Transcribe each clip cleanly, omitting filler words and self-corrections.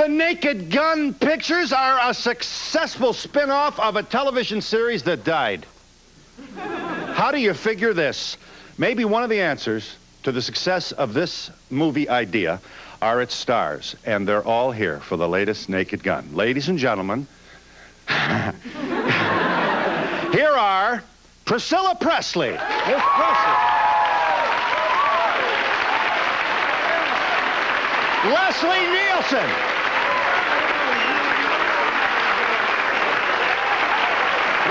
The Naked Gun pictures are a successful spin-off of a television series that died. How do you figure this? Maybe one of the answers to the success of this movie idea are its stars, and they're all here for the latest Naked Gun. Ladies and gentlemen, here are Priscilla Presley. Miss Presley. Leslie Nielsen.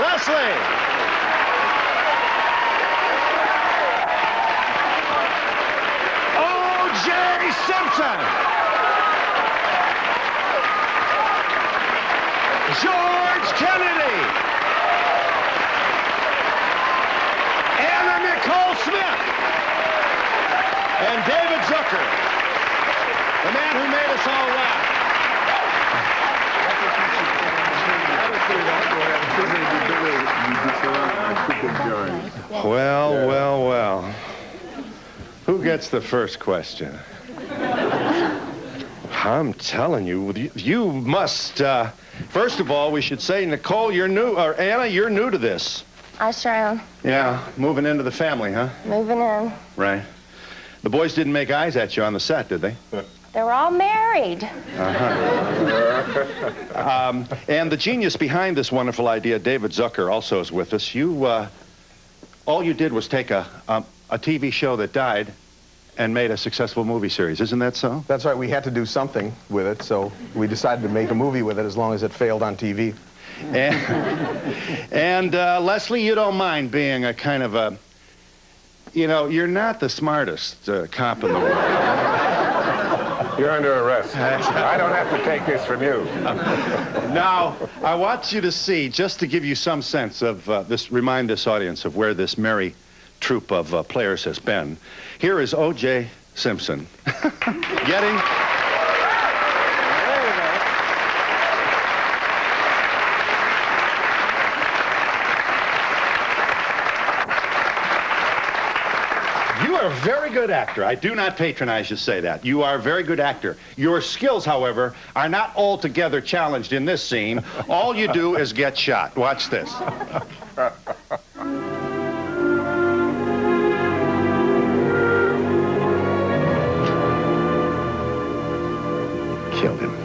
Leslie. O.J. Simpson. George Kennedy. Nicole Smith. And David Zucker. The man who made us all laugh. Well, well, well. Who gets the first question? I'm telling you, you must, first of all, we should say, Nicole, you're new, or Anna, you're new to this. I sure am. Yeah, moving into the family, huh? Moving in. Right. The boys didn't make eyes at you on the set, did they? They were all married. And the genius behind this wonderful idea, David Zucker, also is with us. You, all you did was take a TV show that died and made a successful movie series. Isn't that so? That's right. We had to do something with it, so we decided to make a movie with it as long as it failed on TV. And Leslie, you don't mind being a kind of a, you know, you're not the smartest cop in the world. You're under arrest. I don't have to take this from you. Now, I want you to see, just to give you some sense of remind this audience of where this merry troupe of players has been. Here is O.J. Simpson getting... You are a very good actor. I do not patronize you to say that. You are a very good actor. Your skills, however, are not altogether challenged in this scene. All you do is get shot. Watch this. Killed him.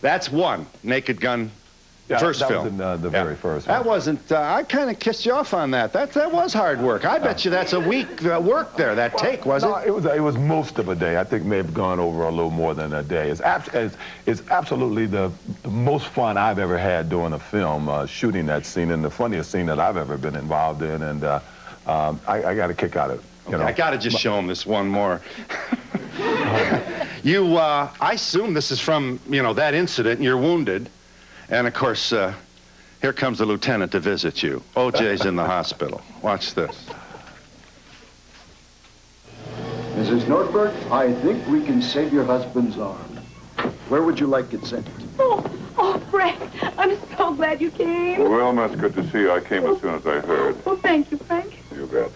That's one Naked Gun first that film. Was in, the very first one. That wasn't, I kind of kissed you off on that. That was hard work. I bet you that's a week work there, that take, was it? It was most of a day. I think may have gone over a little more than a day. It's absolutely the most fun I've ever had doing a film, shooting that scene, and the funniest scene that I've ever been involved in, and I got a kick out of it. You know? I got to just show him this one more. You, I assume this is from, you know, that incident, and you're wounded. And, of course, here comes the lieutenant to visit you. O.J.'s in the hospital. Watch this. Mrs. Nordberg, I think we can save your husband's arm. Where would you like it sent? Oh, Frank, I'm so glad you came. Well, that's good to see you. I came as soon as I heard. Well, thank you, Frank. You bet.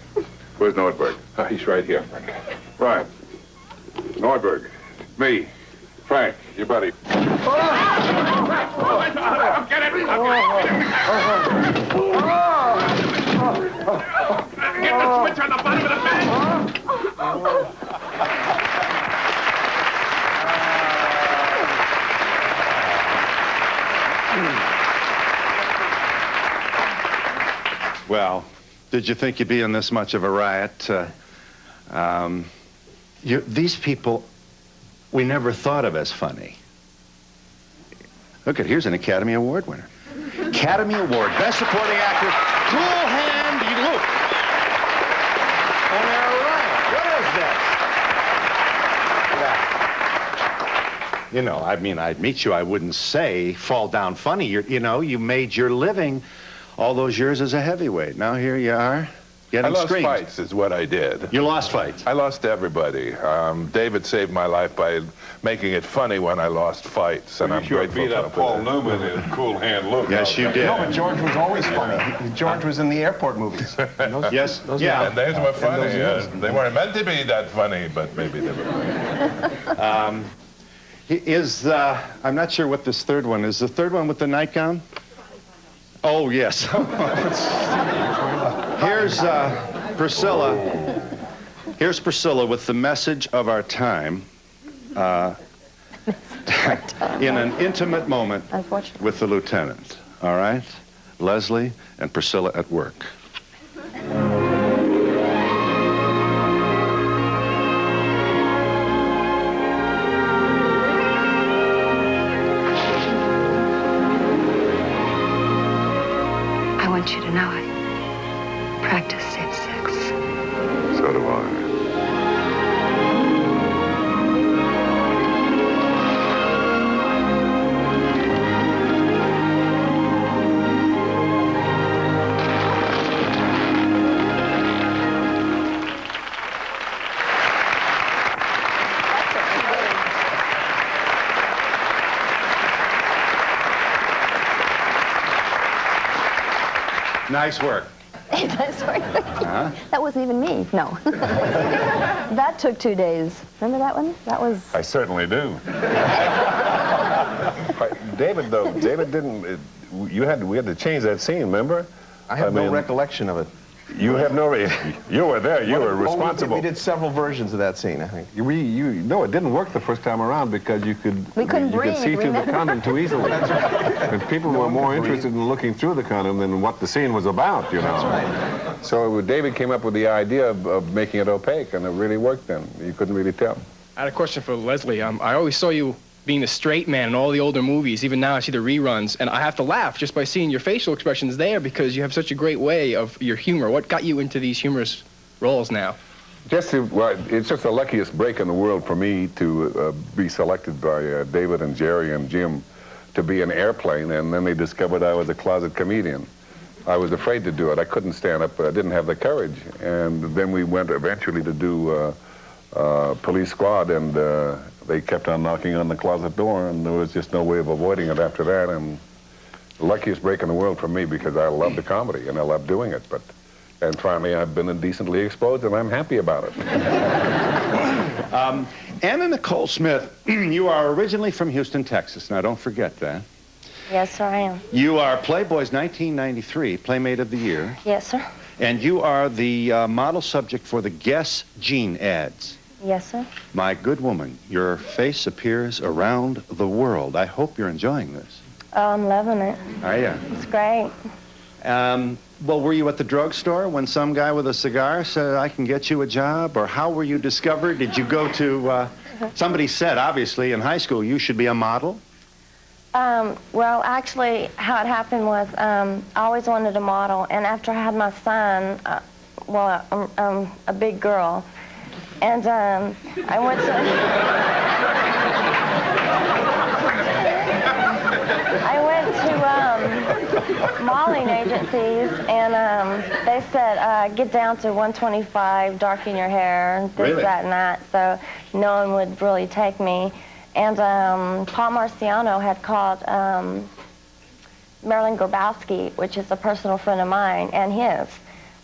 Where's Nordberg? He's right here, Frank. Right. Nordberg. Me. Frank, your buddy. Get it! Get the switch on the bottom of the bed! Well, did you think you'd be in this much of a riot? These people, we never thought of as funny. Look at, here's an Academy Award winner. Academy Award, Best Supporting Actor, Cool Hand Luke. And all right, what is this? Yeah. You know, I mean, I'd meet you, I wouldn't say fall down funny. You know, you made your living all those years as a heavyweight. Now here you are, getting screamed. I lost fights is what I did. You lost fights? I lost everybody. David saved my life by making it funny when I lost fights, and I'm grateful beat up Paul Newman in Cool Hand Luke. Yes, you did. No, but George was always funny. George was in the airport movies. Yes, yeah. And those were funny. They weren't meant to be that funny, but maybe they were funny. I'm not sure what this third one is. The third one with the nightgown? Oh, yes. Here's Priscilla. Here's Priscilla with the message of our time. In an intimate moment with the lieutenant. All right? Leslie and Priscilla at work. I want you to know I practice safe sex. So do I. Nice work. Nice work. That wasn't even me. No. That took 2 days. Remember that one? That was... I certainly do. David, though, David didn't... we had to change that scene, remember? I have no recollection of it. You have no... You were there. You were responsible. We did several versions of that scene, I think. No, it didn't work the first time around because you could see through the condom too easily. That's right. And people were more interested in looking through the condom than what the scene was about, you know. That's right. So David came up with the idea of making it opaque, and it really worked then. You couldn't really tell. I had a question for Leslie. I always saw you being the straight man in all the older movies. Even now I see the reruns, and I have to laugh just by seeing your facial expressions there because you have such a great way of your humor. What got you into these humorous roles now? It's just the luckiest break in the world for me to be selected by David and Jerry and Jim to be in Airplane, and then they discovered I was a closet comedian. I was afraid to do it. I couldn't stand up. I didn't have the courage. And then we went eventually to do Police Squad, and they kept on knocking on the closet door, and there was just no way of avoiding it after that. And the luckiest break in the world for me because I love the comedy and I love doing it. And finally, I've been indecently exposed, and I'm happy about it. Anna Nicole Smith, you are originally from Houston, Texas. Now, don't forget that. Yes, sir, I am. You are Playboy's 1993 Playmate of the Year. Yes, sir. And you are the model subject for the Guess Jean ads. Yes, sir. My good woman, your face appears around the world. I hope you're enjoying this. Oh, I'm loving it. Are you? It's great. Well, were you at the drugstore when some guy with a cigar said, I can get you a job? Or how were you discovered? Did you go to, somebody said, obviously, in high school, you should be a model? Well, actually, how it happened was I always wanted to model, and after I had my son, I'm a big girl, and I went to... I went to modeling agencies, and they said, get down to 125, darken your hair, this, really? that, and that, so no one would really take me. And Paul Marciano had called Marilyn Grabowski, which is a personal friend of mine, and his.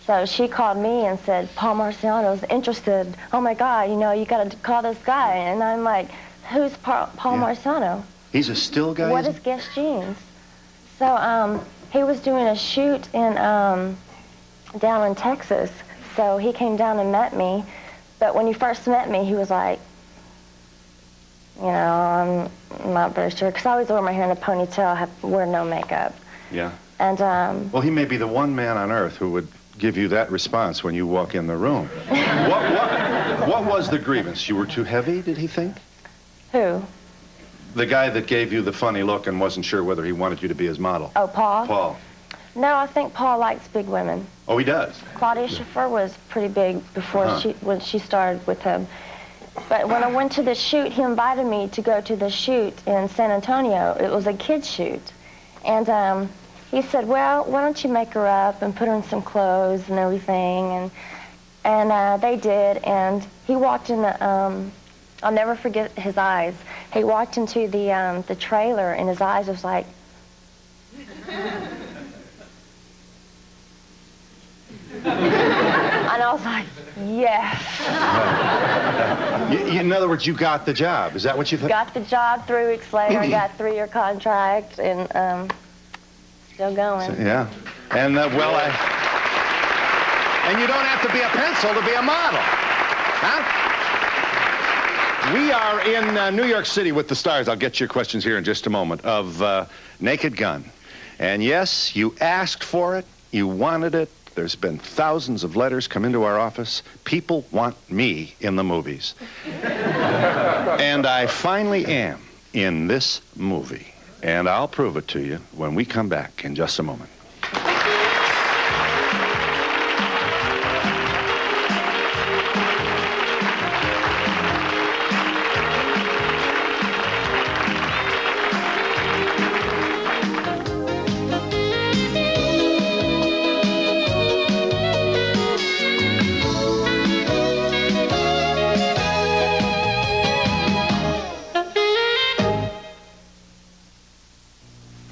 So she called me and said, Paul Marciano's interested. Oh, my God, you know, you got to call this guy. And I'm like, who's Paul Marciano? He's a still guy? What is Guess Jeans? So he was doing a shoot in down in Texas. So he came down and met me. But when he first met me, he was like, you know, I'm not very sure, because I always wear my hair in a ponytail, wear no makeup. Yeah. And, well, he may be the one man on earth who would give you that response when you walk in the room. What was the grievance? You were too heavy, did he think? Who? The guy that gave you the funny look and wasn't sure whether he wanted you to be his model. Oh, Paul? Paul. No, I think Paul likes big women. Oh, he does? Claudia Schiffer was pretty big before when she started with him. But when I went to the shoot, he invited me to go to the shoot in San Antonio. It was a kid's shoot. And he said, well, why don't you make her up and put her in some clothes and everything. And they did. And he walked in the, I'll never forget his eyes. He walked into the trailer and his eyes was like, and I was like, yes. In other words, you got the job. Is that what you think? Got the job 3 weeks later. I got a 3-year contract and still going. So, yeah. And, and you don't have to be a pencil to be a model. Huh? We are in New York City with the stars. I'll get your questions here in just a moment. Of Naked Gun. And yes, you asked for it. You wanted it. There's been thousands of letters come into our office. People want me in the movies. And I finally am in this movie. And I'll prove it to you when we come back in just a moment.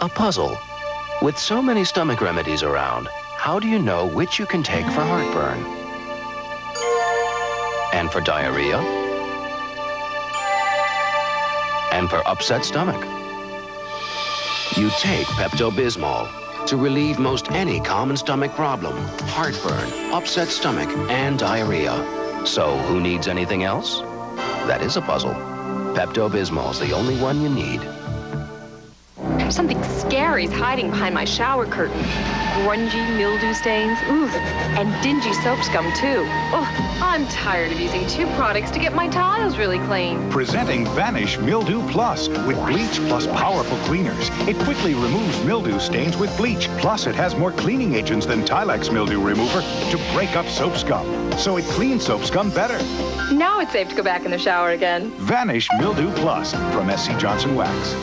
A puzzle. With so many stomach remedies around, how do you know which you can take for heartburn? And for diarrhea? And for upset stomach? You take Pepto-Bismol to relieve most any common stomach problem: heartburn, upset stomach, and diarrhea. So who needs anything else? That is a puzzle. Pepto-Bismol's the only one you need. Something scary's hiding behind my shower curtain. Grungy mildew stains, ooh, and dingy soap scum too. Oh, I'm tired of using 2 products to get my tiles really clean. Presenting Vanish Mildew Plus with bleach plus powerful cleaners. It quickly removes mildew stains with bleach. Plus, it has more cleaning agents than Tilex Mildew Remover to break up soap scum. So it cleans soap scum better. Now it's safe to go back in the shower again. Vanish Mildew Plus from SC Johnson Wax.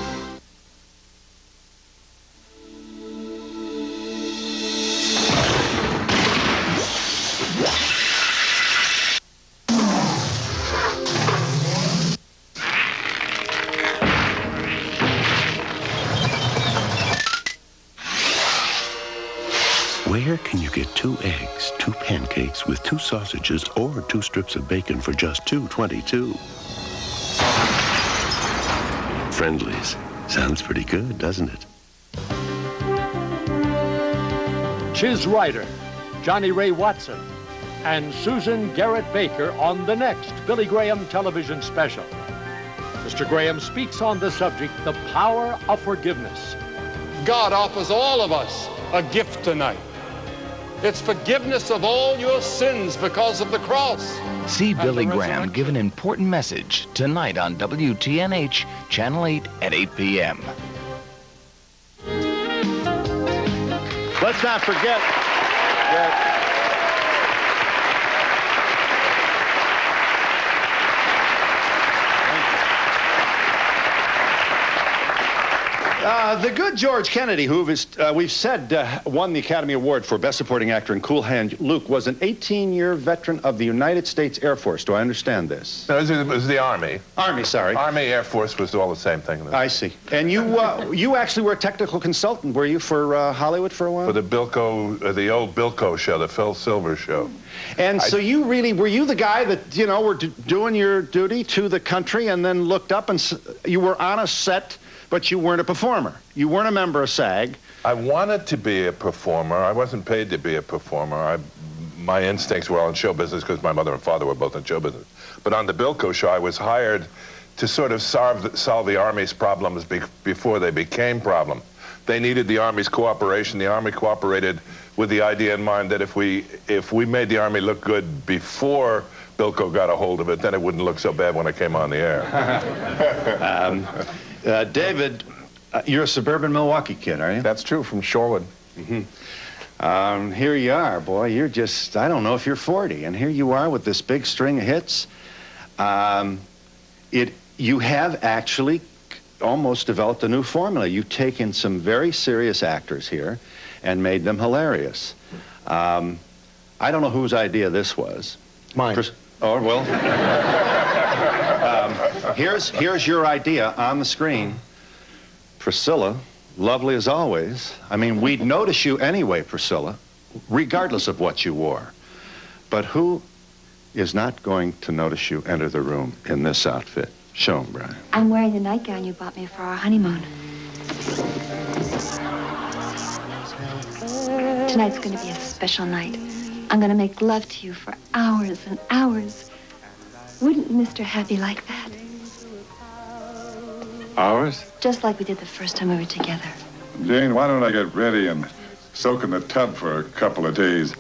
Where can you get 2 eggs, 2 pancakes with 2 sausages, or 2 strips of bacon for just $2.22? Friendly's. Sounds pretty good, doesn't it? Chiz Ryder, Johnny Ray Watson, and Susan Garrett Baker on the next Billy Graham television special. Mr. Graham speaks on the subject, the power of forgiveness. God offers all of us a gift tonight. It's forgiveness of all your sins because of the cross. See Billy Graham give an important message tonight on WTNH, Channel 8 at 8 p.m. Let's not forget that the good George Kennedy, who we've said won the Academy Award for Best Supporting Actor in Cool Hand Luke, was an 18-year veteran of the United States Air Force. Do I understand this? No, it was the Army. Army, sorry. Army, Air Force was all the same thing. I see. And you actually were a technical consultant, were you, for Hollywood for a while? For the the old Bilko show, the Phil Silver show. And so you really, were you the guy that, you know, were doing your duty to the country and then looked up and you were on a set, but you weren't a performer? You weren't a member of SAG. I wanted to be a performer. I wasn't paid to be a performer. My instincts were all in show business because my mother and father were both in show business. But on the Bilko show, I was hired to sort of solve the Army's problems before they became problems. They needed the Army's cooperation. The Army cooperated with the idea in mind that if we made the Army look good before Bilko got a hold of it, then it wouldn't look so bad when it came on the air. David, you're a suburban Milwaukee kid, are you? That's true, from Shorewood. Here you are, boy. You're just, I don't know if you're 40, and here you are with this big string of hits. You have actually almost developed a new formula. You've taken some very serious actors here and made them hilarious. I don't know whose idea this was. Mine. Oh, well. Here's your idea on the screen. Priscilla, lovely as always. I mean, we'd notice you anyway, Priscilla, regardless of what you wore. But who is not going to notice you enter the room in this outfit? Show him, Brian. I'm wearing the nightgown you bought me for our honeymoon. Tonight's going to be a special night. I'm going to make love to you for hours and hours. Wouldn't Mr. Happy like that? Hours? Just like we did the first time we were together. Jane, why don't I get ready and soak in the tub for a couple of days,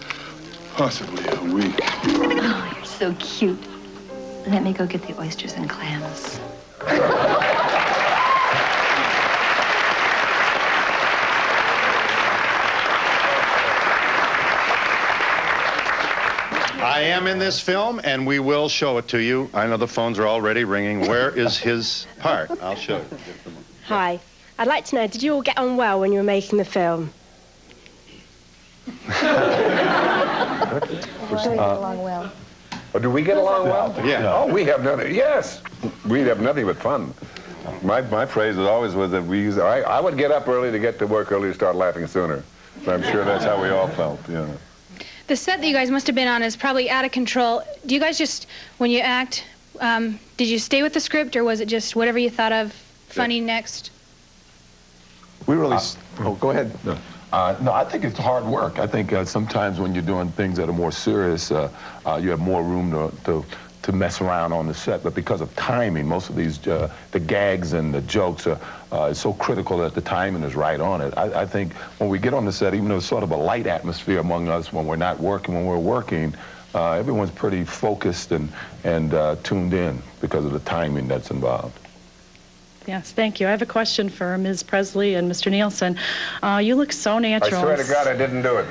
possibly a week? Oh, you're so cute. Let me go get the oysters and clams. I am in this film, and we will show it to you. I know the phones are already ringing. Where is his part? I'll show you. Hi. I'd like to know, did you all get on well when you were making the film? We get along well. Oh, do we get along well? Yeah. Oh, we have nothing. Yes. We have nothing but fun. My phrase always was that I would get up early to get to work early to start laughing sooner. So I'm sure that's how we all felt, yeah. The set that you guys must have been on is probably out of control. Do you guys just, when you act, did you stay with the script, or was it just whatever you thought of funny next? We really... oh, go ahead. No, I think it's hard work. I think sometimes when you're doing things that are more serious, you have more room to mess around on the set. But because of timing, most of these, the gags and the jokes are so critical that the timing is right on it. I think when we get on the set, even though it's sort of a light atmosphere among us when we're not working, when we're working, everyone's pretty focused and tuned in because of the timing that's involved. Yes, thank you. I have a question for Ms. Presley and Mr. Nielsen. You look so natural. I swear to God I didn't do it.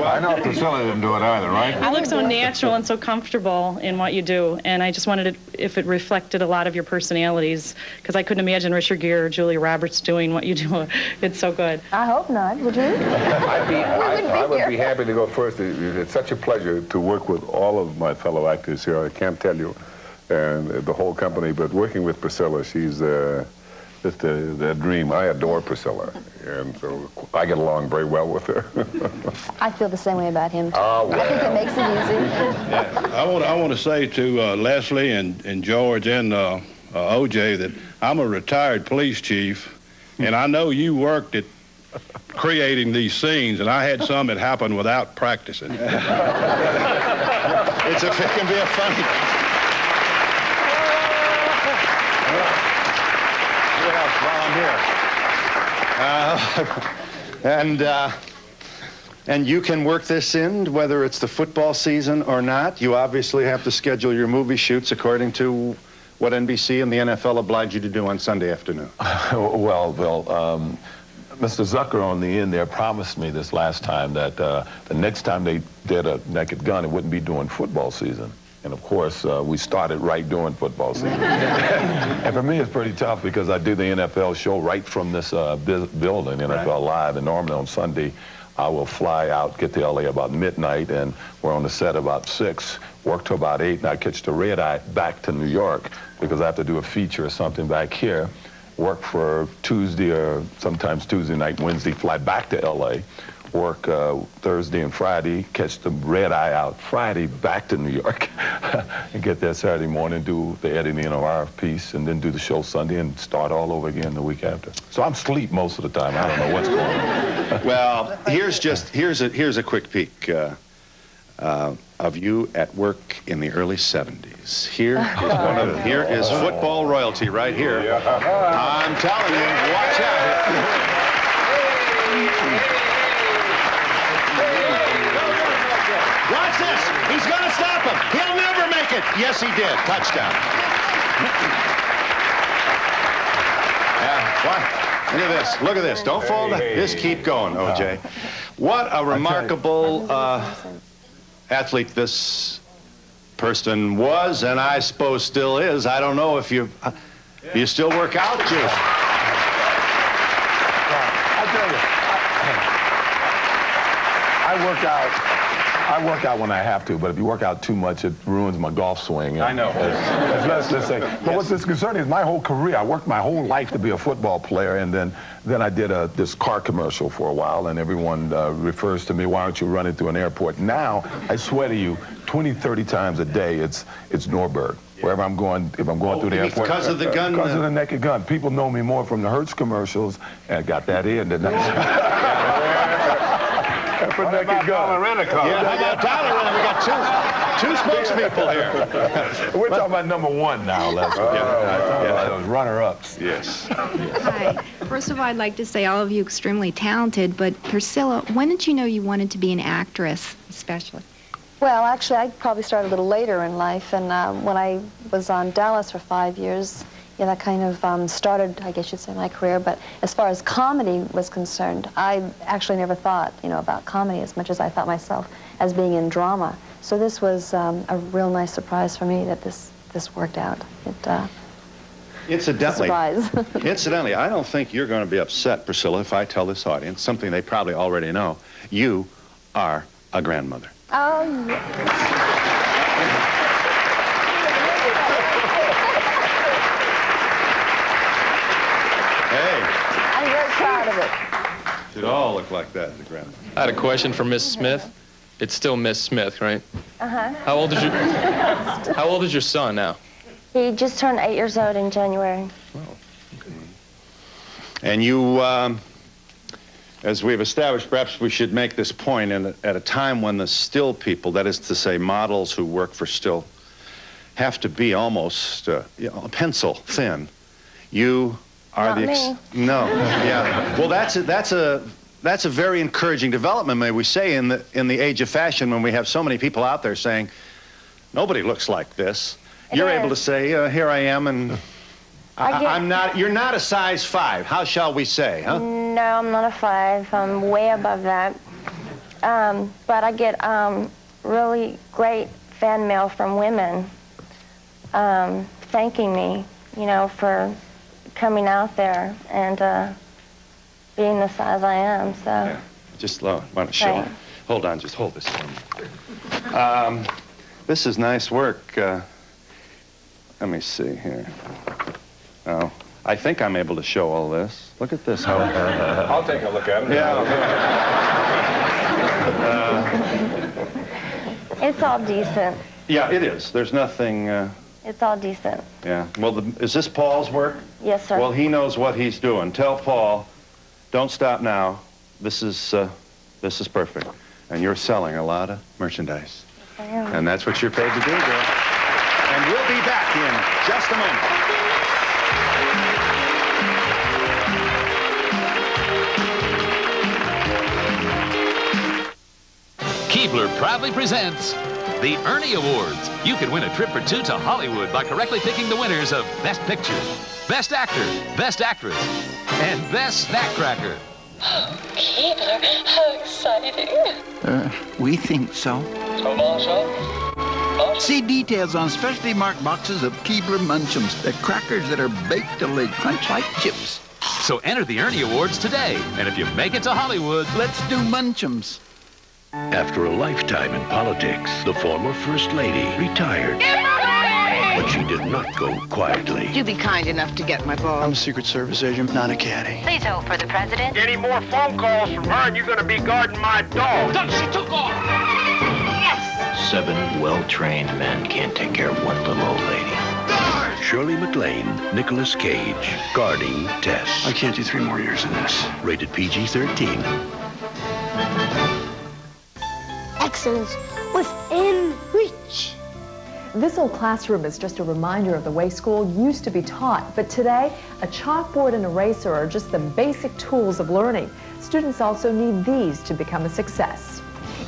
I know Priscilla didn't do it either, right? You look so natural and so comfortable in what you do, and I just wanted if it reflected a lot of your personalities, because I couldn't imagine Richard Gere or Julia Roberts doing what you do. It's so good. I hope not. Would you? I would be happy to go first. It's such a pleasure to work with all of my fellow actors here. I can't tell you. And the whole company, but working with Priscilla, she's just a dream. I adore Priscilla, and so I get along very well with her. I feel the same way about him, too. Oh, well. I think it makes it easy. Yeah. I want to say to Leslie and George and OJ that I'm a retired police chief, and I know you worked at creating these scenes, and I had some that happened without practicing. It can be a funny... And you can work this in, whether it's the football season or not. You obviously have to schedule your movie shoots according to what NBC and the NFL oblige you to do on Sunday afternoon. Well, Bill, Mr. Zucker on the end there promised me this last time that the next time they did a Naked Gun, it wouldn't be during football season. And of course, we started right during football season. And for me, it's pretty tough because I do the NFL show right from this building, NFL Live. And normally on Sunday, I will fly out, get to LA about midnight, and we're on the set about 6, work till about 8, and I catch the red eye back to New York because I have to do a feature or something back here, work for Tuesday or sometimes Tuesday night, Wednesday, fly back to LA. Work Thursday and Friday, catch the red eye out Friday, back to New York, and get there Saturday morning, do the editing of our piece, and then do the show Sunday and start all over again the week after. So I'm asleep most of the time. I don't know what's going on. Well, here's a quick peek of you at work in the early 70s. Here is football royalty right here. I'm telling you, watch out. Watch this. He's going to stop him. He'll never make it. Yes, he did. Touchdown. Look at this. Look at this. Don't fall down. Just keep going, OJ. What a remarkable athlete this person was, and I suppose still is. I don't know if you still work out, Juice. I tell you, I work out when I have to, but if you work out too much, it ruins my golf swing. I know. Let's say. But what's disconcerting is my whole career. I worked my whole life to be a football player, and then I did this car commercial for a while, and everyone refers to me, why aren't you running through an airport? Now, I swear to you, 20, 30 times a day, it's Norberg. Wherever I'm going, if I'm going through the airport. Because of the gun? Because of the naked gun. People know me more from the Hertz commercials, and I got that in, didn't I? For naked gun. Yeah, I got Tyler in. We got two spokespeople here. We're talking about number one now, Leslie. Those runner-ups. Yes. Hi. First of all, I'd like to say all of you extremely talented, but Priscilla, when did you know you wanted to be an actress, especially? Well, actually, I probably started a little later in life, and when I was on Dallas for 5 years, that kind of started, I guess you'd say, my career. But as far as comedy was concerned, I actually never thought, about comedy as much as I thought myself as being in drama. So this was a real nice surprise for me that this worked out. Incidentally, surprise. Incidentally, I don't think you're going to be upset, Priscilla, if I tell this audience something they probably already know. You are a grandmother. Oh, yeah. I'm very proud of it. Should all look like that as a grandmother. I had a question for Miss Smith. It's still Miss Smith, right? Uh-huh. How old is your son now? He just turned 8 years old in January. And you, as we've established, perhaps we should make this point at a time when the still people, that is to say models who work for still, have to be almost pencil thin. You are Not me. No, yeah. Well, that's a very encouraging development, may we say, in the age of fashion, when we have so many people out there saying, nobody looks like this. You're able to say, here I am, and I'm not. You're not a size 5. How shall we say, huh? No, I'm not a 5. I'm way above that. But I get really great fan mail from women thanking me, for coming out there and being the size I am. So. Yeah. Just want to show. Right. Hold on, just hold this for me. This is nice work. Let me see here. Oh, I think I'm able to show all this. Look at this. I'll take a look at it. Yeah. It's all decent. Yeah, it is. There's nothing. It's all decent. Yeah. Well, is this Paul's work? Yes, sir. Well, he knows what he's doing. Tell Paul, don't stop now. This is perfect. And you're selling a lot of merchandise. Yes, I am. And that's what you're paid to do, girl. And we'll be back in just a moment. Keebler proudly presents the Ernie Awards. You could win a trip or 2 to Hollywood by correctly picking the winners of Best Picture, Best Actor, Best Actress, and Best Snack Cracker. Keebler, how exciting. We think so. See details on specially marked boxes of Keebler Munchums, the crackers that are baked till they crunch like chips. So enter the Ernie Awards today, and if you make it to Hollywood, let's do Munchums. After a lifetime in politics, the former First Lady retired. But she did not go quietly. You'd be kind enough to get my ball. I'm a Secret Service agent, not a caddy. Please hold for the president. Any more phone calls from her and you're going to be guarding my dog. She took off. Yes! 7 well-trained men can't take care of one little old lady. Shirley MacLaine, Nicolas Cage, guarding Tess. I can't do 3 more years in this. Rated PG-13. Excellence within reach. This old classroom is just a reminder of the way school used to be taught, but today, a chalkboard and eraser are just the basic tools of learning. Students also need these to become a success.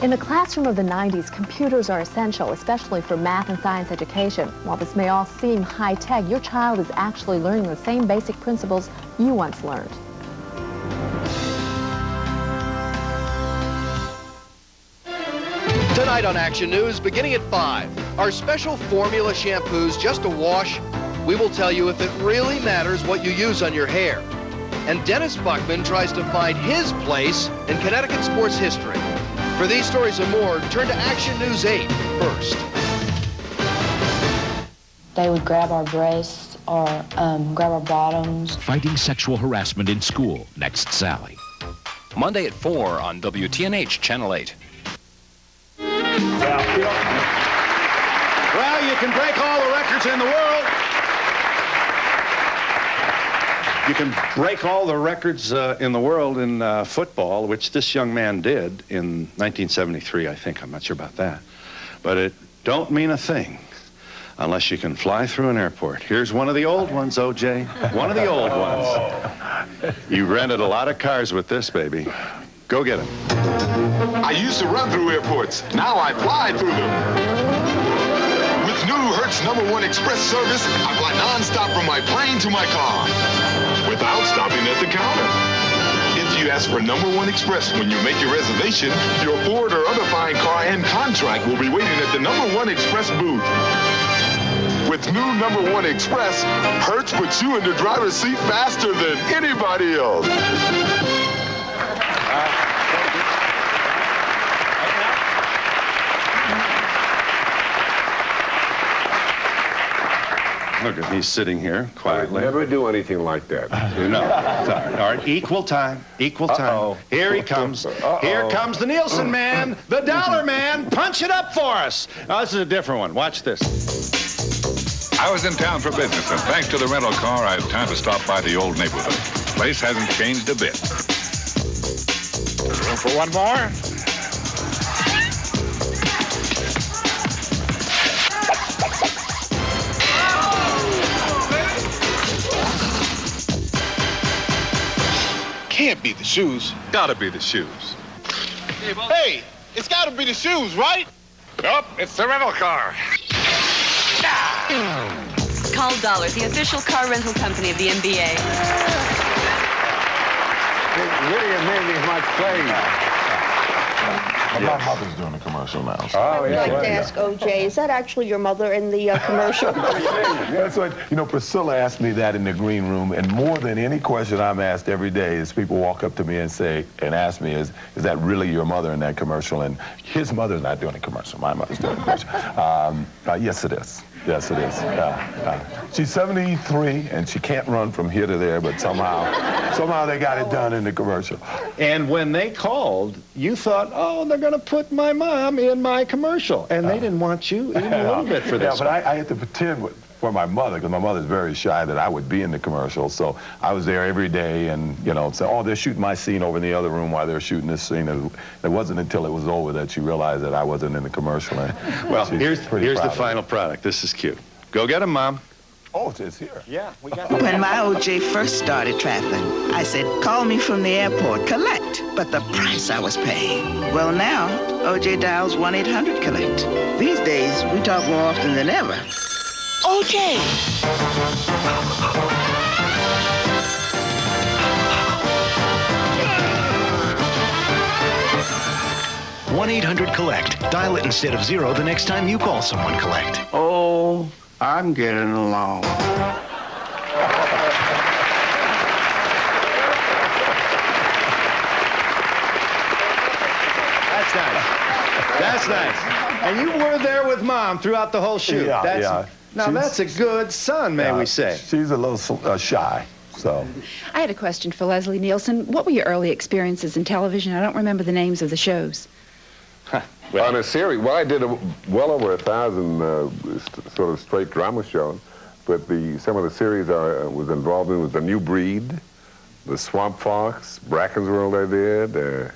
In the classroom of the 90s, computers are essential, especially for math and science education. While this may all seem high-tech, your child is actually learning the same basic principles you once learned. Tonight on Action News, beginning at 5, are special formula shampoos just a wash? We will tell you if it really matters what you use on your hair. And Dennis Buckman tries to find his place in Connecticut sports history. For these stories and more, turn to Action News 8 first. They would grab our breasts or grab our bottoms. Fighting sexual harassment in school. Next, Sally. Monday at 4 on WTNH Channel 8. Well, you can break all the records in the world. You can break all the records in the world in football, which this young man did in 1973, I think. I'm not sure about that. But it don't mean a thing unless you can fly through an airport. Here's one of the old ones, OJ. One of the old ones. You rented a lot of cars with this, baby. Go get him. I used to run through airports. Now I fly through them. With new Hertz #1 Express service, I fly nonstop from my plane to my car without stopping at the counter. If you ask for #1 Express when you make your reservation, your Ford or other fine car and contract will be waiting at the #1 Express booth. With new #1 Express, Hertz puts you in the driver's seat faster than anybody else. Look at me sitting here quietly. I never do anything like that. No. All right, equal time, equal time. Here he comes. Here comes the Nielsen man, the dollar man. Punch it up for us. Now, this is a different one. Watch this. I was in town for business, and thanks to the rental car, I had time to stop by the old neighborhood. Place hasn't changed a bit. Room for one more? Can't be the shoes. Gotta be the shoes. Hey, it's gotta be the shoes, right? Nope, it's the rental car. Call Dollar, the official car rental company of the NBA. Lydia made me my plane. My mother's doing the commercial now. So. I'd like to ask OJ, is that actually your mother in the commercial? That's what, Priscilla asked me that in the green room, and more than any question I'm asked every day is people walk up to me and say, and ask me, is that really your mother in that commercial? And his mother's not doing a commercial. My mother's doing a commercial. Yes, it is. Yes, it is. She's 73, and she can't run from here to there, but somehow they got it done in the commercial. And when they called, you thought, oh, they're going to put my mom in my commercial. And they didn't want you even a little bit for this. Yeah, but I had to pretend for my mother, because my mother's very shy, that I would be in the commercial. So I was there every day and, say, oh, they're shooting my scene over in the other room while they're shooting this scene. It wasn't until it was over that she realized that I wasn't in the commercial. Well, here's the final product. This is cute. Go get him, Mom. Oh, it's here. Yeah, we got it. When my OJ first started traveling, I said, call me from the airport, collect. But the price I was paying. Well, now, OJ dials 1-800-COLLECT. These days, we talk more often than ever. OJ! 1-800-COLLECT. Dial it instead of 0 the next time you call someone collect. Oh, I'm getting along. That's nice. That's nice. And you were there with Mom throughout the whole shoot. Yeah. Now, that's a good son, may we say. She's a little shy, so. I had a question for Leslie Nielsen. What were your early experiences in television? I don't remember the names of the shows. On a series, well, I did well over 1,000 sort of straight drama shows, but some of the series I was involved in was The New Breed, The Swamp Fox, Bracken's World I did,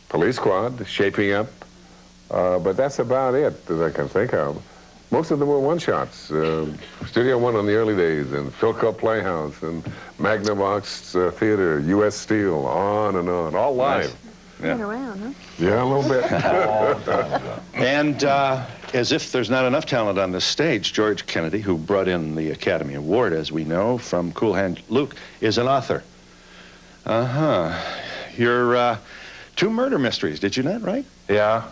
Police Squad, Shaping Up, but that's about it that I can think of. Most of them were one-shots. Studio One in the early days, and Philco Playhouse, and Magnavox Theater, U.S. Steel, on and on, all live. Been around, huh? Yeah, a little bit. And as if there's not enough talent on this stage, George Kennedy, who brought in the Academy Award, as we know, from Cool Hand Luke, is an author. You're 2 murder mysteries, did you not, right? Yeah.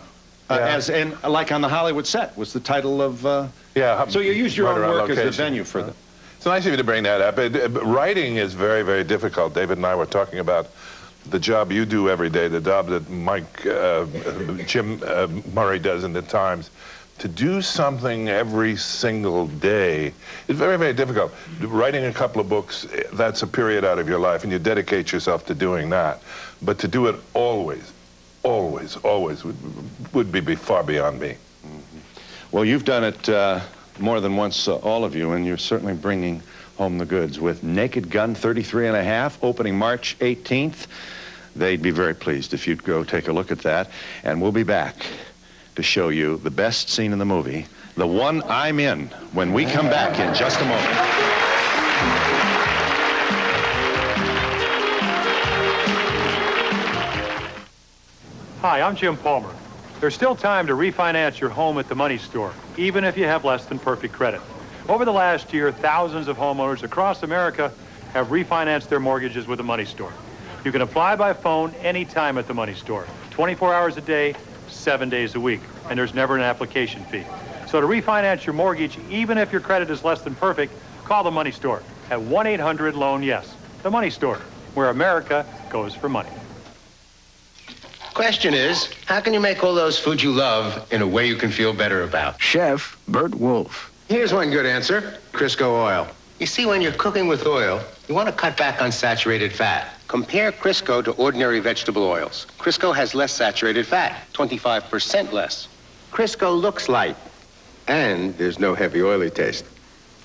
As in, like on the Hollywood set, was the title of... Yeah. So you used your own Murder on work as the Location. venue for them. It's nice of you to bring that up. Writing is very, very difficult. David and I were talking about the job you do every day, the job that Jim Murray does in the Times. To do something every single day is very, very difficult. Writing a couple of books, that's a period out of your life, and you dedicate yourself to doing that. But to do it always, always, always would be far beyond me. Well, you've done it more than once, all of you, and you're certainly bringing home the goods with Naked Gun 33½, opening March 18th. They'd be very pleased if you'd go take a look at that, and we'll be back to show you the best scene in the movie, the one I'm in, when we come back in just a moment. Hi, I'm Jim Palmer. There's still time to refinance your home at the Money Store, even if you have less than perfect credit. Over the last year, thousands of homeowners across America have refinanced their mortgages with the Money Store. You can apply by phone anytime at the Money Store, 24 hours a day, 7 days a week, and there's never an application fee. So to refinance your mortgage, even if your credit is less than perfect, call the Money Store at 1-800-LOAN-YES. The Money Store, where America goes for money. Question is, how can you make all those foods you love in a way you can feel better about? Chef Bert Wolf. Here's one good answer, Crisco oil. You see, when you're cooking with oil, you want to cut back on saturated fat. Compare Crisco to ordinary vegetable oils. Crisco has less saturated fat, 25% less. Crisco looks light, and there's no heavy oily taste.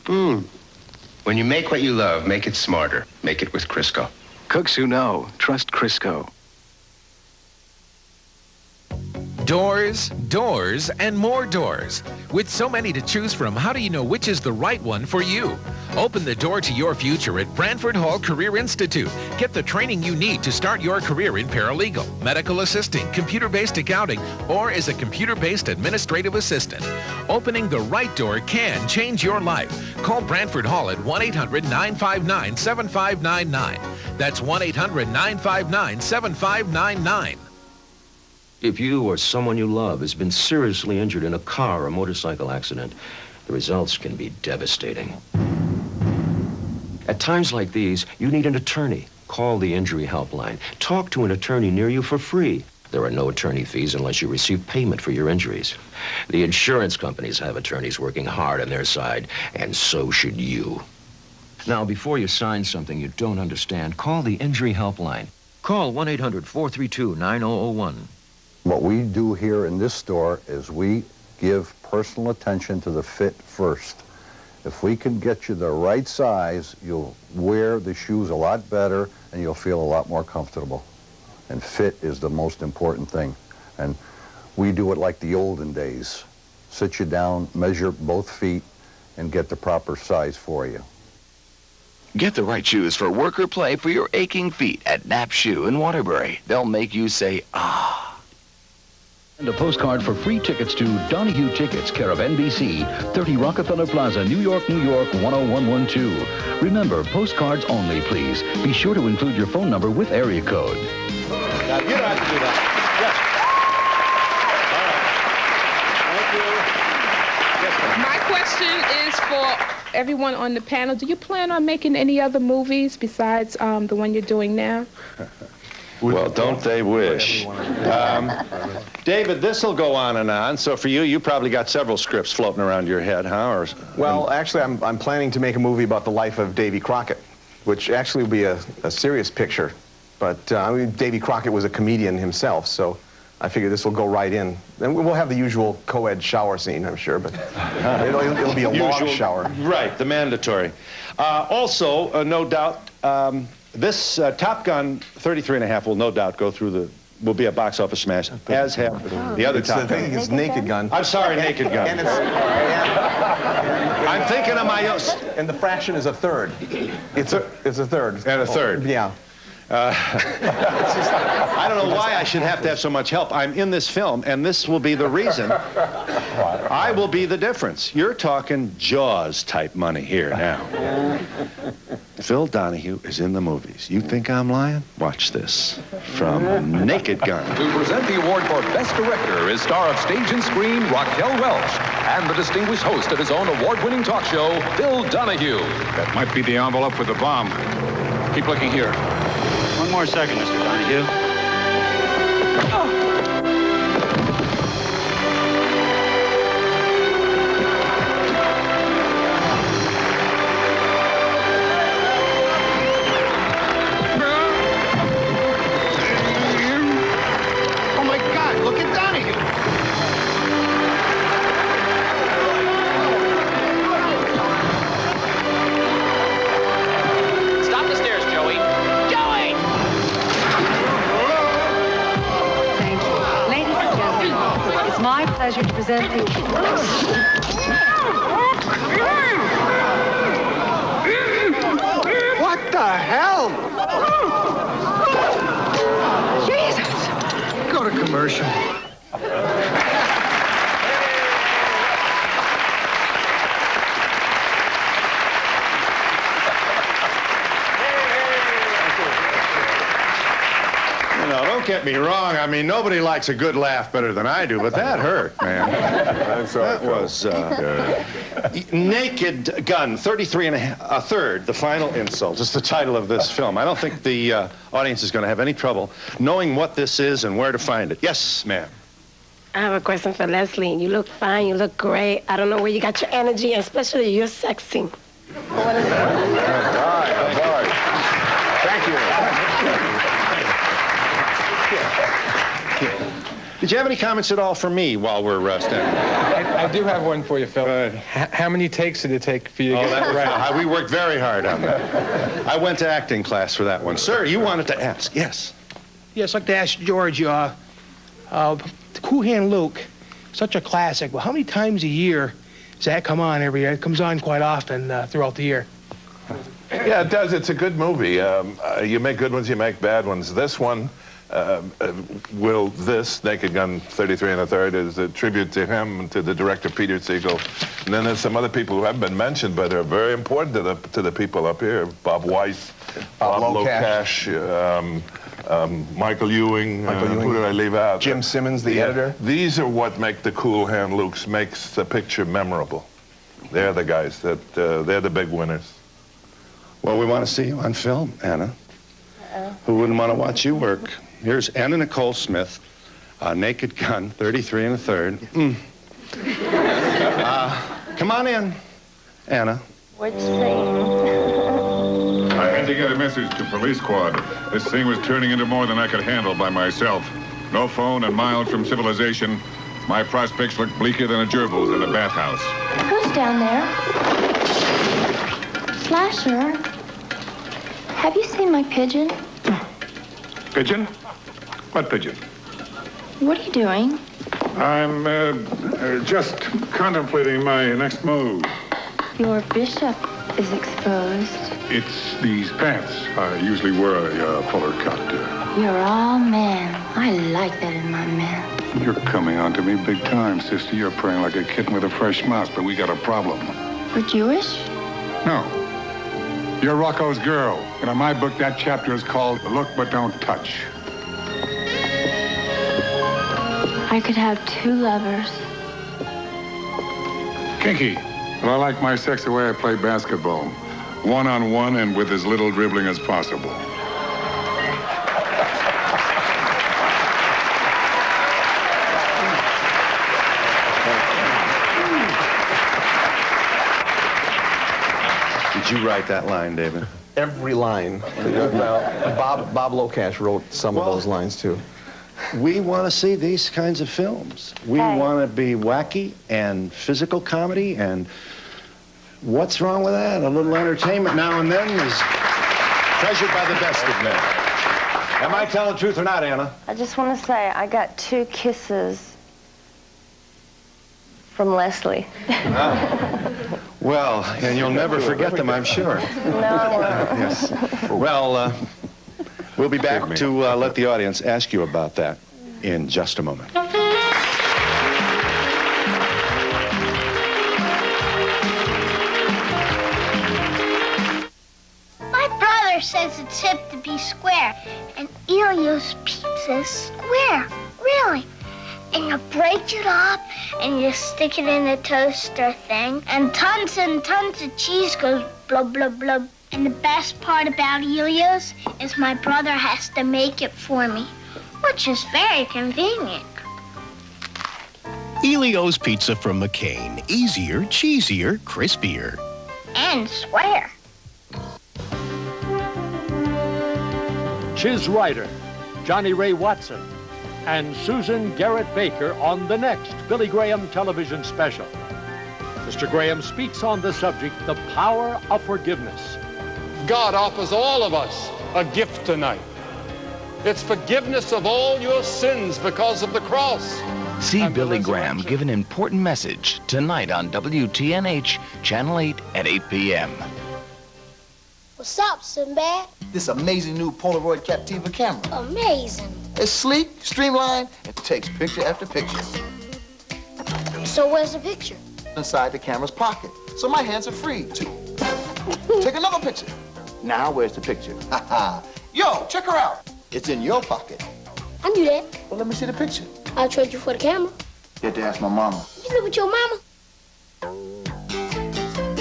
When you make what you love, make it smarter. Make it with Crisco. Cooks who know, trust Crisco. Doors, doors, and more doors. With so many to choose from, how do you know which is the right one for you? Open the door to your future at Branford Hall Career Institute. Get the training you need to start your career in paralegal, medical assisting, computer-based accounting, or as a computer-based administrative assistant. Opening the right door can change your life. Call Branford Hall at 1-800-959-7599. That's 1-800-959-7599. If you or someone you love has been seriously injured in a car or motorcycle accident, the results can be devastating. At times like these, you need an attorney. Call the Injury Helpline. Talk to an attorney near you for free. There are no attorney fees unless you receive payment for your injuries. The insurance companies have attorneys working hard on their side, and so should you. Now, before you sign something you don't understand, call the Injury Helpline. Call 1-800-432-9001. What we do here in this store is we give personal attention to the fit first. If we can get you the right size, you'll wear the shoes a lot better and you'll feel a lot more comfortable. And fit is the most important thing. And we do it like the olden days. Sit you down, measure both feet, and get the proper size for you. Get the right shoes for work or play for your aching feet at Knapp Shoe in Waterbury. They'll make you say, ah. And a postcard for free tickets to Donahue Tickets, care of NBC, 30 Rockefeller Plaza, New York, 10112. Remember, postcards only, please. Be sure to include your phone number with area code. Now, you don't have to do that. Yes. My question is for everyone on the panel. Do you plan on making any other movies besides the one you're doing now? Well, don't they wish? David, this will go on and on. So for you, you probably got several scripts floating around your head, huh? Or, well, actually, I'm planning to make a movie about the life of Davy Crockett, which actually will be a serious picture. But I mean, Davy Crockett was a comedian himself, so I figure this will go right in. And we'll have the usual co-ed shower scene, I'm sure, but it'll be a long shower. Right, the mandatory. Also, no doubt, this Top Gun 33½, will no doubt go through will be a box office smash, as have the other Top Gun. It's Naked Gun. I'm sorry, Naked Gun. And I'm thinking of my own. And the fraction is a third. It's a third. And a third. Yeah. I don't know why I should have to have so much help. I'm in this film, and this will be the reason. I will be the difference. You're talking Jaws type money here now. Phil Donahue is in the movies. You think I'm lying? Watch this from Naked Gun. To present the award for Best Director is star of stage and screen Raquel Welch and the distinguished host of his own award-winning talk show, Phil Donahue. That might be the envelope with the bomb. Keep looking here. One more second, Mr. Donahue. Oh my God, look at Donahue. Stop the stairs, Joey. Joey! Thank you. Ladies and gentlemen, it's my pleasure to present the... What the hell? Jesus! Go to commercial. Don't get me wrong. I mean, nobody likes a good laugh better than I do, but that hurt, man. That was Naked Gun, 33 and a third, the final insult is the title of this film. I don't think the audience is going to have any trouble knowing what this is and where to find it. Yes, ma'am. I have a question for Leslie. You look fine, you look great. I don't know where you got your energy, and especially you're sexy. What is it? Thank you. Did you have any comments at all for me while we're standing? I do have one for you, Phil. How many takes did it take for you to get that right? We worked very hard on that. I went to acting class for that one. Sir, you wanted to ask. Yes. Yes, I'd like to ask George, the Cool Hand Luke, such a classic. Well, how many times a year does that come on every year? It comes on quite often throughout the year. Yeah, it does. It's a good movie. You make good ones, you make bad ones. This one, Naked Gun 33 and a third, is a tribute to him and to the director Peter Siegel. And then there's some other people who haven't been mentioned, but are very important to the people up here. Bob Weiss, Bob Locash, Michael Ewing. Who did I leave out? Jim Simmons, the editor. These are what make the Cool Hand Lukes, makes the picture memorable. They're the guys they're the big winners. Well, we want to see you on film, Anna. Who wouldn't want to watch you work? Here's Anna Nicole Smith, Naked Gun, 33 and a third. Come on in, Anna. Which thing? I had to get a message to police squad. This thing was turning into more than I could handle by myself. No phone and miles from civilization. My prospects look bleaker than a gerbil's in a bathhouse. Who's down there? Slasher, have you seen my pigeon? Pigeon? What pigeon? What are you doing? I'm just contemplating my next move. Your bishop is exposed. It's these pants. I usually wear a fuller cut. You're all man. I like that in my man. You're coming on to me big time, sister. You're praying like a kitten with a fresh mouse, but we got a problem. We're Jewish? No. You're Rocco's girl. And in my book, that chapter is called Look But Don't Touch. I could have two lovers. Kinky. Well, I like my sex the way I play basketball. One-on-one and with as little dribbling as possible. Did you write that line, David? Every line. Bob Locash wrote some of those lines, too. We want to see these kinds of films. We want to be wacky and physical comedy, and what's wrong with that? A little entertainment now and then is treasured by the best of men. Am I telling the truth or not, Anna? I just want to say I got 2 kisses from Leslie. Well, and you'll never forget them, I'm sure. No, I won't. Yes. Well, We'll be back to let the audience ask you about that in just a moment. My brother says it's hip to be square, and Elio's pizza is square, really. And you break it up, and you stick it in the toaster thing, and tons of cheese goes blub, blub, blub. And the best part about Elio's is my brother has to make it for me, which is very convenient. Elio's Pizza from McCain. Easier, cheesier, crispier. And square. Chiz Ryder, Johnny Ray Watson, and Susan Garrett Baker on the next Billy Graham television special. Mr. Graham speaks on the subject, the power of forgiveness. God offers all of us a gift tonight. It's forgiveness of all your sins because of the cross. See Billy Graham give an important message tonight on WTNH, Channel 8 at 8 p.m. What's up, Sinbad? This amazing new Polaroid Captiva camera. Amazing. It's sleek, streamlined, and takes picture after picture. So where's the picture? Inside the camera's pocket, so my hands are free to take another picture. Now where's the picture? Yo, check her out. It's in your pocket. I knew that. Well, let me see the picture. I'll trade you for the camera. You have to ask my mama. You live with your mama?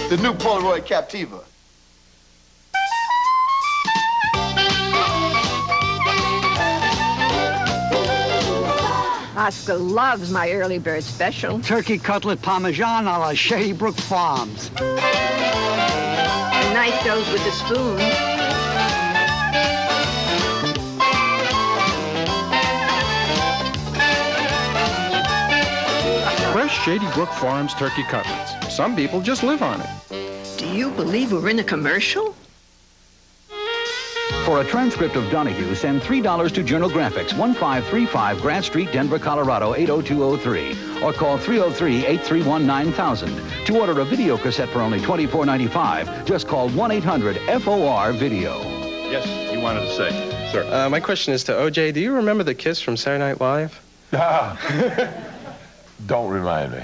The new Polaroid Captiva. Oscar loves my early bird special. Turkey cutlet parmesan a la Shady Brook Farms. The knife goes with the spoon. Fresh Shady Brook Farms turkey cutlets. Some people just live on it. Do you believe we're in a commercial? For a transcript of Donahue, send $3 to Journal Graphics, 1535 Grant Street, Denver, Colorado, 80203. Or call 303-831-9000. To order a video cassette for only $24.95, just call 1-800-FOR-VIDEO. Yes, you wanted to say, sir. My question is to OJ. Do you remember the kiss from Saturday Night Live? Don't remind me.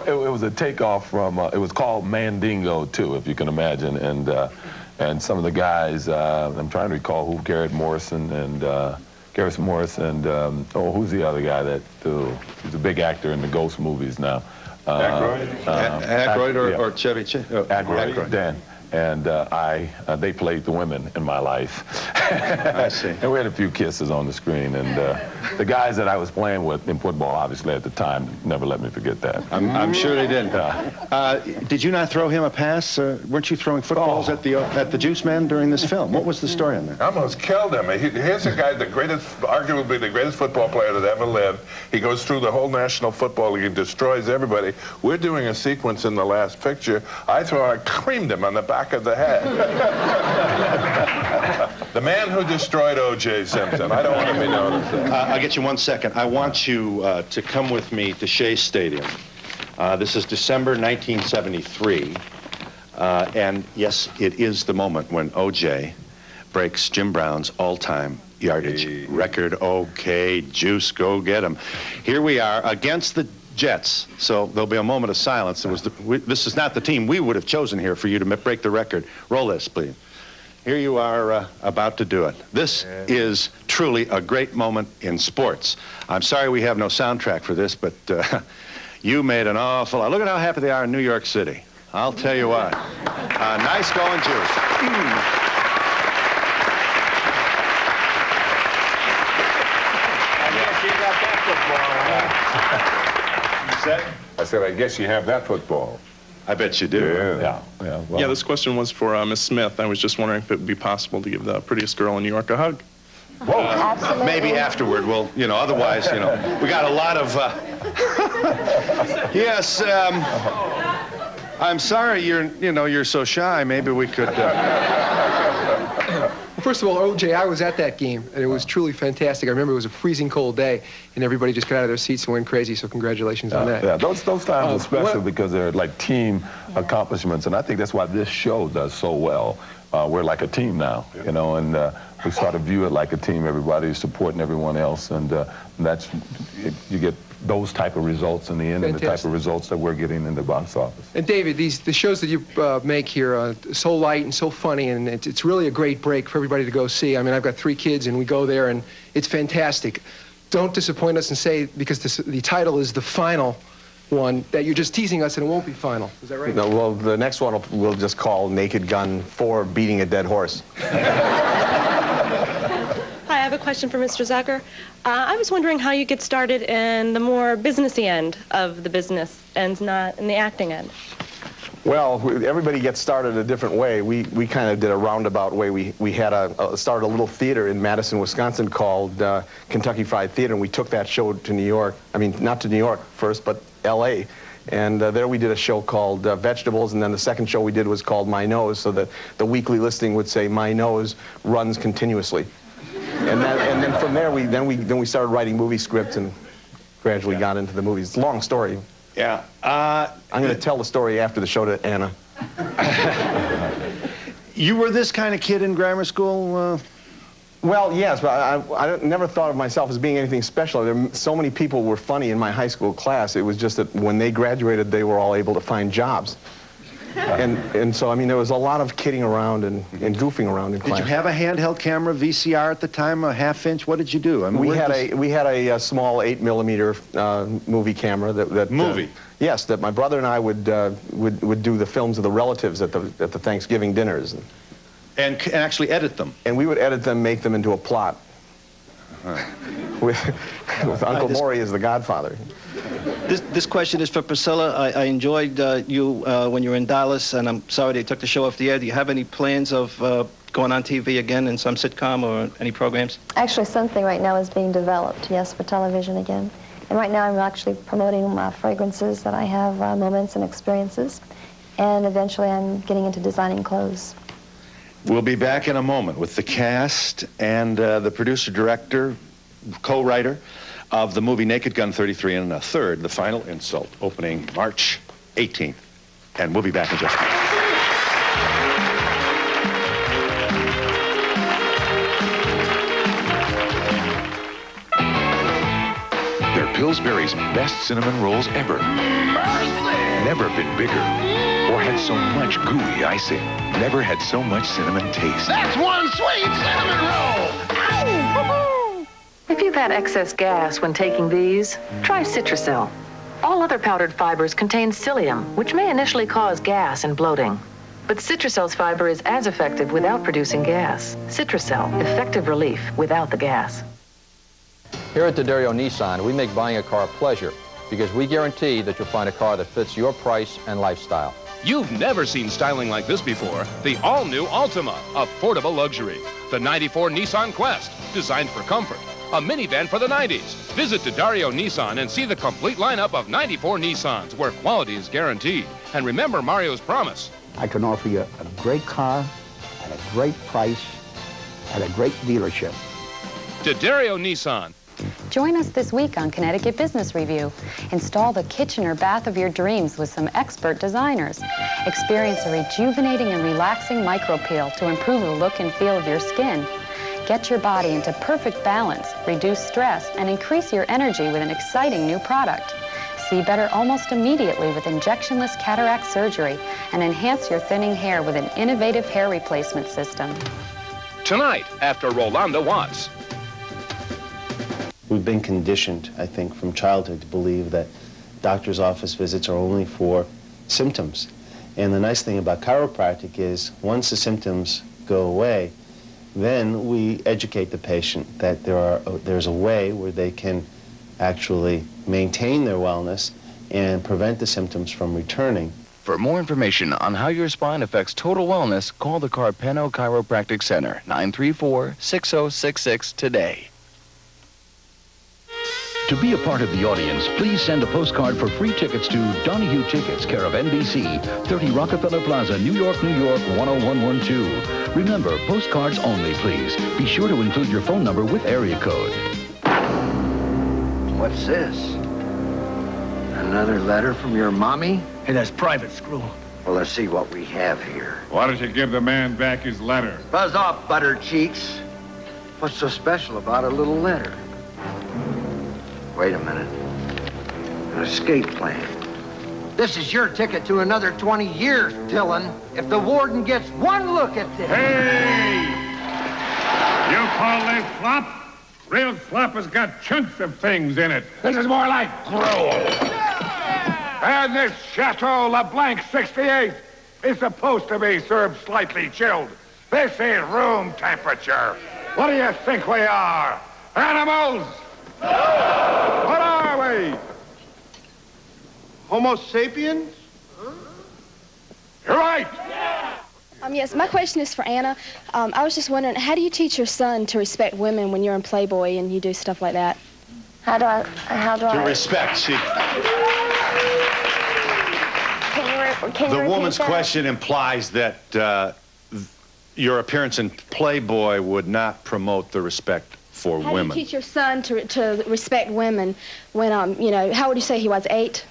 It was a takeoff from, it was called Mandingo, too, if you can imagine. And some of the guys, I'm trying to recall who, Garrett Morrison and who's the other guy that, he's a big actor in the Ghost movies now. Aykroyd? Aykroyd or Chevy Chase? Aykroyd. Dan. And they played the women in my life. I see. And we had a few kisses on the screen. And the guys that I was playing with in football, obviously, at the time, never let me forget that. I'm sure they didn't. Did you not throw him a pass? Weren't you throwing footballs at the Juice Man during this film? What was the story on that? I almost killed him. Here's a guy, arguably the greatest football player that ever lived. He goes through the whole National Football League and destroys everybody. We're doing a sequence in the last picture. I creamed him on the back of the head. The man who destroyed O.J. Simpson. I don't want to be known as that. I'll get you 1 second. I want you to come with me to Shea Stadium. This is December 1973. And yes, it is the moment when O.J. breaks Jim Brown's all-time yardage record. Okay, Juice, go get him. Here we are against the Jets, so there'll be a moment of silence. This is not the team we would have chosen here for you to break the record. Roll this, please. Here you are about to do it. This is truly a great moment in sports. I'm sorry we have no soundtrack for this, but you made an awful lot. Look at how happy they are in New York City. I'll tell you what. Nice going, Juice. I said, I guess you have that football. I bet you do. Yeah, this question was for Miss Smith. I was just wondering if it would be possible to give the prettiest girl in New York a hug. Whoa. Maybe afterward. Well, otherwise, we got a lot of... Yes, I'm sorry you're so shy. Maybe we could... First of all, OJ, I was at that game, and it was truly fantastic. I remember it was a freezing cold day, and everybody just got out of their seats and went crazy, so congratulations on that. Yeah, those times are special because they're like team accomplishments, and I think that's why this show does so well. we're like a team now, you know, and we sort of view it like a team. Everybody's supporting everyone else, and you get those type of results in the end, and the type of results that we're getting in the box office. And David, the shows that you make here are so light and so funny, and it's really a great break for everybody to go see. I mean, I've got 3 kids, and we go there, and it's fantastic. Don't disappoint us and say, because the title is the final one, that you're just teasing us and it won't be final. Is that right? No, well, the next one we'll just call Naked Gun 4 Beating a Dead Horse. Hi, I have a question for Mr. Zucker. I was wondering how you get started in the more businessy end of the business and not in the acting end. Well, everybody gets started a different way. We kind of did a roundabout way. We had started a little theater in Madison, Wisconsin called Kentucky Fried Theater, and we took that show to New York. I mean, not to New York first, but L.A. And there we did a show called Vegetables, and then the second show we did was called My Nose, so that the weekly listing would say My Nose runs continuously. And then from there we started writing movie scripts and gradually got into the movies. It's a long story. Yeah. I'm going to tell the story after the show to Anna. You were this kind of kid in grammar school? Well, yes, but I never thought of myself as being anything special. So many people were funny in my high school class. It was just that when they graduated, they were all able to find jobs. And so, I mean, there was a lot of kidding around and goofing around in class. Did you have a handheld camera, VCR at the time, a half-inch? What did you do? I mean, we had a small 8mm movie camera that movie. Yes, that my brother and I would do the films of the relatives at the Thanksgiving dinners. And actually edit them. And we would edit them, make them into a plot. With Uncle Maury as the godfather. This question is for Priscilla. I enjoyed you when you were in Dallas, and I'm sorry they took the show off the air. Do you have any plans of going on TV again in some sitcom or any programs? Actually, something right now is being developed, yes, for television again. And right now I'm actually promoting fragrances that I have, moments and experiences. And eventually I'm getting into designing clothes. We'll be back in a moment with the cast and the producer-director, co-writer of the movie Naked Gun 33 and a third, The Final Insult, opening March 18th. And we'll be back in just a minute. They're Pillsbury's best cinnamon rolls ever. Never been bigger or had so much gooey icing. Never had so much cinnamon taste. That's one sweet cinnamon roll! Ow! If you've had excess gas when taking these, try Citracel. All other powdered fibers contain psyllium, which may initially cause gas and bloating. But Citracel's fiber is as effective without producing gas. Citracel, effective relief without the gas. Here at Donahue Nissan, we make buying a car a pleasure because we guarantee that you'll find a car that fits your price and lifestyle. You've never seen styling like this before. The all-new Altima, affordable luxury. The '94 Nissan Quest, designed for comfort. A minivan for the '90s. Visit Donahue Nissan and see the complete lineup of '94 Nissans, where quality is guaranteed. And remember Mario's promise. I can offer you a great car at a great price at a great dealership. Donahue Nissan. Join us this week on Connecticut Business Review. Install the kitchen or bath of your dreams with some expert designers. Experience a rejuvenating and relaxing micropeel to improve the look and feel of your skin. Get your body into perfect balance, reduce stress, and increase your energy with an exciting new product. See better almost immediately with injectionless cataract surgery and enhance your thinning hair with an innovative hair replacement system. Tonight, after Rolanda Watts. We've been conditioned, I think, from childhood to believe that doctor's office visits are only for symptoms. And the nice thing about chiropractic is once the symptoms go away, then we educate the patient that there's a way where they can actually maintain their wellness and prevent the symptoms from returning. For more information on how your spine affects total wellness, call the Carpeno Chiropractic Center, 934-6066 today. To be a part of the audience, please send a postcard for free tickets to Donahue Tickets, care of NBC, 30 Rockefeller Plaza, New York, New York, 10112. Remember, postcards only, please. Be sure to include your phone number with area code. What's this? Another letter from your mommy? Hey, that's private, Screw. Well, let's see what we have here. Why don't you give the man back his letter? Buzz off, butter cheeks. What's so special about a little letter? Wait a minute. An escape plan. This is your ticket to another 20 years, Dillon. If the warden gets one look at this... Hey! You call this flop? Real flop has got chunks of things in it. This is more like gruel. And this Chateau LeBlanc 68 is supposed to be served slightly chilled. This is room temperature. What do you think we are? Animals? What are we? Homo sapiens? You're right. Yes, my question is for Anna. I was just wondering, how do you teach your son to respect women when you're in Playboy and you do stuff like that? How do I... To respect. Can you The repeat woman's that? question implies that your appearance in Playboy would not promote the respect for How women. do you teach your son to respect women when, how would you say he was, 8?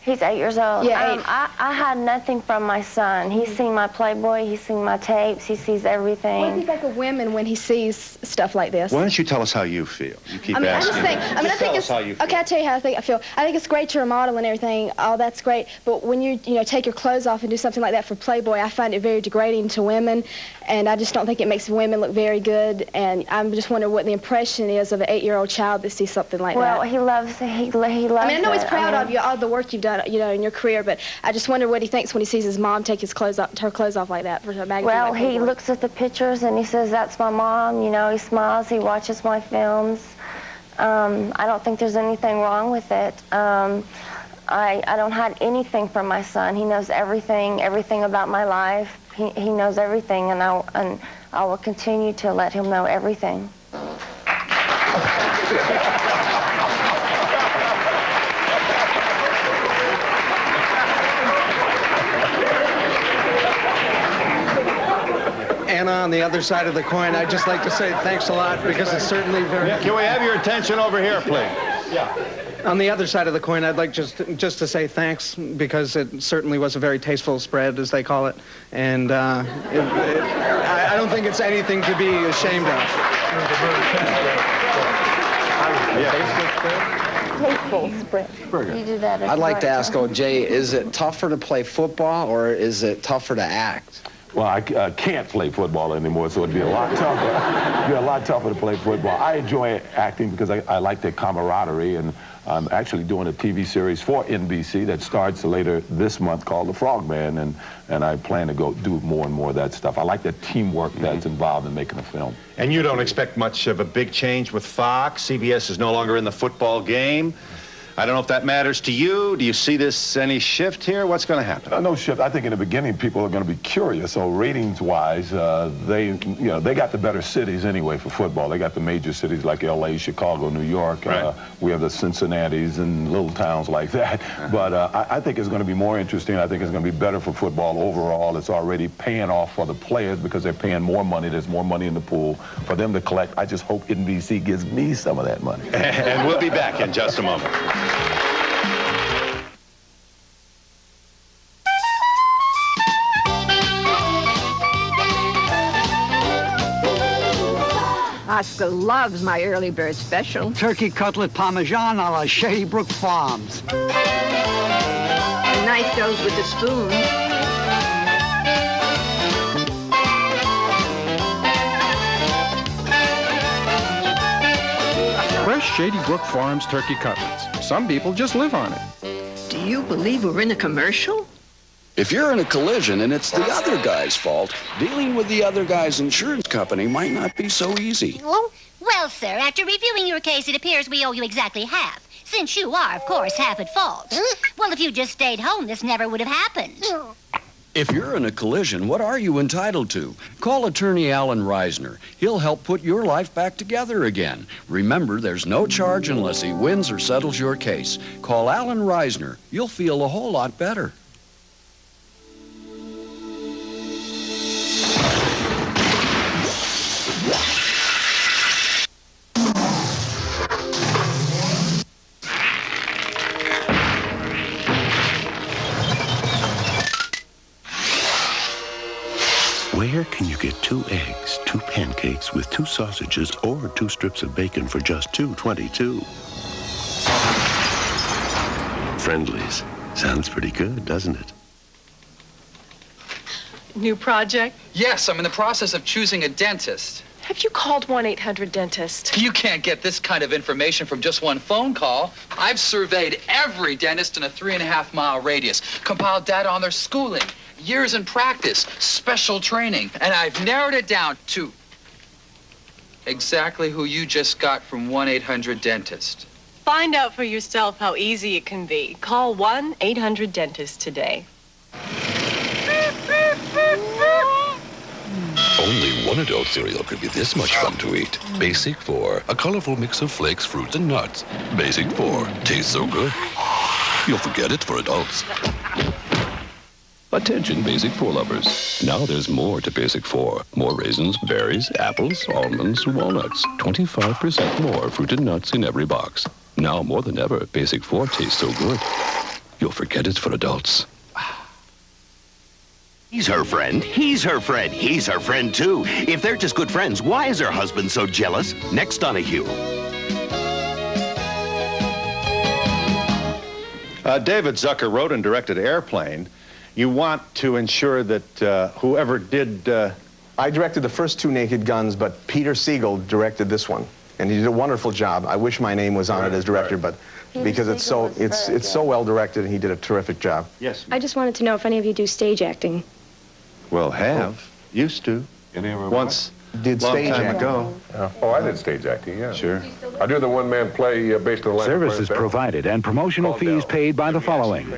He's 8 years old. Yeah, 8. I had nothing from my son. He's seen my Playboy, he's seen my tapes, he sees everything. What do you think of women when he sees stuff like this? Why don't you tell us how you feel? You keep I asking. just think it's, how you feel. okay, I'll tell you how I feel. I think it's great to remodel and everything. Oh, that's great. But when you take your clothes off and do something like that for Playboy, I find it very degrading to women, and I just don't think it makes women look very good. And I'm just wondering what the impression is of an 8-year-old child that sees something like that. Well, he loves he loves I know he's proud it. of you, all the work you've done, in your career, but I just wonder what he thinks when he sees his mom take her clothes off like that for a magazine. Well, like he Playboy. looks at the pictures and he says, that's my mom. He smiles, he watches my films. I don't think there's anything wrong with it. I don't hide anything from my son. He knows everything about my life. He knows everything, and I will continue to let him know everything. Anna, on the other side of the coin, I'd just like to say thanks a lot because it's certainly very... Can we have your attention over here, please? Yeah. On the other side of the coin, I'd like just to say thanks because it certainly was a very tasteful spread, as they call it. And I don't think it's anything to be ashamed of. Tasteful spread. You do that. I'd like to ask OJ, is it tougher to play football or is it tougher to act? Well, I can't play football anymore, so it'd be a lot tougher. It'd be a lot tougher to play football. I enjoy acting because I like the camaraderie, and I'm actually doing a TV series for NBC that starts later this month called The Frogman, and I plan to go do more and more of that stuff. I like the teamwork that's involved in making a film. And you don't expect much of a big change with Fox? CBS is no longer in the football game. I don't know if that matters to you. Do you see any shift here? What's going to happen? No shift. I think in the beginning people are going to be curious. So ratings-wise, they got the better cities anyway for football. They got the major cities like L.A., Chicago, New York. Right. We have the Cincinnatis and little towns like that. But I think it's going to be more interesting. I think it's going to be better for football overall. It's already paying off for the players because they're paying more money. There's more money in the pool for them to collect. I just hope NBC gives me some of that money. And we'll be back in just a moment. Oscar loves my early bird special. Turkey cutlet parmesan a la Shady Brook Farms. A knife goes with the spoon. Fresh Shady Brook Farms turkey cutlets. Some people just live on it. Do you believe we're in a commercial? If you're in a collision and it's the other guy's fault, dealing with the other guy's insurance company might not be so easy. Well, sir, after reviewing your case, it appears we owe you exactly half, since you are, of course, half at fault. Well, if you just stayed home, this never would have happened. If you're in a collision, what are you entitled to? Call attorney Alan Reisner. He'll help put your life back together again. Remember, there's no charge unless he wins or settles your case. Call Alan Reisner. You'll feel a whole lot better. 2 eggs, 2 pancakes with 2 sausages, or 2 strips of bacon for just $2.22. Friendlies. Sounds pretty good, doesn't it? New project? Yes, I'm in the process of choosing a dentist. Have you called 1-800-DENTIST? You can't get this kind of information from just one phone call. I've surveyed every dentist in a 3.5-mile radius, compiled data on their schooling, years in practice, special training, and I've narrowed it down to exactly who you just got from 1-800-DENTIST. Find out for yourself how easy it can be. Call 1-800-DENTIST today. Only one adult cereal could be this much fun to eat. Basic 4, a colorful mix of flakes, fruits, and nuts. Basic 4, tastes so good, you'll forget it's for adults. Attention, Basic 4 lovers. Now there's more to Basic 4. More raisins, berries, apples, almonds, walnuts. 25% more fruit and nuts in every box. Now more than ever, Basic 4 tastes so good, you'll forget it's for adults. He's her friend. He's her friend. He's her friend, too. If they're just good friends, why is her husband so jealous? Next, Donahue. David Zucker wrote and directed Airplane. You want to ensure that whoever did... I directed the first 2 Naked Guns, but Peter Siegel directed this one. And he did a wonderful job. I wish my name was on it as director, but because it's so well directed, and he did a terrific job. Yes. I just wanted to know if any of you do stage acting. Well, used to. Once, did long stage time acting. ago. Oh, I did stage acting, yeah. Sure. I do the one-man play based on... Services provided and promotional fees paid by the following.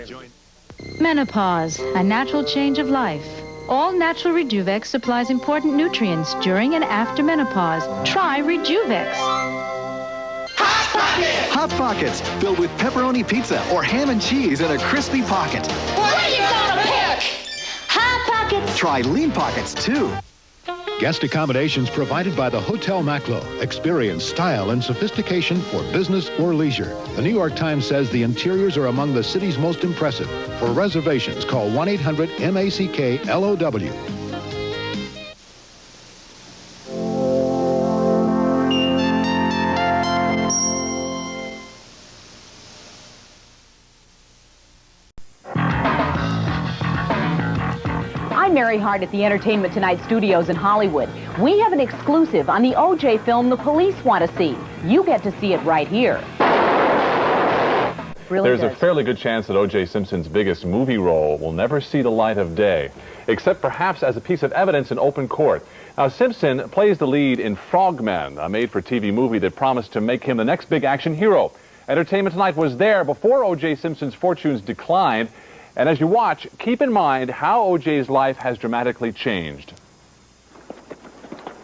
Menopause, a natural change of life. All natural Rejuvex supplies important nutrients during and after menopause. Try Rejuvex. Hot Pockets, filled with pepperoni pizza or ham and cheese in a crispy pocket. What are you gonna pick? Hot Pockets. Try Lean Pockets, too. Guest accommodations provided by the Hotel Maclo. Experience style and sophistication for business or leisure. The New York Times says the interiors are among the city's most impressive. For reservations, call 1-800-MACK-LOW. I'm Mary Hart at the Entertainment Tonight studios in Hollywood. We have an exclusive on the O.J. film the police want to see. You get to see it right here. There's a fairly good chance that O.J. Simpson's biggest movie role will never see the light of day, except perhaps as a piece of evidence in open court. Now, Simpson plays the lead in Frogman, a made-for-TV movie that promised to make him the next big action hero. Entertainment Tonight was there before O.J. Simpson's fortunes declined. And as you watch, keep in mind how O.J.'s life has dramatically changed.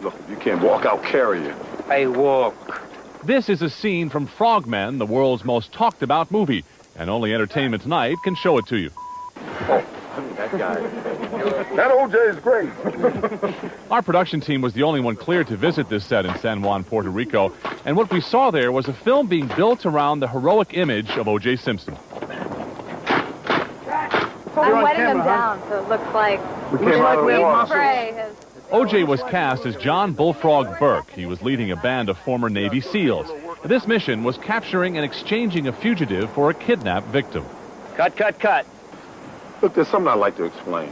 Look, if you can't walk, I'll carry you. I walk. This is a scene from Frogman, the world's most talked about movie. And only Entertainment Tonight can show it to you. Oh, that guy. That O.J. is great. Our production team was the only one cleared to visit this set in San Juan, Puerto Rico. And what we saw there was a film being built around the heroic image of O.J. Simpson. I'm wetting them down, so it looks like spray. O.J. was cast as John Bullfrog Burke. He was leading a band of former Navy SEALs. This mission was capturing and exchanging a fugitive for a kidnapped victim. Cut, cut, cut. Look, there's something I'd like to explain.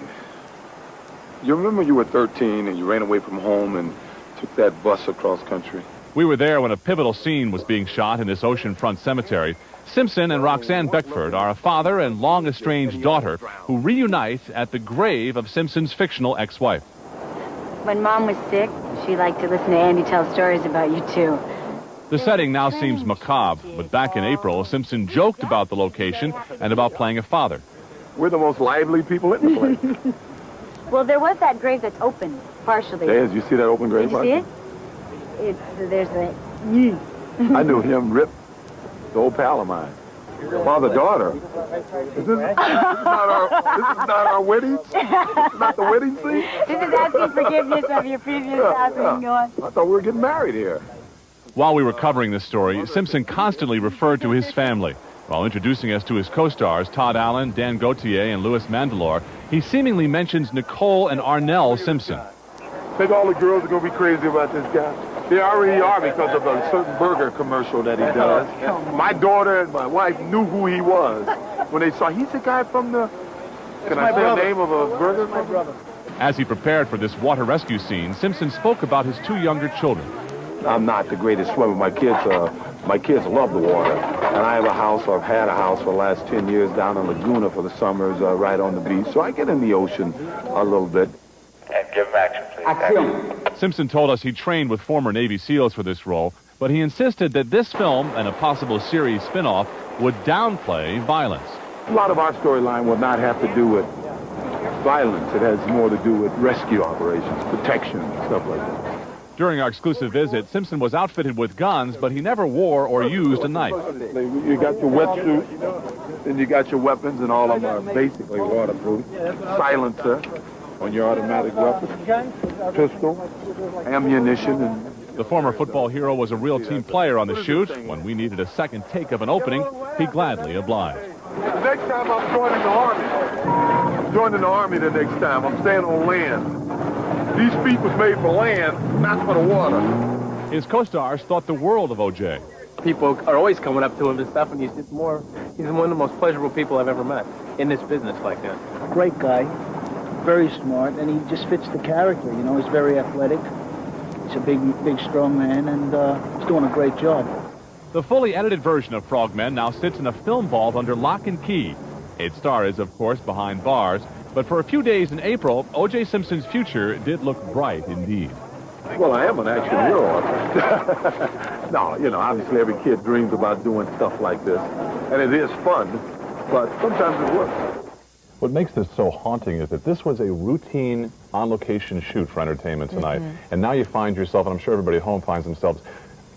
You remember you were 13 and you ran away from home and took that bus across country? We were there when a pivotal scene was being shot in this oceanfront cemetery. Simpson and Roxanne Beckford are a father and long-estranged daughter who reunite at the grave of Simpson's fictional ex-wife. When Mom was sick, she liked to listen to Andy tell stories about you, too. The setting now seems macabre, but back in April, Simpson joked about the location and about playing a father. We're the most lively people in the place. Well, there was that grave that's open, partially. Dad, you see that open grave? Did you see it? There's a... I knew him, Rip. The old pal of mine. Father-daughter. This is not our wedding? This is not the wedding scene? This is asking forgiveness of your previous house and going. I thought we were getting married here. While we were covering this story, Simpson constantly referred to his family. While introducing us to his co-stars, Todd Allen, Dan Gautier, and Louis Mandylor, he seemingly mentions Nicole and Arnell Simpson. Think all the girls are going to be crazy about this guy? They already are because of a certain burger commercial that he does. My daughter and my wife knew who he was when they saw. He's the guy from the... Can I say the name of a burger? My brother. As he prepared for this water rescue scene, Simpson spoke about his two younger children. I'm not the greatest swimmer. My kids love the water. And I have a house, or I've had a house for the last 10 years down in Laguna for the summers, right on the beach. So I get in the ocean a little bit. And give him action, please. Action. Simpson told us he trained with former Navy SEALs for this role, but he insisted that this film and a possible series spin-off would downplay violence. A lot of our storyline will not have to do with violence. It has more to do with rescue operations, protection, stuff like that. During our exclusive visit, Simpson was outfitted with guns, but he never wore or used a knife. You got your wetsuit, and you got your weapons, and all of them are basically waterproof. Silencer on your automatic weapon, pistol, ammunition, and... The former football hero was a real team player on the shoot. When we needed a second take of an opening, he gladly obliged. The next time I'm joining the Army. I'm joining the Army the next time. I'm staying on land. These feet was made for land, not for the water. His co-stars thought the world of O.J. People are always coming up to him and stuff, and he's one of the most pleasurable people I've ever met in this business like that. Great guy, very smart, and he just fits the character, you know. He's very athletic. He's a big, strong man, and he's doing a great job. The fully edited version of Frogmen now sits in a film vault under lock and key. Its star is, of course, behind bars, but for a few days in April, O.J. Simpson's future did look bright indeed. Well, I am an action hero artist. No, you know, obviously every kid dreams about doing stuff like this, and it is fun, but sometimes it works. What makes this so haunting is that this was a routine, on-location shoot for Entertainment Tonight, and now you find yourself, and I'm sure everybody at home finds themselves,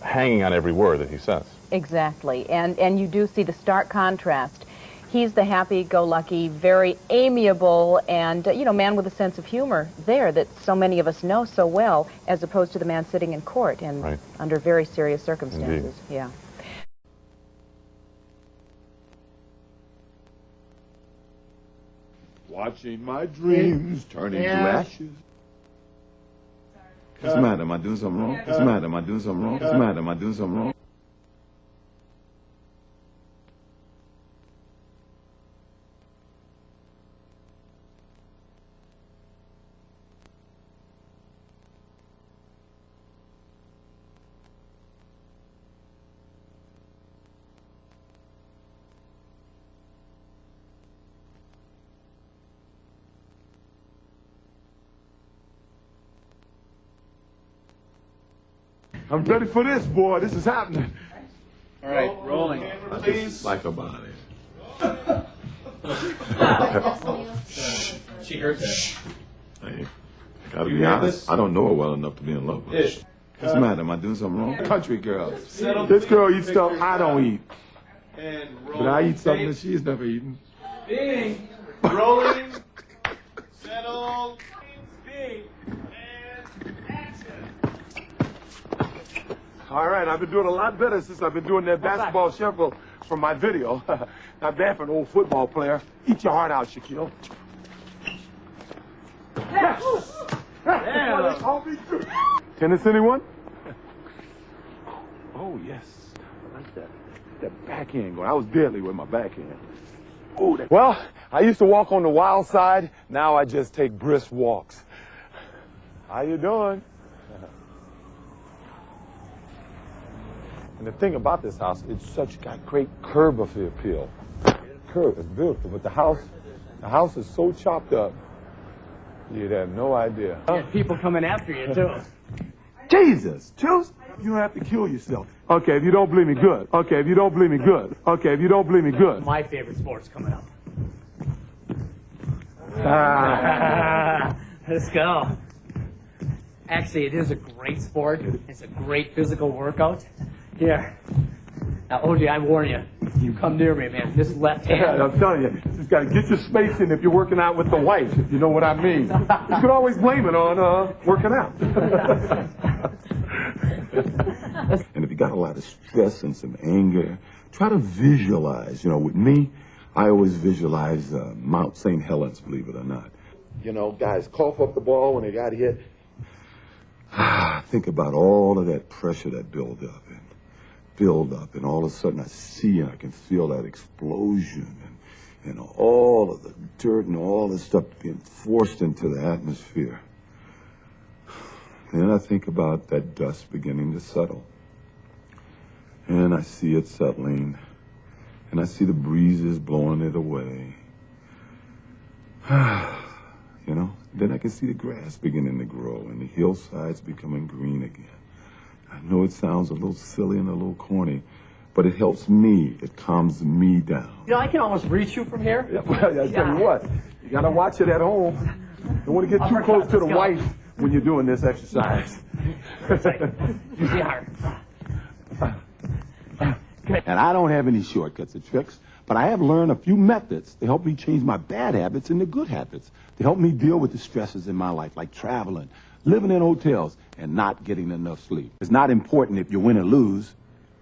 hanging on every word that he says. Exactly, and you do see the stark contrast. He's the happy-go-lucky, very amiable, and, you know, man with a sense of humor there that so many of us know so well, as opposed to the man sitting in court and under very serious circumstances. Indeed. Yeah. Watching my dreams turning to ashes. What's the matter? Am I doing something wrong? What's the matter? Am I doing something wrong? What's the matter? Am I doing something wrong? I'm ready for this, boy. This is happening. All right, rolling. I just like about it. She heard that. Hey, I gotta be honest. I don't know her well enough to be in love with her. What's the matter? Am I doing something wrong? Country girl. This girl eats stuff I don't eat. But I eat something that she's never eaten. Bing. Rolling. Settle. Bing. All right, I've been doing a lot better since I've been doing that basketball shuffle from my video. Not bad for an old football player. Eat your heart out, Shaquille. Tennis, anyone? Oh, yes. I like that. That backhand going. I was deadly with my backhand. Oh, well, I used to walk on the wild side. Now I just take brisk walks. How you doing? And the thing about this house, it's got great curb appeal. Curb is beautiful, but the house is so chopped up, you'd have no idea. You have people coming after you, too. Jesus, Juice, you don't have to kill yourself. Okay, if you don't believe me, good. Okay, if you don't believe me, good. Okay, if you don't believe me, good. My favorite sport's coming up. Let's go. Actually, it is a great sport. It's a great physical workout. Here. Now, OJ, I warn you. You come near me, man. This left hand. I'm telling you, you just got to get your space in if you're working out with the wife, if you know what I mean. You could always blame it on working out. And if you got a lot of stress and some anger, try to visualize. You know, with me, I always visualize Mount St. Helens, believe it or not. You know, guys cough up the ball when they got hit. Think about all of that pressure that built up, and all of a sudden I see and I can feel that explosion, and all of the dirt and all this stuff being forced into the atmosphere. Then I think about that dust beginning to settle, and I see it settling, and I see the breezes blowing it away. You know, then I can see the grass beginning to grow and the hillsides becoming green again. I know it sounds a little silly and a little corny, but it helps me. It calms me down. You know, I can almost reach you from here. Yeah, well, I tell you what, you gotta watch it at home. Don't want to get too close to the wife when you're doing this exercise. You see her. And I don't have any shortcuts or tricks, but I have learned a few methods to help me change my bad habits into good habits, to help me deal with the stresses in my life, like traveling, living in hotels, and not getting enough sleep. It's not important if you win or lose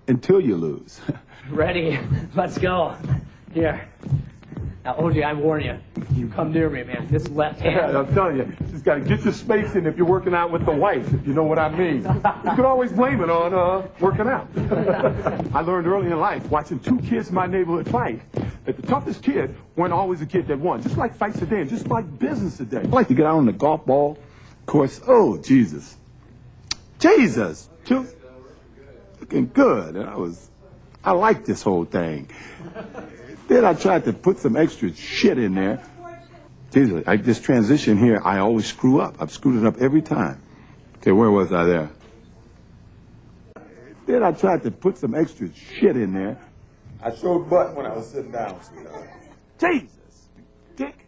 until you lose. Ready? Let's go. Here. Now, OJ, I warn you. You come near me, man. This left hand. I'm telling you, just got to get your space in if you're working out with the wife, if you know what I mean. You can always blame it on working out. I learned early in life, watching two kids in my neighborhood fight, that the toughest kid wasn't always the kid that won. Just like fights today, and just like business today. I like to get out on the golf ball course. Oh, Jesus. Jesus. Looking good. And I like this whole thing. Then I tried to put some extra shit in there. Jesus, this transition here, I always screw up. I've screwed it up every time. Okay, where was I there? Then I tried to put some extra shit in there. I showed butt when I was sitting down, sweetheart. Jesus, dick.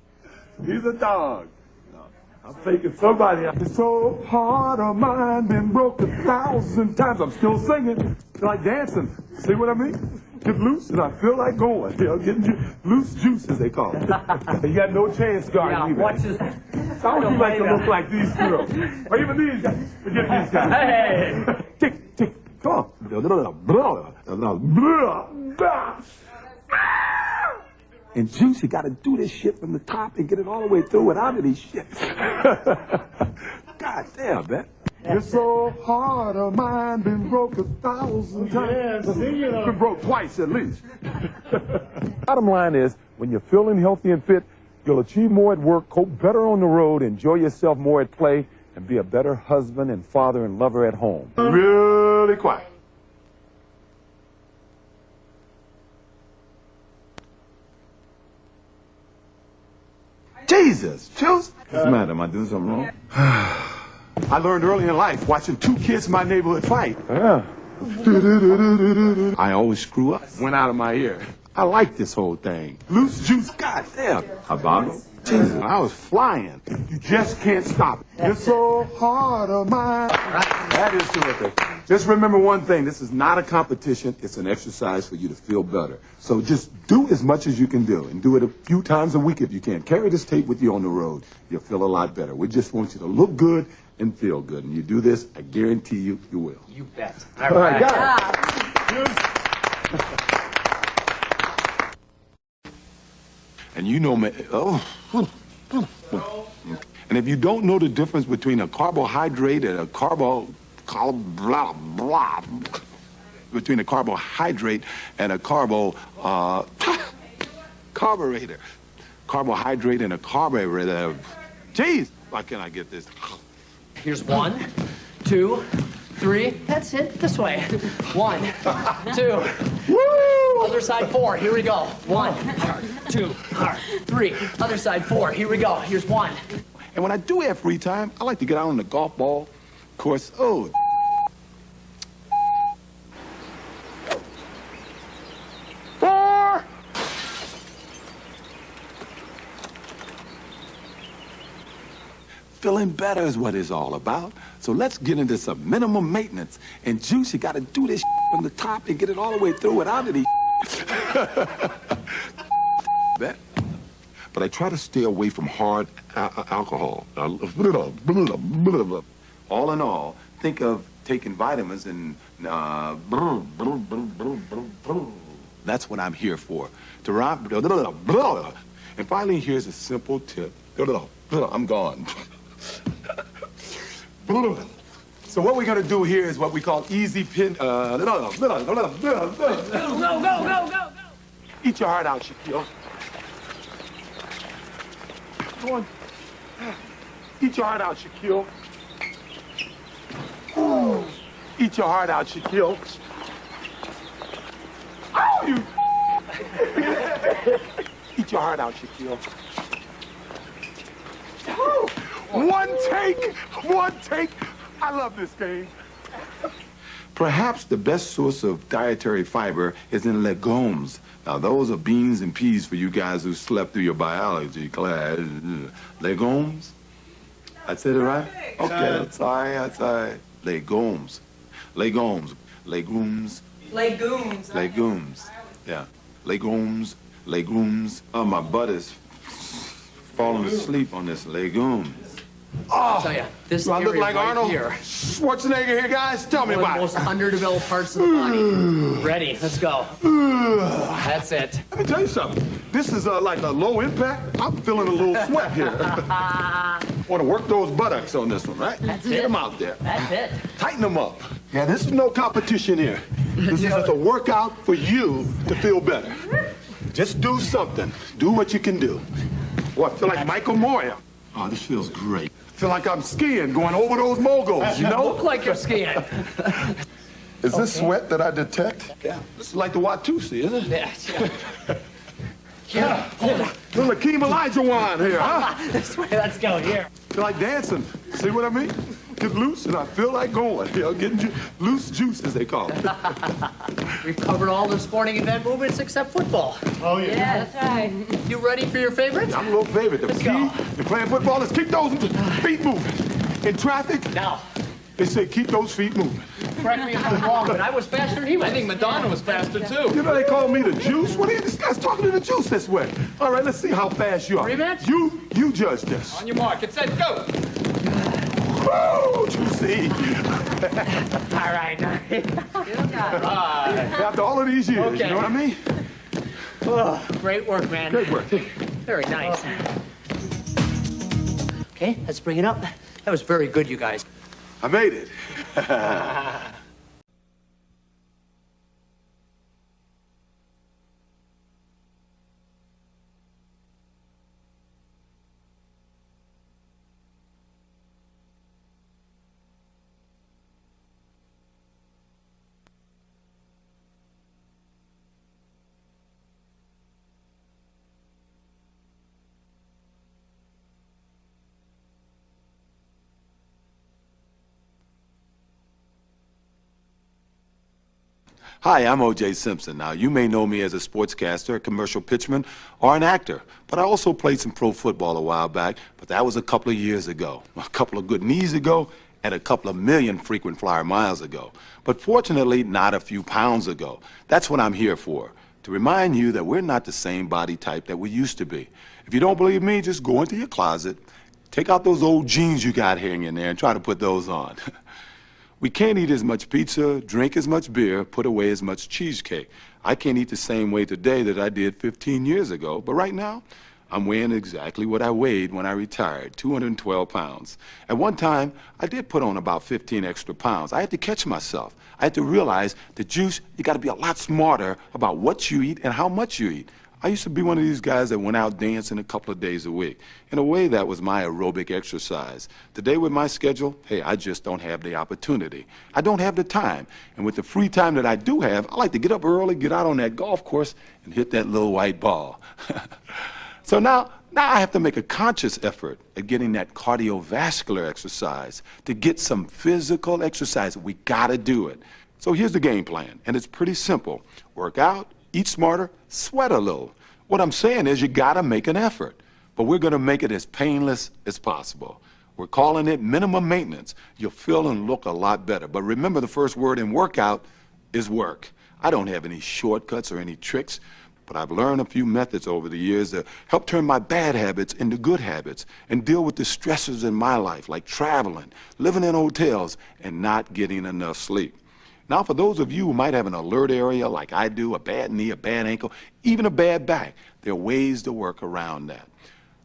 He's a dog. No, I'm faking somebody out. This old heart of mine been broke 1,000 times. I'm still singing. It's like dancing. See what I mean? Get loose and I feel like going. You know, getting loose juice, as they call it. You got no chance guarding me. Watch this. How would you like to look like these girls? Or even these guys? Forget these guys. Hey! Tick, tick, come on. And Juice, you got to do this shit from the top and get it all the way through without any shit. God damn, man. This old heart of mine been broke 1,000 times. Yeah, been broke twice at least. Bottom line is, when you're feeling healthy and fit, you'll achieve more at work, cope better on the road, enjoy yourself more at play, and be a better husband and father and lover at home. Really quiet. Jesus, Juice. What's the matter? Am I doing something wrong? I learned early in life, watching two kids in my neighborhood fight. Yeah. I always screw up. Went out of my ear. I like this whole thing. Loose juice, goddamn. Habano. Jesus, I was flying. You just can't stop it. You're so hard of mine. That is terrific. Just remember one thing. This is not a competition. It's an exercise for you to feel better. So just do as much as you can do, and do it a few times a week if you can. Carry this tape with you on the road. You'll feel a lot better. We just want you to look good and feel good. And you do this, I guarantee you, you will. You bet. All right, got it. And you know, man, and if you don't know the difference between a carbohydrate and a between a carbohydrate and a carburetor. Carbohydrate and a carburetor. Jeez, why can't I get this? Here's 1, 2, 3. That's it. This way. 1, 2. Woo! Other side 4. Here we go. 1, 2, 3. Other side 4. Here we go. Here's 1. And when I do have free time, I like to get out on the golf ball course. Oh. Feeling better is what it's all about. So let's get into some minimum maintenance. And Juice, you got to do this from the top and get it all the way through without any But I try to stay away from hard alcohol. All in all, think of taking vitamins and that's what I'm here for. And finally, here's a simple tip. I'm gone. So what we're gonna do here is what we call easy pin. Go. Eat your heart out, Shaquille. Go on. Eat your heart out, Shaquille. Eat your heart out, Shaquille. You. Eat your heart out, Shaquille. One take. I love this game. Perhaps the best source of dietary fiber is in legumes. Now, those are beans and peas for you guys who slept through your biology class. Legumes? I said it right? Okay, that's all right. Legumes. Legumes. Yeah. Legumes. Oh, my butt is falling asleep on this legumes. I'll tell you, this do I look like right Arnold here, Schwarzenegger here, guys? Tell me about it. one of the most underdeveloped parts of the body. Ready, let's go. That's it. Let me tell you something. This is like a low impact. I'm feeling a little sweat here. Want to work those buttocks on this one, right? That's Get it. them out there. That's it. Tighten them up. Yeah, this is no competition here. This is just a workout for you to feel better. Just do something. Do what you can do. Boy, I feel like Michael Moyer. Oh, this feels great. I feel like I'm skiing, going over those moguls, you know? Look like you're skiing. Is this sweat that I detect? Yeah. This is like the Watusi, isn't it? Yeah. Little Akeem Olajuwon here, huh? This way, let's go, here. Feel like dancing. See what I mean? Get loose and I feel like going. You know, getting loose juice, as they call it. We've covered all the sporting event movements except football. Oh, yeah. Yeah, that's right. You ready for your favorite? I'm a little favorite. The Let's key go. to playing football is keep those feet moving. In traffic, Now, they say keep those feet moving. correct me if I'm wrong, but I was faster than he was. I think Madonna was faster, too. You know they call me the juice? What are you, this guy's talking to the juice this way? All right, let's see how fast you are. Rematch? You judge this. On your mark, get set, go. Oh, juicy. All right. After all of these years, Okay. you know what I mean? Oh, great work, man. Great work. Very nice. Okay, let's bring it up. That was very good, you guys. I made it. Hi, I'm O.J. Simpson. Now, you may know me as a sportscaster, a commercial pitchman, or an actor, but I also played some pro football a while back, but that was a couple of years ago, a couple of good knees ago, and a couple of million frequent flyer miles ago. But fortunately, not a few pounds ago. That's what I'm here for, to remind you that we're not the same body type that we used to be. If you don't believe me, just go into your closet, take out those old jeans you got hanging there, and try to put those on. We can't eat as much pizza, drink as much beer, put away as much cheesecake. I can't eat the same way today that I did 15 years ago, but right now, I'm weighing exactly what I weighed when I retired, 212 pounds. At one time, I did put on about 15 extra pounds. I had to catch myself. I had to realize that, Juice, you gotta be a lot smarter about what you eat and how much you eat. I used to be one of these guys that went out dancing a couple of days a week. In a way, that was my aerobic exercise. Today with my schedule, hey, I just don't have the opportunity. I don't have the time. And with the free time that I do have, I like to get up early, get out on that golf course, and hit that little white ball. So now I have to make a conscious effort at getting that cardiovascular exercise, to get some physical exercise. We gotta do it. So here's the game plan, and it's pretty simple. Work out, eat smarter, sweat a little. What I'm saying is you gotta make an effort, but we're gonna make it as painless as possible. We're calling it minimum maintenance. You'll feel and look a lot better. But remember, the first word in workout is work. I don't have any shortcuts or any tricks, but I've learned a few methods over the years that help turn my bad habits into good habits and deal with the stresses in my life, like traveling, living in hotels, and not getting enough sleep. Now, for those of you who might have an alert area like I do, a bad knee, a bad ankle, even a bad back, there are ways to work around that.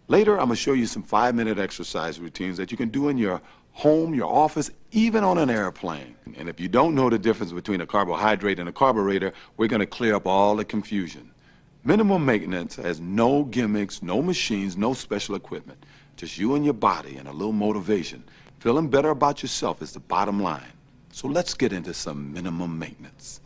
Later, I'm going to show you some 5-minute exercise routines that you can do in your home, your office, even on an airplane. And if you don't know the difference between a carbohydrate and a carburetor, we're going to clear up all the confusion. Minimum maintenance has no gimmicks, no machines, no special equipment. Just you and your body and a little motivation. Feeling better about yourself is the bottom line. So let's get into some minimum maintenance.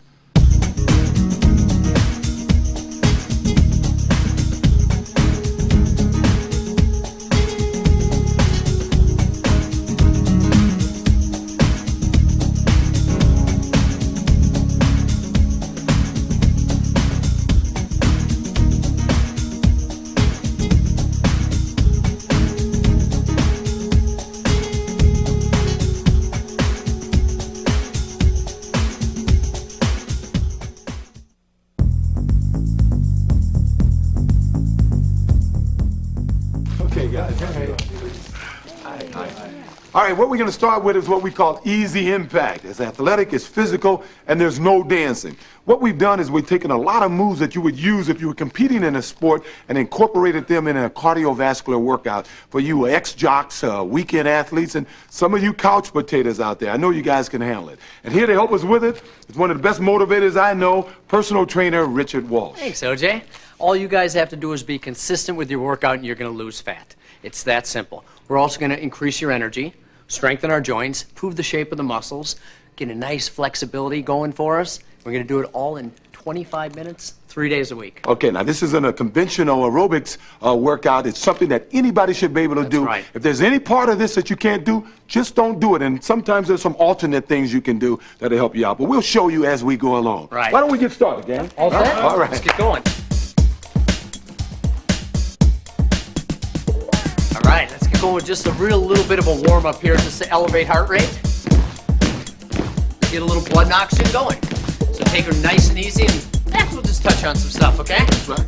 All right, what we're going to start with is what we call easy impact. It's athletic, it's physical, and there's no dancing. What we've done is we've taken a lot of moves that you would use if you were competing in a sport and incorporated them in a cardiovascular workout for you ex-jocks, weekend athletes, and some of you couch potatoes out there. I know you guys can handle it. And here to help us with it is one of the best motivators I know, personal trainer Richard Walsh. Thanks, OJ. All you guys have to do is be consistent with your workout and you're going to lose fat. It's that simple. We're also going to increase your energy, strengthen our joints, improve the shape of the muscles, get a nice flexibility going for us. We're going to do it all in 25 minutes, 3 days a week. Okay, now this isn't a conventional aerobics workout. It's something that anybody should be able to do. Right. If there's any part of this that you can't do, just don't do it. And sometimes there's some alternate things you can do that'll help you out. But we'll show you as we go along. Right. Why don't we get started, gang? All set? All right. Let's get going. All right, let's get going with just a little bit of a warm-up here just to elevate heart rate. Get a little blood oxygen going. So take her nice and easy, and we'll just touch on some stuff, okay? That's right.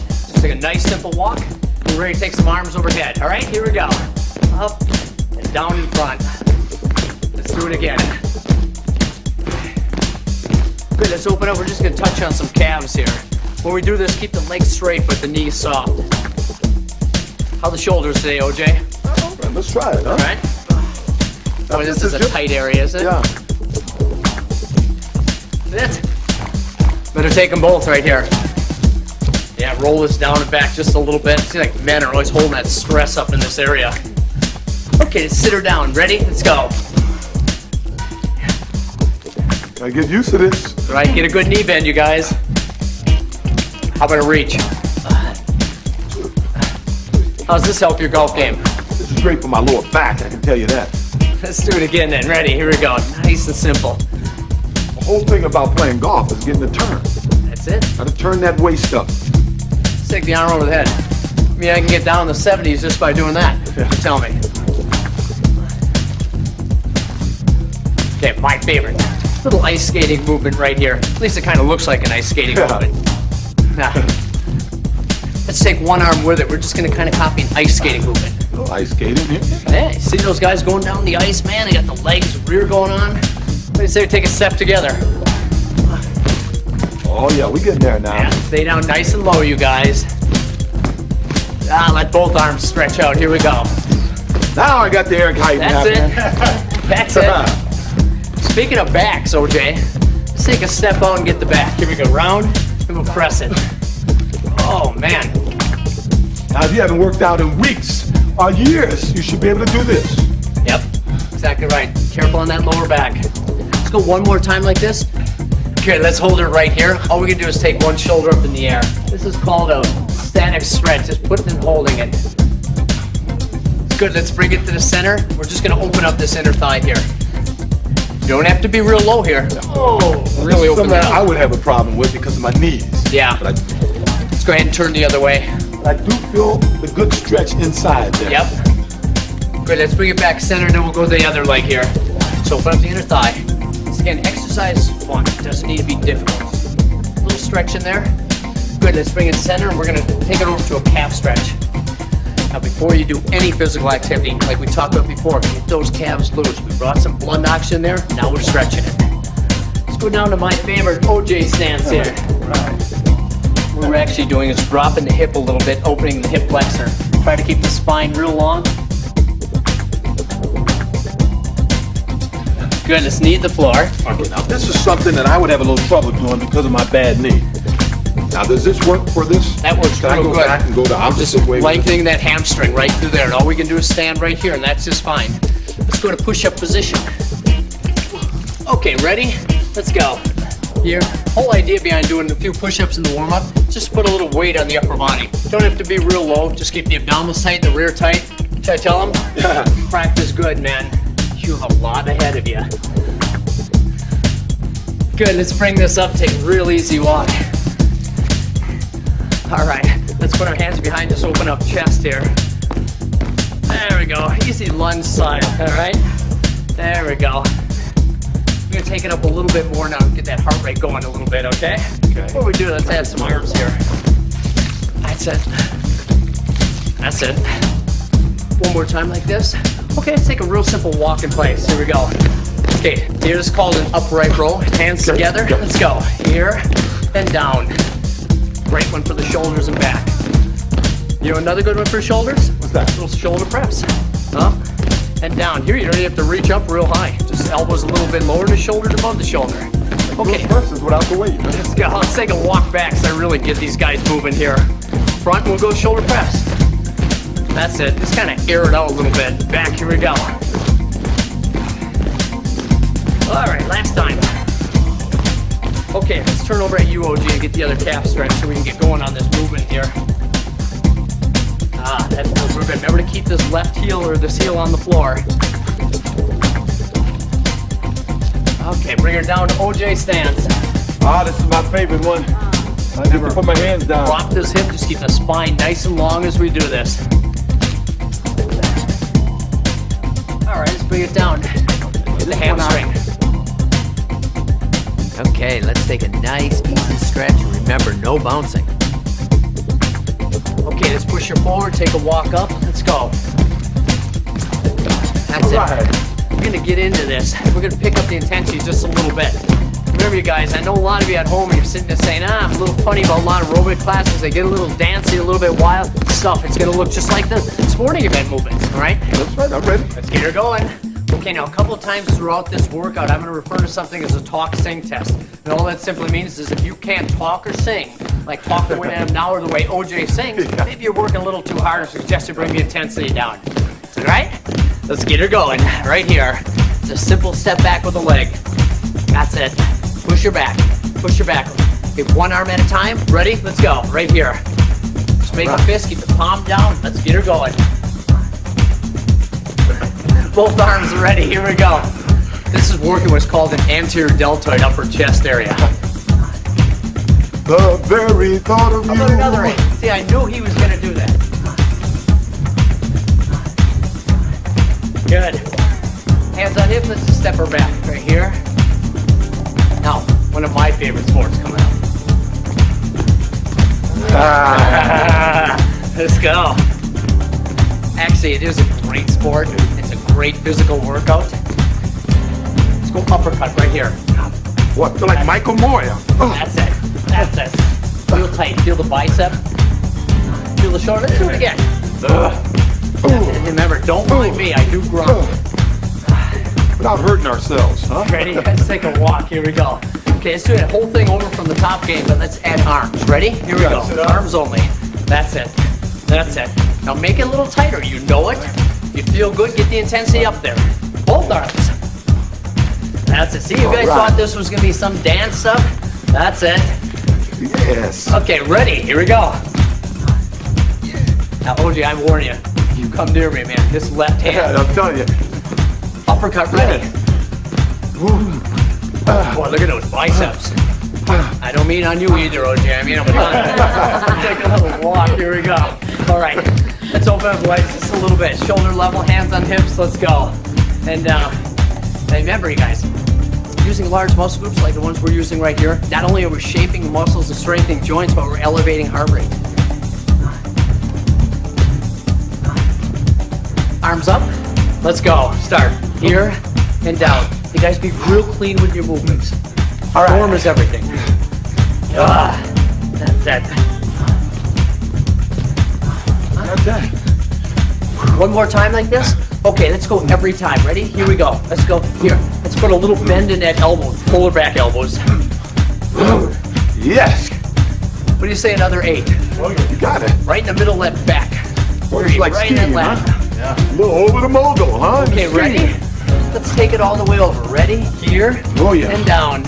Just take a nice, simple walk. We're ready to take some arms overhead. All right, here we go. Up and down in front. Let's do it again. Good, let's open up. We're just going to touch on some calves here. When we do this, keep the legs straight, but the knees soft. How are the shoulders today, OJ? Well, let's try it, huh? All right. Oh, this is a tight area, isn't it? Yeah. That's it. Better take them both right here. Yeah, roll this down and back just a little bit. Seems like men are always holding that stress up in this area. Okay, let's sit her down. Ready? Let's go. Gotta get used to this. All right, get a good knee bend, you guys. How about a reach? How's this help your golf game? This is great for my lower back, I can tell you that. Let's do it again then. Ready? Here we go. Nice and simple. The whole thing about playing golf is getting the turn. That's it. Gotta turn that waist up. Let's take the arm over the head. I mean, I can get down in the 70s just by doing that. Yeah. Tell me. Okay, my favorite. Little ice skating movement right here. At least it kind of looks like an ice skating movement. Now, let's take one arm with it. We're just going to kind of copy an ice skating movement. Oh, ice skating here? Hey, see those guys going down the ice, man? They got the legs, rear going on. What do you say we take a step together? Oh, yeah, we getting there now. Yeah, stay down nice and low, you guys. Let both arms stretch out. Here we go. Now I got the Eric Hyde. That's it. That's it. Speaking of backs, OJ, let's take a step out and get the back. Here we go. Round, and we'll press it. Oh, man. Now, if you haven't worked out in weeks or years, you should be able to do this. Yep, exactly right. Careful on that lower back. Let's go one more time like this. Okay, let's hold it right here. All we're gonna do is take one shoulder up in the air. This is called a static stretch. Just put it and holding it. Good, let's bring it to the center. We're just gonna open up this inner thigh here. You don't have to be real low here. Oh, really open something that up. I would have a problem with because of my knees. Yeah. Let's go ahead and turn the other way. I do feel the good stretch inside there. Yep. Good, let's bring it back center, and then we'll go to the other leg here. So open up the inner thigh. It's, again, exercise is fun. It doesn't need to be difficult. A little stretch in there. Good, let's bring it center, and we're gonna take it over to a calf stretch. Now, before you do any physical activity, like we talked about before, get those calves loose. We brought some blood oxygen there, now we're stretching it. Let's go down to my favorite OJ stance here. What we're actually doing is dropping the hip a little bit, opening the hip flexor. Try to keep the spine real long. Good, let's knee the floor. Okay, now this is something that I would have a little trouble doing because of my bad knee. Now, does this work for this? That works Can I real go good. back and go the opposite way? Lengthening that hamstring right through there. And all we can do is stand right here, and that's just fine. Let's go to push-up position. Okay, ready? Let's go. Here, whole idea behind doing a few push-ups in the warm-up, just put a little weight on the upper body. Don't have to be real low, just keep the abdominals tight, the rear tight. Should I tell them? Yeah. Practice good, man. You have a lot ahead of you. Good, let's bring this up, take a real easy walk. All right, let's put our hands behind us, open up chest here. There we go, easy lunge side, all right? There we go. We're gonna take it up a little bit more now and get that heart rate going a little bit, okay? Okay. Before we do, let's add some arms here. That's it. That's it. One more time like this. Okay, let's take a real simple walk in place. Here we go. Okay, here's called an upright row. Hands together, let's go. Here and down. Great one for the shoulders and back. You know another good one for shoulders? What's that? Little shoulder press. Up and down. Here you don't even have to reach up real high. Just elbows a little bit lower than the shoulders above the shoulder. Okay. Presses without the weight. Let's go. Let's take a walk back so I really get these guys moving here. Front, we'll go shoulder press. That's it. Just kind of air it out a little bit. Back, here we go. All right, last time. Okay, let's turn over at you, OG, and get the other calf stretch so we can get going on this movement here. Ah, that feels real good. Remember to keep this left heel or this heel on the floor. Okay, bring her down to OJ stance. Ah, this is my favorite one. I need to put my hands down. Drop this hip, just keep the spine nice and long as we do this. All right, let's bring it down. The hamstring. Okay, let's take a nice, easy stretch. Remember, no bouncing. Okay, let's push her forward, take a walk up. Let's go. That's it. We're gonna get into this. We're gonna pick up the intensity just a little bit. Remember, you guys, I know a lot of you at home, you're sitting there saying, I'm a little funny about a lot of aerobic classes. They get a little dancey, a little bit wild stuff. It's gonna look just like the sporting event movements, all right? That's right, I'm ready. Let's get her going. Okay, now a couple of times throughout this workout, I'm going to refer to something as a talk-sing test. And all that simply means is if you can't talk or sing, like talk the way I am now or the way OJ sings, maybe you're working a little too hard. I suggest you bring the intensity down. All right? Let's get her going right here. It's a simple step back with a leg. That's it. Push her back. Push her back. Okay, one arm at a time. Ready? Let's go. Right here. Just make a fist. Keep the palm down. Let's get her going. Both arms are ready. Here we go. This is working what's called an anterior deltoid upper chest area. The very thought of you. How about another one? See, I knew he was going to do that. Good. Hands on hips. Let's just step her back right here. Now, one of my favorite sports coming up. Let's go. Actually, it is a great sport. It's a great physical workout. Let's go uppercut right here. What? Feel like Michael Moyer. That's it. That's it. Feel tight. Feel the bicep. Feel the shoulder. Let's do it again. And remember, don't mind me. I do grunt. Without hurting ourselves, huh? Ready? Let's take a walk. Here we go. Okay, let's do that whole thing over from the top game, but let's add arms. Ready? Here we go. Arms only. That's it. That's it. Now make it a little tighter. You know it. You feel good. Get the intensity up there. Both arms. That's it. See, you guys thought this was going to be some dance stuff? That's it. Yes. Okay, ready. Here we go. Now, OJ, I warn you. You come near me, man. This left hand. I'm telling you. Uppercut ready. Boy, look at those biceps. I don't mean on you either, OJ. I mean on mine. Take a little walk. Here we go. All right. Let's open up legs just a little bit. Shoulder level, hands on hips. Let's go. And remember, you guys, using large muscle groups like the ones we're using right here, not only are we shaping the muscles and strengthening joints, but we're elevating heart rate. Arms up. Let's go. Start here and down. You guys be real clean with your movements. All right. Form is everything. That's it. One more time like this. Okay, let's go every time. Ready? Here we go. Let's go. Here. Let's put a little bend in that elbow. Pull her back elbows. Yes. What do you say, another 8? Oh, you got it. Right in the middle of that back. Well, it's like right in skiing, that lap. huh? Yeah. A little over the mogul, huh? Okay, ready? Let's take it all the way over. Ready? Here. Oh, yeah. And down.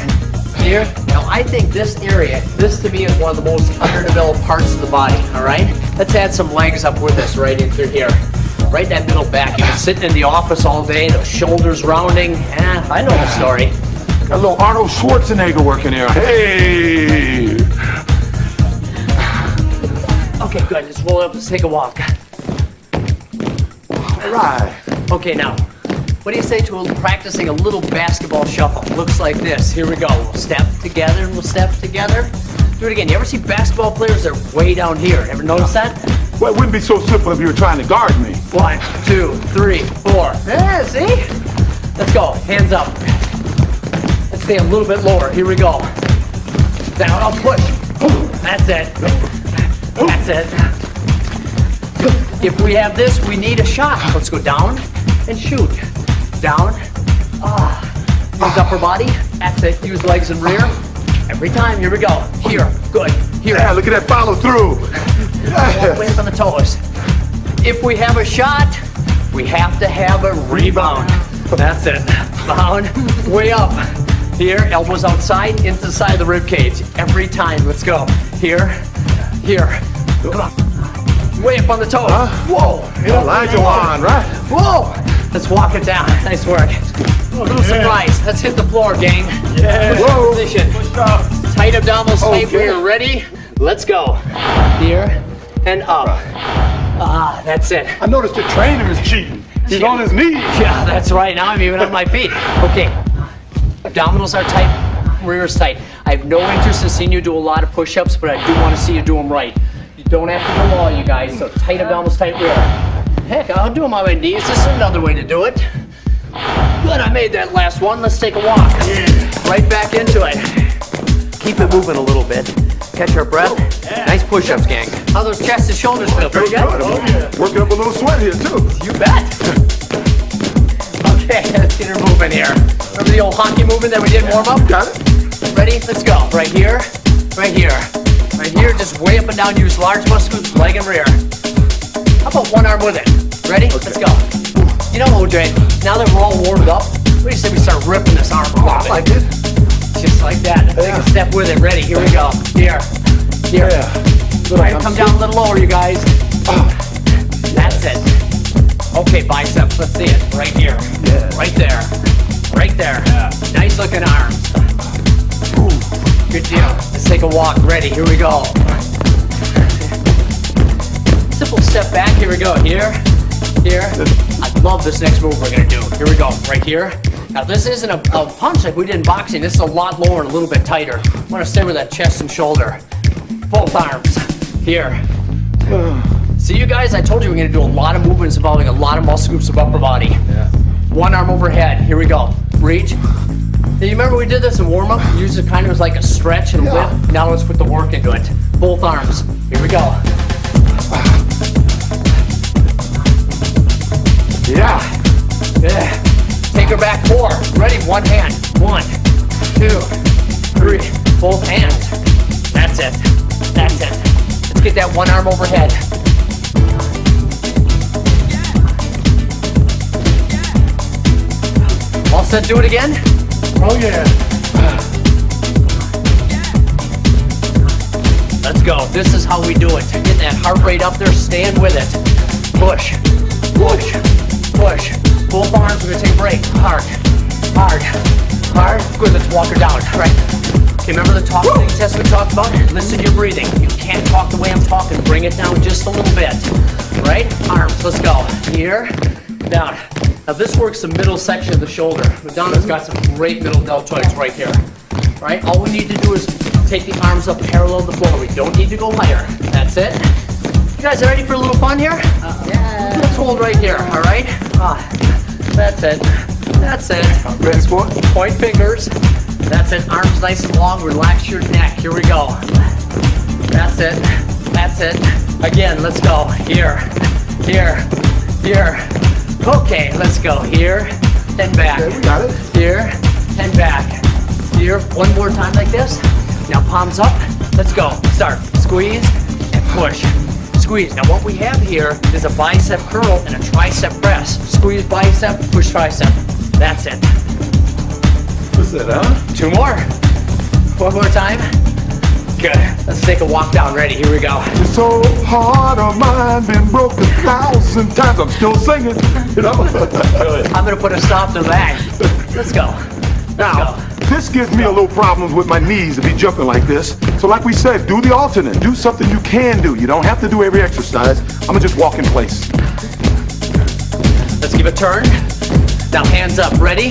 Here. Now, I think this area, this to me is one of the most underdeveloped parts of the body, all right? Let's add some legs up with us right in through here. Right in that middle back. You've been sitting in the office all day, those shoulders rounding. I know the story. Got a little Arnold Schwarzenegger working here. Hey! Okay, good. Let's roll up. Let's take a walk. All right. Okay, now, what do you say to practicing a little basketball shuffle? Looks like this. Here we go. We'll step together and we'll step together. Do it again. You ever see basketball players? They're way down here. Ever notice that? Well, it wouldn't be so simple if you were trying to guard me. 1, 2, 3, 4. Yeah, see? Let's go. Hands up. Let's stay a little bit lower. Here we go. Down. I'll push. That's it. That's it. If we have this, we need a shot. Let's go down and shoot. Down. Use upper body. That's it. Use legs and rear. Every time. Here we go. Here. Good. Here. Yeah, look at that follow through. Walk away from the toes. If we have a shot, we have to have a rebound. That's it. Bound. Way up. Here. Elbows outside. Into the side of the rib cage. Every time. Let's go. Here. Here. Come on. Way up on the toes. Huh? Whoa. Elijah on, right? Whoa. Let's walk it down. Nice work. A little surprise. Let's hit the floor, gang. Yeah. Whoa. Position. Tight abdominals, tight rear. Ready? Let's go. Here and up. That's it. I noticed the trainer is cheating. He's on his knees. Yeah, that's right. Now I'm even on my feet. Okay. Abdominals are tight. Rear is tight. I have no interest in seeing you do a lot of push-ups, but I do want to see you do them right. You don't have to do all, you guys. So tight abdominals, tight rear. Heck, I'll do them on my knees. This is another way to do it. Good, I made that last one. Let's take a walk. Right back into it. Keep it moving a little bit. Catch our breath. Nice push-ups, gang. How those chest and shoulders feel? Pretty good? Oh, yeah. Working up a little sweat here, too. You bet. Okay, let's get her moving here. Remember the old hockey movement that we did warm up? Got it. Ready? Let's go. Right here. Right here. Right here. Just way up and down. Use large muscles, leg and rear. How about one arm with it? Ready? Okay. Let's go. You know, OJ, now that we're all warmed up, what do you say we start ripping this arm? I like it. Just like that. Let's take a step with it. Ready? Here we go. Here. Here. Yeah. Try to come down a little lower, you guys. That's it. Okay, biceps. Let's see it. Right here. Yeah. Right there. Right there. Yeah. Nice looking arms. Good deal. Let's take a walk. Ready? Here we go. Simple step back. Here we go. Here. Here. I love this next move we're going to do. Here we go. Right here. Now, this isn't a punch like we did in boxing. This is a lot lower and a little bit tighter. I want to stay with that chest and shoulder. Both arms. Here. See, you guys, I told you we're going to do a lot of movements involving a lot of muscle groups of upper body. Yeah. One arm overhead. Here we go. Reach. Do you remember we did this in warm-up? Use it kind of as like a stretch and a whip. Now let's put the work into it. Both arms. Here we go. Yeah. Yeah. Take her back 4. Ready? One hand. 1, 2, 3. Both hands. That's it. That's it. Let's get that one arm overhead. All set, do it again? Oh, yeah. Let's go. This is how we do it. Get that heart rate up there, stand with it. Push, push, push. Both arms, we're gonna take a break. Hard, hard, hard. Good, let's walk her down. All right. Okay, remember the talking test we talked about? Listen to your breathing. You can't talk the way I'm talking. Bring it down just a little bit. Right? Arms, let's go. Here, down. Now this works the middle section of the shoulder. Madonna's got some great middle deltoids right here. Right? All we need to do is take the arms up parallel to the floor. We don't need to go higher. That's it. You guys ready for a little fun here? Yeah. Let's hold right here, all right? That's it. That's it. Ready, sport? Point fingers. That's it. Arms nice and long. Relax your neck. Here we go. That's it. That's it. Again, let's go. Here. Here. Here. Okay, let's go. Here and back. Okay, we got it. Here and back. Here, one more time like this. Now palms up. Let's go. Start. Squeeze and push. Squeeze. Now what we have here is a bicep curl and a tricep press. Squeeze bicep, push tricep. That's it. What's that, huh? 2 more. 1 more time. Good. Let's take a walk down. Ready? Here we go. It's so hard of mine, been broke 1,000 times. I'm still singing, you know. I'm gonna put a stop to that. Let's go. Now, this gives me a little problems with my knees to be jumping like this. So like we said, do the alternate. Do something you can do. You don't have to do every exercise. I'm gonna just walk in place. Let's give a turn. Now hands up. Ready?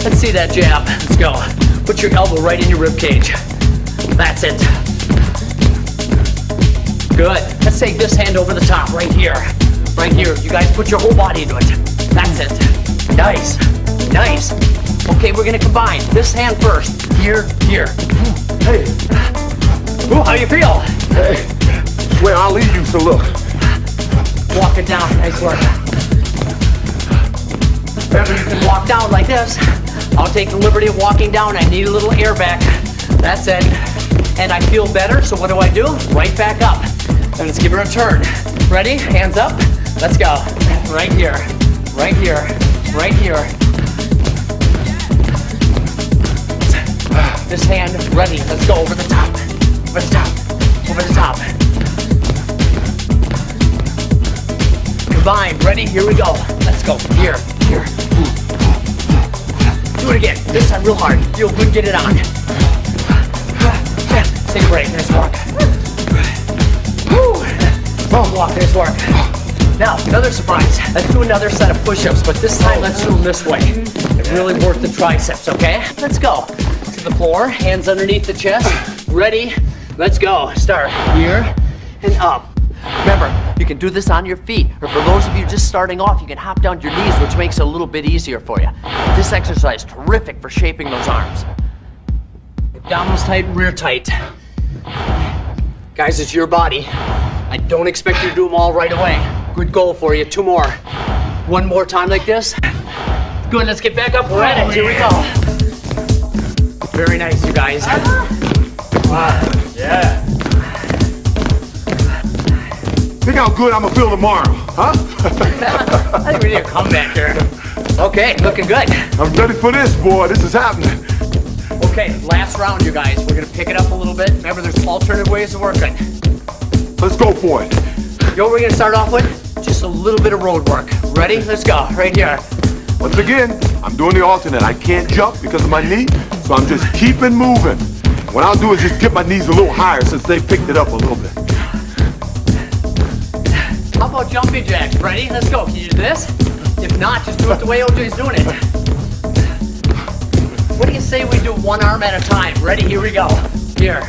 Let's see that jab. Let's go. Put your elbow right in your rib cage. That's it. Good. Let's take this hand over the top right here. Right here. You guys put your whole body into it. That's it. Nice. Nice. Okay, we're gonna combine. This hand first. Here, here. Hey. Ooh, how you feel? Hey. Well, I'll leave you, so look. Walk it down. Nice work. Remember, you can walk down like this. I'll take the liberty of walking down. I need a little air back. That's it. And I feel better, so what do? Right back up. And let's give her a turn. Ready? Hands up. Let's go. Right here. Right here. Right here. This hand, ready. Let's go over the top. Over the top. Over the top. Combine. Ready? Here we go. Let's go. Here. Here. Do it again. This time real hard. Feel good. Get it on. Take a break. Nice walk. Oh, walk. Nice work. Now, another surprise. Let's do another set of push-ups, but this time let's do them this way. And really work the triceps, okay? Let's go. To the floor, hands underneath the chest. Ready? Let's go. Start here and up. Remember, you can do this on your feet, or for those of you just starting off, you can hop down to your knees, which makes it a little bit easier for you. This exercise is terrific for shaping those arms. Abdominals tight, rear tight. Guys, it's your body. I don't expect you to do them all right away. Good goal for you. 2 more. 1 more time like this. Good, let's get back up. We're at it. Here we go. Very nice, you guys. Yeah. Think how good I'm gonna feel tomorrow, huh? I think we need a comeback here. Okay, looking good. I'm ready for this, boy. This is happening. Okay, last round, you guys. We're gonna pick it up a little bit. Remember, there's alternative ways of working. Let's go for it. You know what we're gonna start off with? Just a little bit of road work. Ready? Let's go. Right here. Once again, I'm doing the alternate. I can't jump because of my knee, so I'm just keeping moving. What I'll do is just get my knees a little higher since they picked it up a little bit. How about jumping jacks? Ready? Let's go. Can you do this? If not, just do it the way OJ's doing it. What do you say we do 1 arm at a time? Ready? Here we go. Here.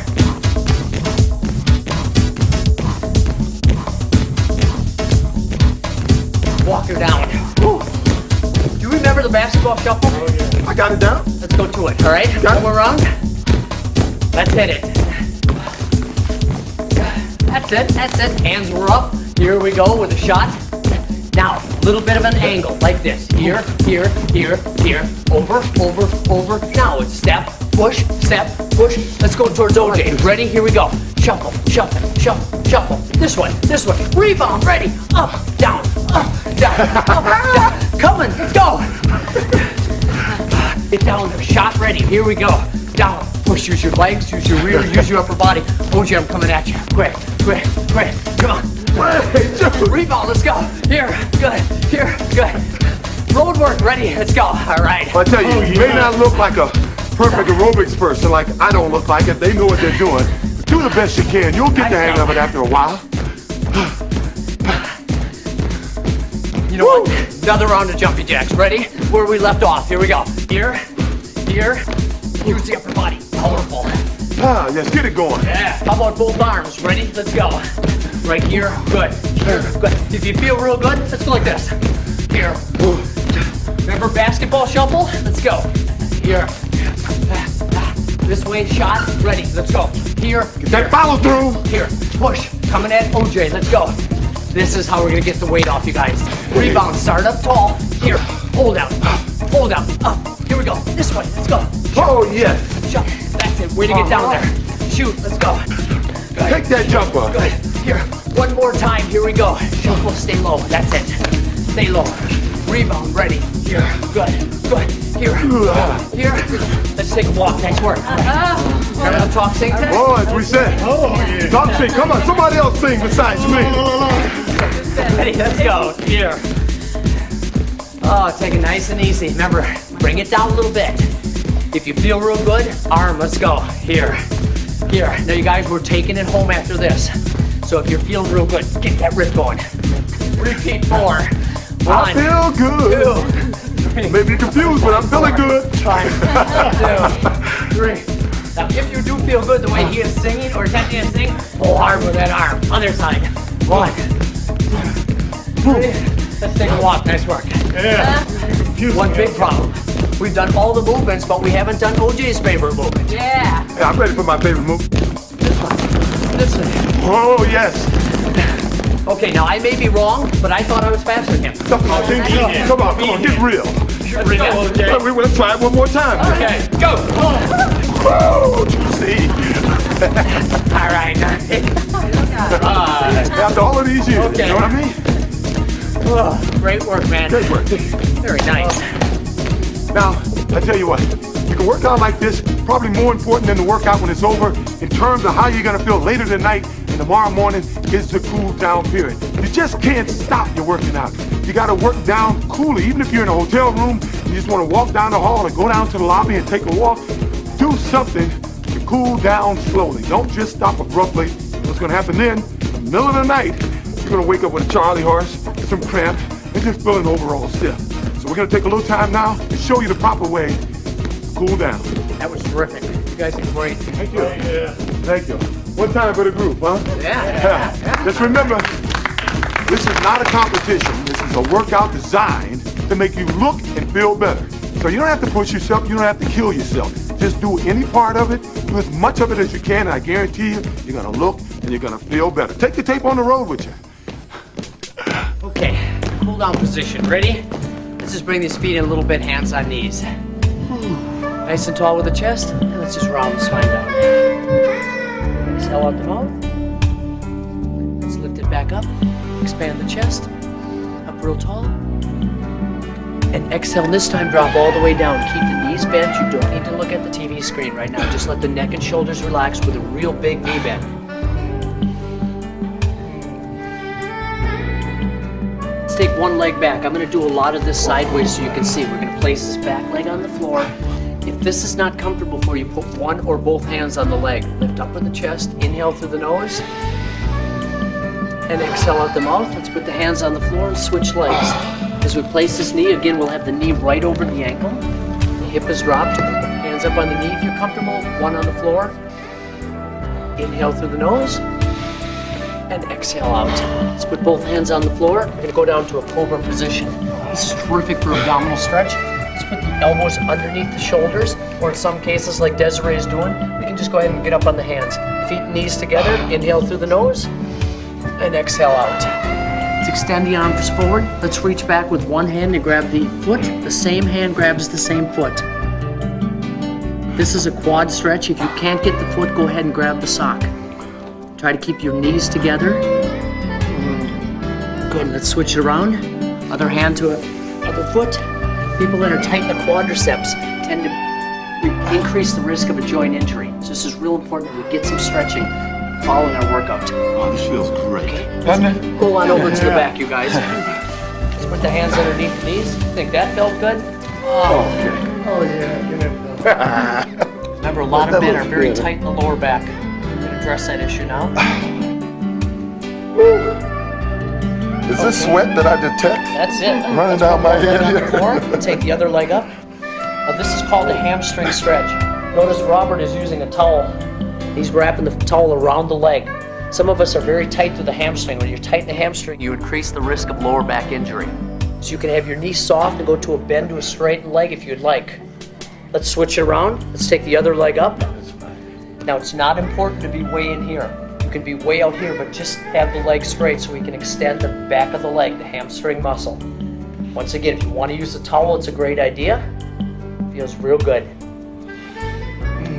Walk her down. Woo. Do you remember the basketball shuffle? Oh, yeah. I got it down. Let's go to it, all right? One more round. Let's hit it. That's it, that's it. Hands were up. Here we go with a shot. Now, a little bit of an angle, like this. Here, here, here, here. Over, over, over. Now it's step, push, push. Let's go towards OJ. Ready? Here we go. Shuffle, shuffle, shuffle, shuffle. This way, this way. Rebound, ready. Up, down, up, down, up, down. Coming, let's go. Get down there. Shot ready. Here we go. Down. Push. Use your legs. Use your rear. Use your upper body. OJ, I'm coming at you. Quick, quick, quick. Come on. Rebound. Let's go. Here. Good. Here. Good. Road work. Ready. Let's go. All right. Well, I tell you, you may not look like a perfect aerobics person, like I don't look like it. They know what they're doing. But do the best you can. You'll get the hang of it after a while. You know what? Another round of jumping jacks. Ready? Where we left off. Here we go. Here, here. Use the upper body. Powerful. Ah, let's get it going. Yeah. How about both arms? Ready? Let's go. Right here. Good. Here. Good. If you feel real good, let's go like this. Here. Remember basketball shuffle? Let's go. Here. This way. Shot. Ready. Let's go. Here. Get that follow through. Here. Push. Coming at OJ. Let's go. This is how we're gonna get the weight off, you guys. Rebound, start up tall. Here, hold out. hold up, up. Here we go. This way. Let's go. Oh, yes. Jump. That's it. Way to get down there. Shoot. Let's go. Good. Take that jumper. Good. Here. One more time. Here we go. Jump. We'll stay low. That's it. Stay low. Rebound. Ready. Here. Good. Good. Here. Here. Let's take a walk. Nice work. Remember the talk sing test? Oh, as we said. Oh, yeah. Talk sing. Come on. Somebody else sing besides me. Ready? Let's go. Here. Oh, take it nice and easy. Remember, bring it down a little bit. If you feel real good, arm, let's go. Here. Here. Now, you guys, we're taking it home after this. So if you're feeling real good, get that rip going. Repeat 4. 1. I feel good. 2. 3. Maybe you're confused, but I'm feeling good. 5. 2. 3. Now, if you do feel good the way he is singing or attempting to sing, pull hard with that arm. Other side. 1. 2. 3. Let's take a walk. Nice work. Yeah. One big problem. We've done all the movements, but we haven't done OJ's favorite movement. Yeah. Yeah, I'm ready for my favorite move. This one. This one. Oh, yes. Okay, now I may be wrong, but I thought I was faster than him. Come on, get real. Let's try it one more time. Okay, go. Oh, you see. All right. After all of these years, okay. You know what I mean? Oh, great work, man. Great work. Very nice. Now, I tell you what, you can work out like this, probably more important than the workout when it's over, in terms of how you're gonna feel later tonight and tomorrow morning is the cool down period. You just can't stop your working out. You gotta work down coolly. Even if you're in a hotel room, you just wanna walk down the hall and go down to the lobby and take a walk, do something to cool down slowly. Don't just stop abruptly. What's gonna happen then, in the middle of the night, you're gonna wake up with a Charlie horse, some cramps, and just feeling overall stiff. So we're gonna take a little time now to show you the proper way to cool down. That was terrific. You guys did great. Thank you. Yeah. Thank you. One time for the group, huh? Yeah. Just remember, this is not a competition. This is a workout designed to make you look and feel better. So you don't have to push yourself. You don't have to kill yourself. Just do any part of it. Do as much of it as you can, and I guarantee you, you're gonna look and you're gonna feel better. Take the tape on the road with you. Okay, cool down position. Ready? Let's just bring these feet in a little bit, hands on knees. Nice and tall with the chest. And let's just round the spine down. Exhale out the mouth. Let's lift it back up. Expand the chest. Up real tall. And exhale, and this time drop all the way down. Keep the knees bent. You don't need to look at the TV screen right now. Just let the neck and shoulders relax with a real big knee bend. Let's take one leg back. I'm going to do a lot of this sideways so you can see. We're going to place this back leg on the floor. If this is not comfortable for you, put one or both hands on the leg. Lift up with the chest. Inhale through the nose. And exhale out the mouth. Let's put the hands on the floor and switch legs. As we place this knee, again, we'll have the knee right over the ankle. The hip is dropped. Hands up on the knee if you're comfortable. One on the floor. Inhale through the nose. And exhale out. Let's put both hands on the floor. We're going to go down to a cobra position. This is terrific for abdominal stretch. Let's put the elbows underneath the shoulders, or in some cases, like Desiree is doing, we can just go ahead and get up on the hands. Feet and knees together. Inhale through the nose. And exhale out. Let's extend the arms forward. Let's reach back with one hand to grab the foot. The same hand grabs the same foot. This is a quad stretch. If you can't get the foot, go ahead and grab the sock. Try to keep your knees together. Good, let's switch it around. Other hand to other foot. People that are tight in the quadriceps tend to increase the risk of a joint injury. So this is real important that we get some stretching following our workout. Oh, this feels great. Doesn't it? Pull on over to the back, you guys. Let's put the hands underneath the knees. Think that felt good? Oh, yeah. Remember, a lot of men are very tight in the lower back. We're going to address that issue now. Is this sweat that I detect? That's it. Running down my head on here. the floor. Take the other leg up. Now, this is called a hamstring stretch. Notice Robert is using a towel. He's wrapping the towel around the leg. Some of us are very tight to the hamstring. When you're tight in the hamstring, you increase the risk of lower back injury. So you can have your knee soft and go to a bend to a straightened leg if you'd like. Let's switch it around. Let's take the other leg up. Now, it's not important to be way in here. You can be way out here, but just have the leg straight so we can extend the back of the leg, the hamstring muscle. Once again, if you want to use a towel, it's a great idea. Feels real good.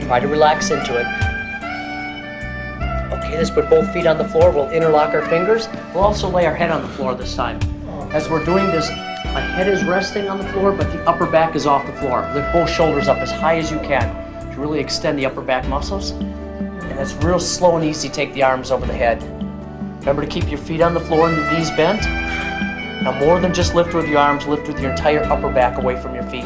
Try to relax into it. Okay, let's put both feet on the floor. We'll interlock our fingers. We'll also lay our head on the floor this time. As we're doing this, my head is resting on the floor, but the upper back is off the floor. Lift both shoulders up as high as you can to really extend the upper back muscles. And that's real slow and easy. Take the arms over the head. Remember to keep your feet on the floor and the knees bent. Now, more than just lift with your arms, lift with your entire upper back away from your feet.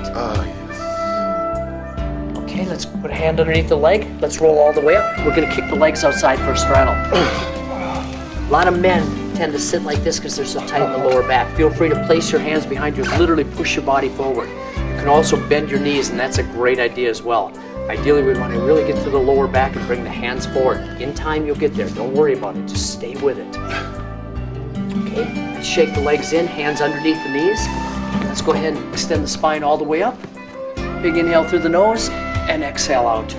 Okay, let's put a hand underneath the leg. Let's roll all the way up. We're gonna kick the legs outside for a straddle. A lot of men tend to sit like this because they're so tight in the lower back. Feel free to place your hands behind you, literally push your body forward. You can also bend your knees, and that's a great idea as well. Ideally, we want to really get to the lower back and bring the hands forward. In time, you'll get there. Don't worry about it. Just stay with it. Okay, let's shake the legs in, hands underneath the knees. Let's go ahead and extend the spine all the way up. Big inhale through the nose and exhale out.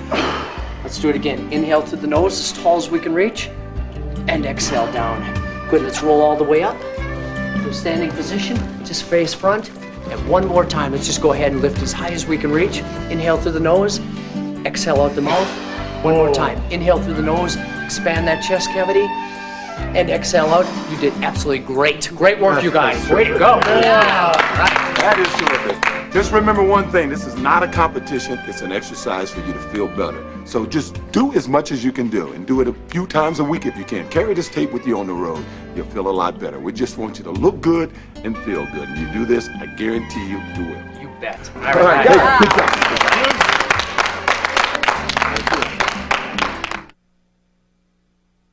Let's do it again. Inhale through the nose as tall as we can reach and exhale down. Good, let's roll all the way up to a standing position. Just face front. And one more time, let's just go ahead and lift as high as we can reach. Inhale through the nose, exhale out the mouth. One more time. Inhale through the nose, expand that chest cavity, and exhale out. You did absolutely great. Great work, you guys. Way to go. Yeah. That is terrific. Just remember one thing, this is not a competition, it's an exercise for you to feel better. So just do as much as you can do, and do it a few times a week if you can. Carry this tape with you on the road, you'll feel a lot better. We just want you to look good and feel good. And you do this, I guarantee you will. You bet. All right. Good job.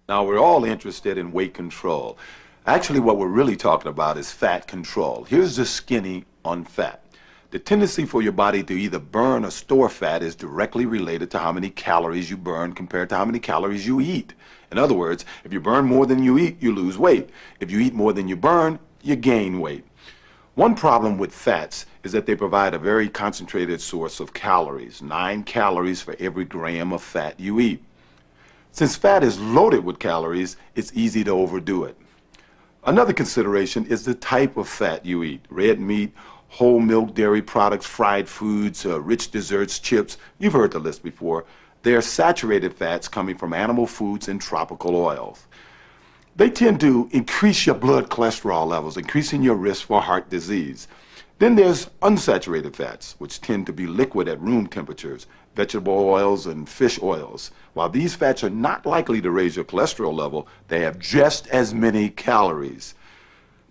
Now, we're all interested in weight control. Actually, what we're really talking about is fat control. Here's the skinny on fat. The tendency for your body to either burn or store fat is directly related to how many calories you burn compared to how many calories you eat. In other words, if you burn more than you eat, you lose weight. If you eat more than you burn, you gain weight. One problem with fats is that they provide a very concentrated source of calories, 9 calories for every gram of fat you eat. Since fat is loaded with calories, it's easy to overdo it. Another consideration is the type of fat you eat. Red meat, whole milk, dairy products, fried foods, rich desserts, chips. You've heard the list before. They are saturated fats coming from animal foods and tropical oils. They tend to increase your blood cholesterol levels, increasing your risk for heart disease. Then there's unsaturated fats, which tend to be liquid at room temperatures, vegetable oils and fish oils. While these fats are not likely to raise your cholesterol level, they have just as many calories.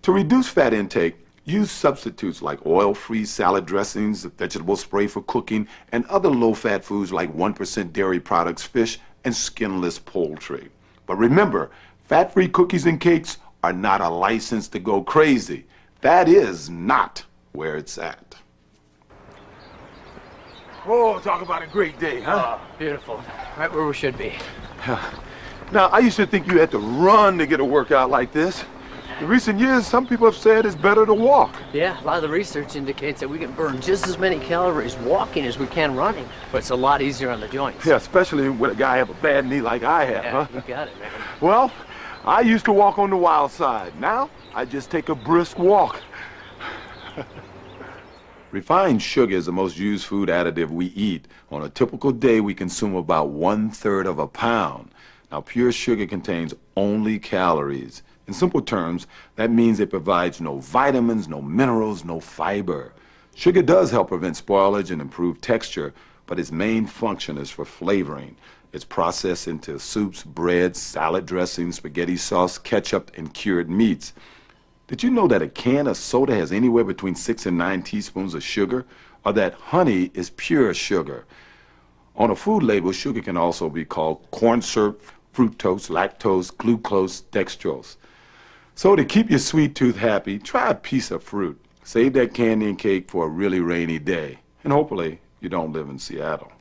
To reduce fat intake, use substitutes like oil-free salad dressings, vegetable spray for cooking, and other low-fat foods like 1% dairy products, fish, and skinless poultry. But remember, fat-free cookies and cakes are not a license to go crazy. That is not where it's at. Oh, talk about a great day, huh? Oh, beautiful. Right where we should be. Now, I used to think you had to run to get a workout like this. In recent years, some people have said it's better to walk. Yeah, a lot of the research indicates that we can burn just as many calories walking as we can running, but it's a lot easier on the joints. Yeah, especially when a guy have a bad knee like I have, huh? You got it, man. Well, I used to walk on the wild side. Now, I just take a brisk walk. Refined sugar is the most used food additive we eat. On a typical day, we consume about 1/3 of a pound. Now, pure sugar contains only calories. In simple terms, that means it provides no vitamins, no minerals, no fiber. Sugar does help prevent spoilage and improve texture, but its main function is for flavoring. It's processed into soups, breads, salad dressings, spaghetti sauce, ketchup, and cured meats. Did you know that a can of soda has anywhere between 6 and 9 teaspoons of sugar, or that honey is pure sugar? On a food label, sugar can also be called corn syrup, fructose, lactose, glucose, dextrose. So to keep your sweet tooth happy, try a piece of fruit. Save that candy and cake for a really rainy day. And hopefully, you don't live in Seattle.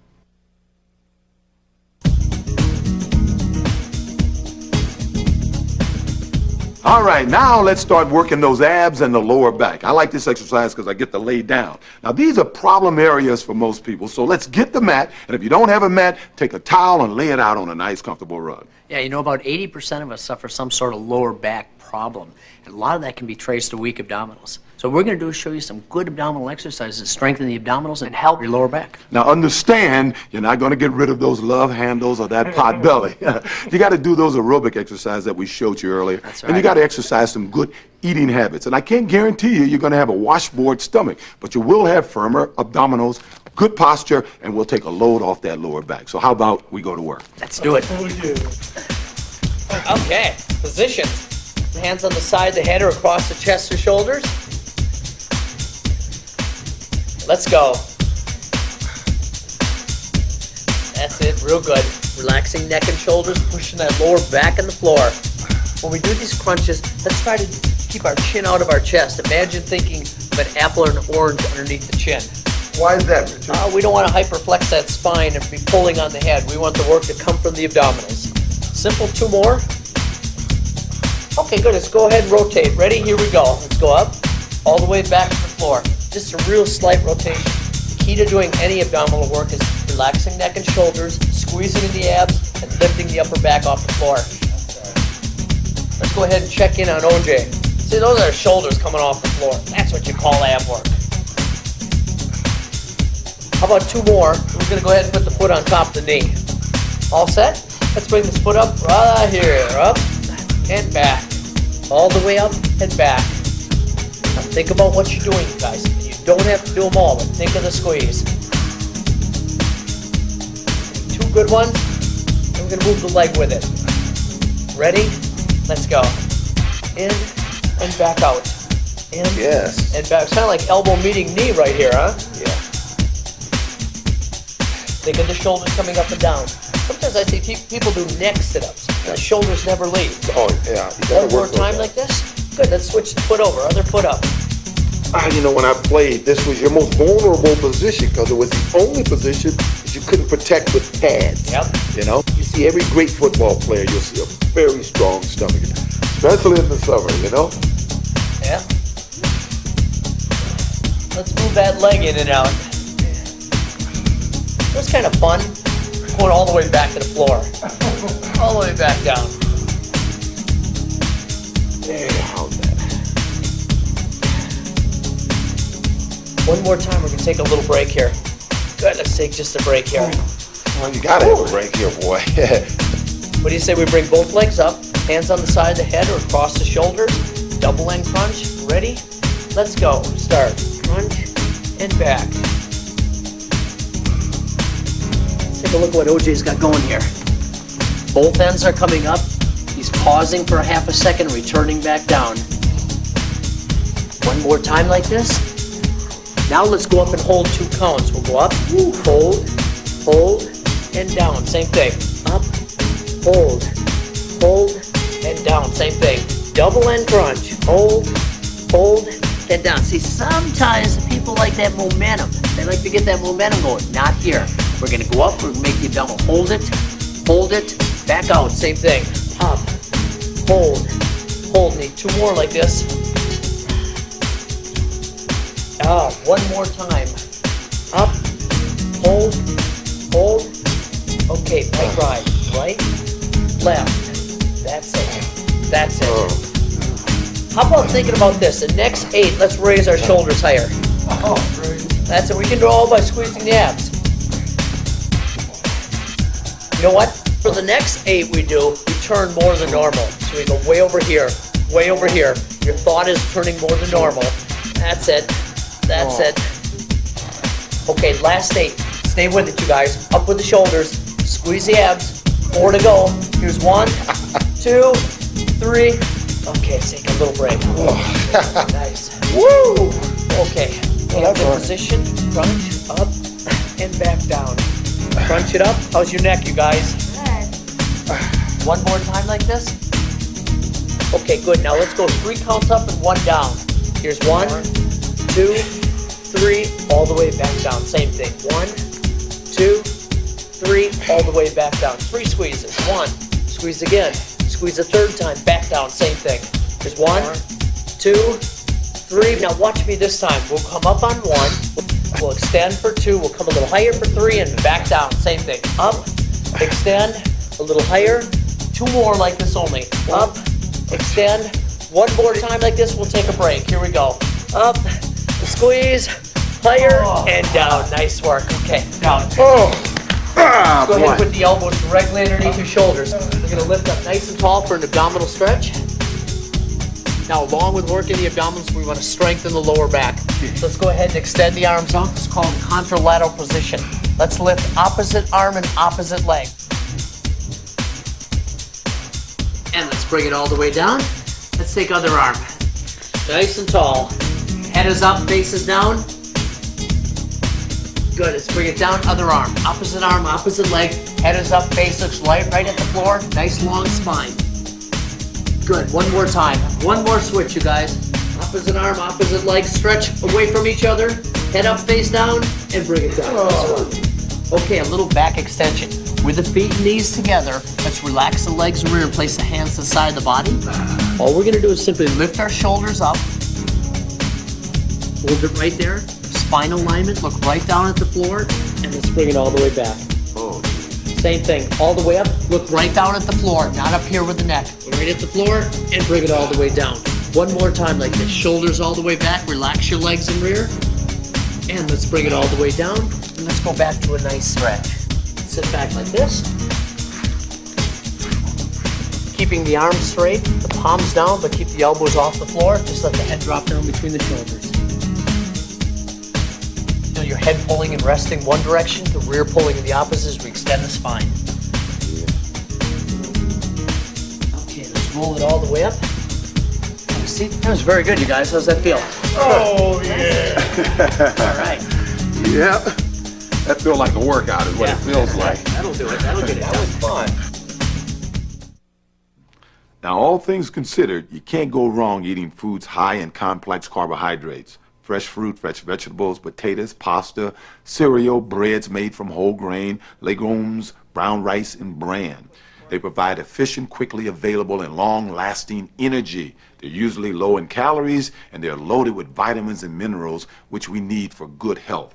All right, now let's start working those abs and the lower back. I like this exercise because I get to lay down. Now, these are problem areas for most people, so let's get the mat, and if you don't have a mat, take a towel and lay it out on a nice, comfortable rug. Yeah, you know, about 80% of us suffer some sort of lower back problem, and a lot of that can be traced to weak abdominals. So what we're going to do is show you some good abdominal exercises to strengthen the abdominals and help your lower back. Now understand, you're not going to get rid of those love handles or that pot belly. You got to do those aerobic exercises that we showed you earlier. That's right. And you got to exercise some good eating habits. And I can't guarantee you're going to have a washboard stomach, but you will have firmer abdominals, good posture, and we'll take a load off that lower back. So how about we go to work? Let's do it. Okay, position. Hands on the side of the head or across the chest or shoulders. Let's go. That's it, real good. Relaxing neck and shoulders, pushing that lower back on the floor. When we do these crunches, let's try to keep our chin out of our chest. Imagine thinking of an apple or an orange underneath the chin. Why is that, Richard? We don't want to hyperflex that spine and be pulling on the head. We want the work to come from the abdominals. Simple, 2 more. Okay, good. Let's go ahead and rotate. Ready? Here we go. Let's go up, all the way back to the floor. Just a real slight rotation. The key to doing any abdominal work is relaxing neck and shoulders, squeezing in the abs, and lifting the upper back off the floor. Let's go ahead and check in on OJ. See, those are shoulders coming off the floor. That's what you call ab work. How about 2 more? We're going to go ahead and put the foot on top of the knee. All set? Let's bring this foot up right here. Up and back. All the way up and back. Now think about what you're doing, you guys. You don't have to do them all, but think of the squeeze. 2 good ones. And we're going to move the leg with it. Ready? Let's go. In and back out. In and back. It's kind of like elbow meeting knee right here, huh? Yeah. Think of the shoulders coming up and down. Sometimes I see people do neck sit-ups. The shoulders never leave. Oh, yeah. One more time like this. Good, let's switch the foot over. Other foot up. You know, when I played, this was your most vulnerable position because it was the only position that you couldn't protect with pads. Yep. You know? You see every great football player, you'll see a very strong stomach, especially in the summer, you know? Yeah. Let's move that leg in and out. It was kind of fun. Going all the way back to the floor. All the way back down. There, how's that? One more time, we're going to take a little break here. Good, let's take just a break here. Well, you gotta have a break here, boy. What do you say we bring both legs up, hands on the side of the head or across the shoulders, double end crunch, ready? Let's go. Start. Crunch and back. Take a look at what OJ's got going here. Both ends are coming up. He's pausing for a half a second, returning back down. One more time like this. Now let's go up and hold 2 counts. We'll go up, hold, hold, and down. Same thing. Up, hold, and down. Same thing. Double end crunch. Hold, and down. See, sometimes people like that momentum. They like to get that momentum going. Not here. We're going to go up. We're going to make the abdominal. Hold it, back out. Same thing. Up, hold. Need 2 more like this. One more time. Up, hold. Okay, right, right, left. That's it. How about thinking about this? The next 8, let's raise our shoulders higher. That's it. We can do it all by squeezing the abs. You know what? For the next 8 we do, we turn more than normal. So we go way over here. Your thought is turning more than normal. That's it. Okay, last 8. Stay with it, you guys. Up with the shoulders. Squeeze the abs. 4 to go. Here's 1, 2, 3. Okay, take a little break. Nice. Woo! Okay. Hands in position. Crunch up and back down. Crunch it up. How's your neck, you guys? Good. One more time like this. Okay, good. Now let's go 3 counts up and 1 down. Here's 1, 2, 3, all the way back down. Same thing. 1, 2, 3, all the way back down. 3 squeezes. 1, squeeze again. Squeeze a 3rd time. Back down. Same thing. Here's 1, 2, 3. Now watch me this time. We'll come up on 1. We'll extend for 2. We'll come a little higher for 3 and back down. Same thing. Up, extend, a little higher. 2 more like this only. Up, extend. 1 more time like this. We'll take a break. Here we go. Up, squeeze, higher, and down. Nice work. Okay, down. Oh! Ah, Go ahead boy. and put the elbows directly underneath your shoulders. We're gonna lift up nice and tall for an abdominal stretch. Now, along with working the abdominals, we want to strengthen the lower back. So let's go ahead and extend the arms out. It's called contralateral position. Let's lift opposite arm and opposite leg. And let's bring it all the way down. Let's take other arm. Nice and tall. Head is up, face is down. Good, let's bring it down, other arm, opposite leg, head is up, face looks right at the floor, nice long spine. Good, one more time, one more switch, you guys. Opposite arm, opposite leg, stretch away from each other, head up, face down, and bring it down. Okay, a little back extension. With the feet and knees together, let's relax the legs and rear and place the hands to the side of the body. All we're gonna do is simply lift our shoulders up, hold it right there. Spine alignment, look right down at the floor, and let's bring it all the way back. Same thing, all the way up, look right down at the floor, not up here with the neck. Right at the floor, and bring it all the way down. One more time like this, shoulders all the way back, relax your legs and rear, and let's bring it all the way down, and let's go back to a nice stretch. Sit back like this. Keeping the arms straight, the palms down, but keep the elbows off the floor, just let the head drop down between the shoulders. Feel your head pulling and resting one direction, the rear pulling in the opposite as we extend the spine. Okay, let's roll it all the way up. See, that was very good, you guys. How's that feel? Oh, yeah. All right. Yeah. That feels like a workout is what it feels like. That'll do it. That'll get it. That was fun. Now, all things considered, you can't go wrong eating foods high in complex carbohydrates. Fresh fruit, fresh vegetables, potatoes, pasta, cereal, breads made from whole grain, legumes, brown rice, and bran. They provide efficient, quickly available, and long-lasting energy. They're usually low in calories, and they're loaded with vitamins and minerals, which we need for good health.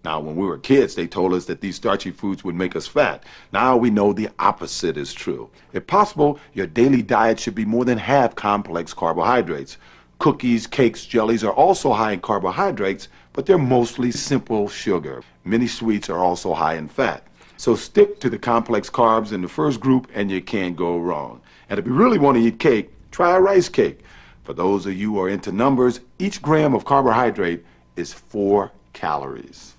Now, when we were kids, they told us that these starchy foods would make us fat. Now we know the opposite is true. If possible, your daily diet should be more than half complex carbohydrates. Cookies, cakes, jellies are also high in carbohydrates, but they're mostly simple sugar. Many sweets are also high in fat. So stick to the complex carbs in the first group and you can't go wrong. And if you really want to eat cake, try a rice cake. For those of you who are into numbers, each gram of carbohydrate is 4 calories.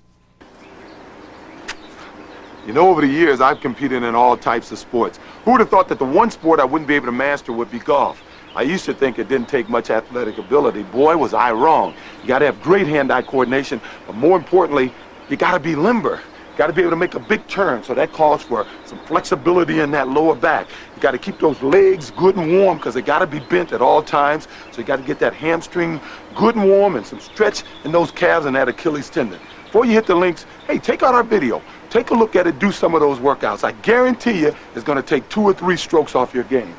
You know, over the years, I've competed in all types of sports. Who would have thought that the one sport I wouldn't be able to master would be golf? I used to think it didn't take much athletic ability. Boy, was I wrong. You got to have great hand-eye coordination, but more importantly, you got to be limber. You got to be able to make a big turn, so that calls for some flexibility in that lower back. You got to keep those legs good and warm because they got to be bent at all times, so you got to get that hamstring good and warm and some stretch in those calves and that Achilles tendon. Before you hit the links, hey, take out our video. Take a look at it, do some of those workouts. I guarantee you it's going to take 2 or 3 strokes off your game.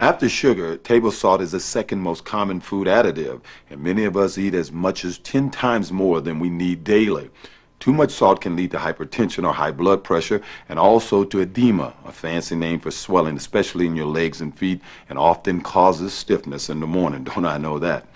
After sugar, table salt is the second most common food additive, and many of us eat as much as 10 times more than we need daily. Too much salt can lead to hypertension or high blood pressure, and also to edema, a fancy name for swelling, especially in your legs and feet, and often causes stiffness in the morning. Don't I know that?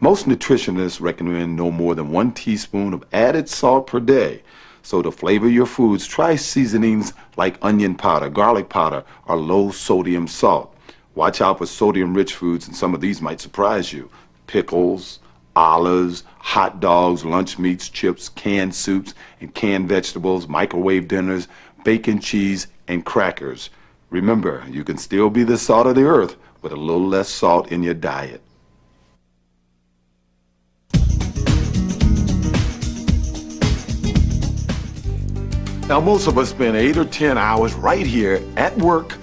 Most nutritionists recommend no more than 1 teaspoon of added salt per day. So to flavor your foods, try seasonings like onion powder, garlic powder, or low sodium salt. Watch out for sodium-rich foods, and some of these might surprise you. Pickles, olives, hot dogs, lunch meats, chips, canned soups, and canned vegetables, microwave dinners, bacon, cheese, and crackers. Remember, you can still be the salt of the earth with a little less salt in your diet. Now, most of us spend 8 or 10 hours right here at work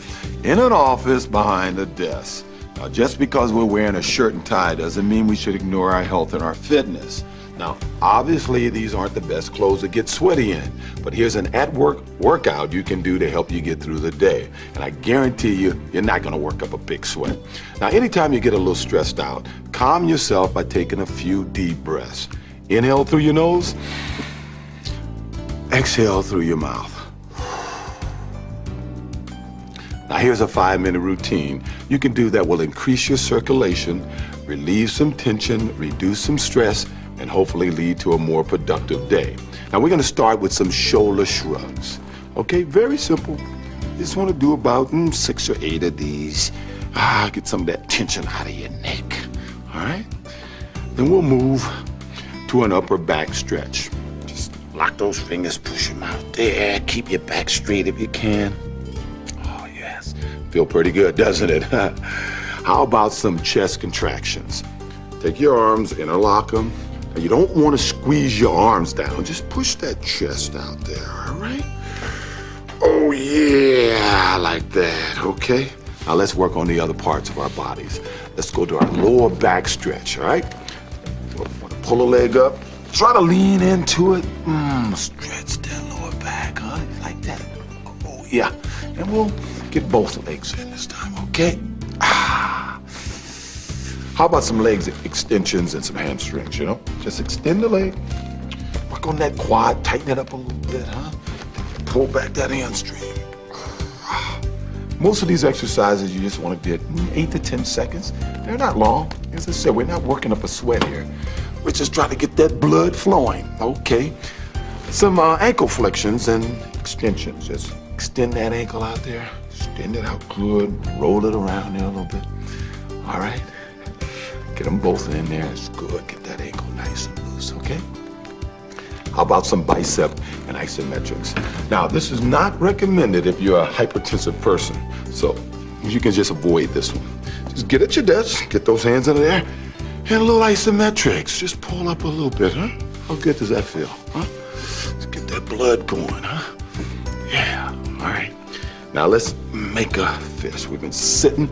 in an office behind a desk. Now, just because we're wearing a shirt and tie doesn't mean we should ignore our health and our fitness. Now, obviously, these aren't the best clothes to get sweaty in, but here's an at-work workout you can do to help you get through the day. And I guarantee you, you're not gonna work up a big sweat. Now, anytime you get a little stressed out, calm yourself by taking a few deep breaths. Inhale through your nose, exhale through your mouth. Now here's a 5-minute routine. You can do that will increase your circulation, relieve some tension, reduce some stress, and hopefully lead to a more productive day. Now we're gonna start with some shoulder shrugs. Okay, very simple. You just wanna do about 6 or 8 of these. Get some of that tension out of your neck, all right? Then we'll move to an upper back stretch. Just lock those fingers, push them out there. Keep your back straight if you can. Oh, yes. Feel pretty good, doesn't it? How about some chest contractions? Take your arms, interlock them. Now, you don't want to squeeze your arms down. Just push that chest out there, all right? Oh, yeah, like that, okay? Now, let's work on the other parts of our bodies. Let's go to our lower back stretch, all right? Pull a leg up. Try to lean into it. Stretch that lower back, huh? Like that. Oh, yeah. And we'll get both legs in this time, okay? How about some legs extensions and some hamstrings, you know? Just extend the leg. Work on that quad. Tighten it up a little bit, huh? Pull back that hamstring. Most of these exercises, you just want to get 8 to 10 seconds. They're not long. As I said, we're not working up a sweat here. We're just trying to get that blood flowing, okay? Some ankle flexions and extensions. Just extend that ankle out there. Extend it out good. Roll it around there a little bit. All right? Get them both in there. It's good. Get that ankle nice and loose, okay? How about some bicep and isometrics? Now, this is not recommended if you're a hypertensive person, so you can just avoid this one. Just get at your desk, get those hands in there, and a little isometrics. Just pull up a little bit, huh? How good does that feel, huh? Let's get that blood going, huh? Yeah, all right. Now let's make a fist. We've been sitting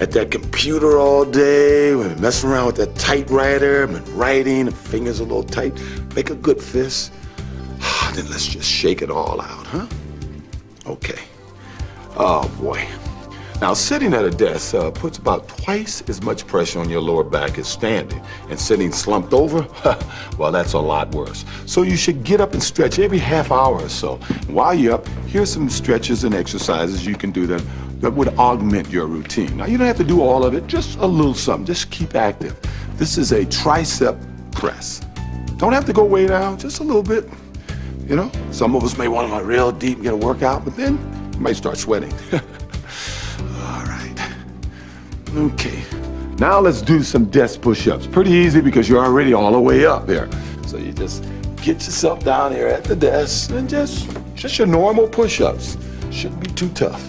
at that computer all day. We've been messing around with that typewriter. Been writing, the fingers a little tight. Make a good fist. Then let's just shake it all out, huh? Okay. Oh, boy. Now, sitting at a desk puts about twice as much pressure on your lower back as standing. And sitting slumped over, well, that's a lot worse. So you should get up and stretch every half hour or so. And while you're up, here's some stretches and exercises you can do that would augment your routine. Now, you don't have to do all of it, just a little something. Just keep active. This is a tricep press. Don't have to go way down, just a little bit. You know, some of us may want to go real deep and get a workout, but then you might start sweating. All right. Okay. Now let's do some desk push-ups. Pretty easy because you're already all the way up there. So you just get yourself down here at the desk and just your normal push-ups. Shouldn't be too tough.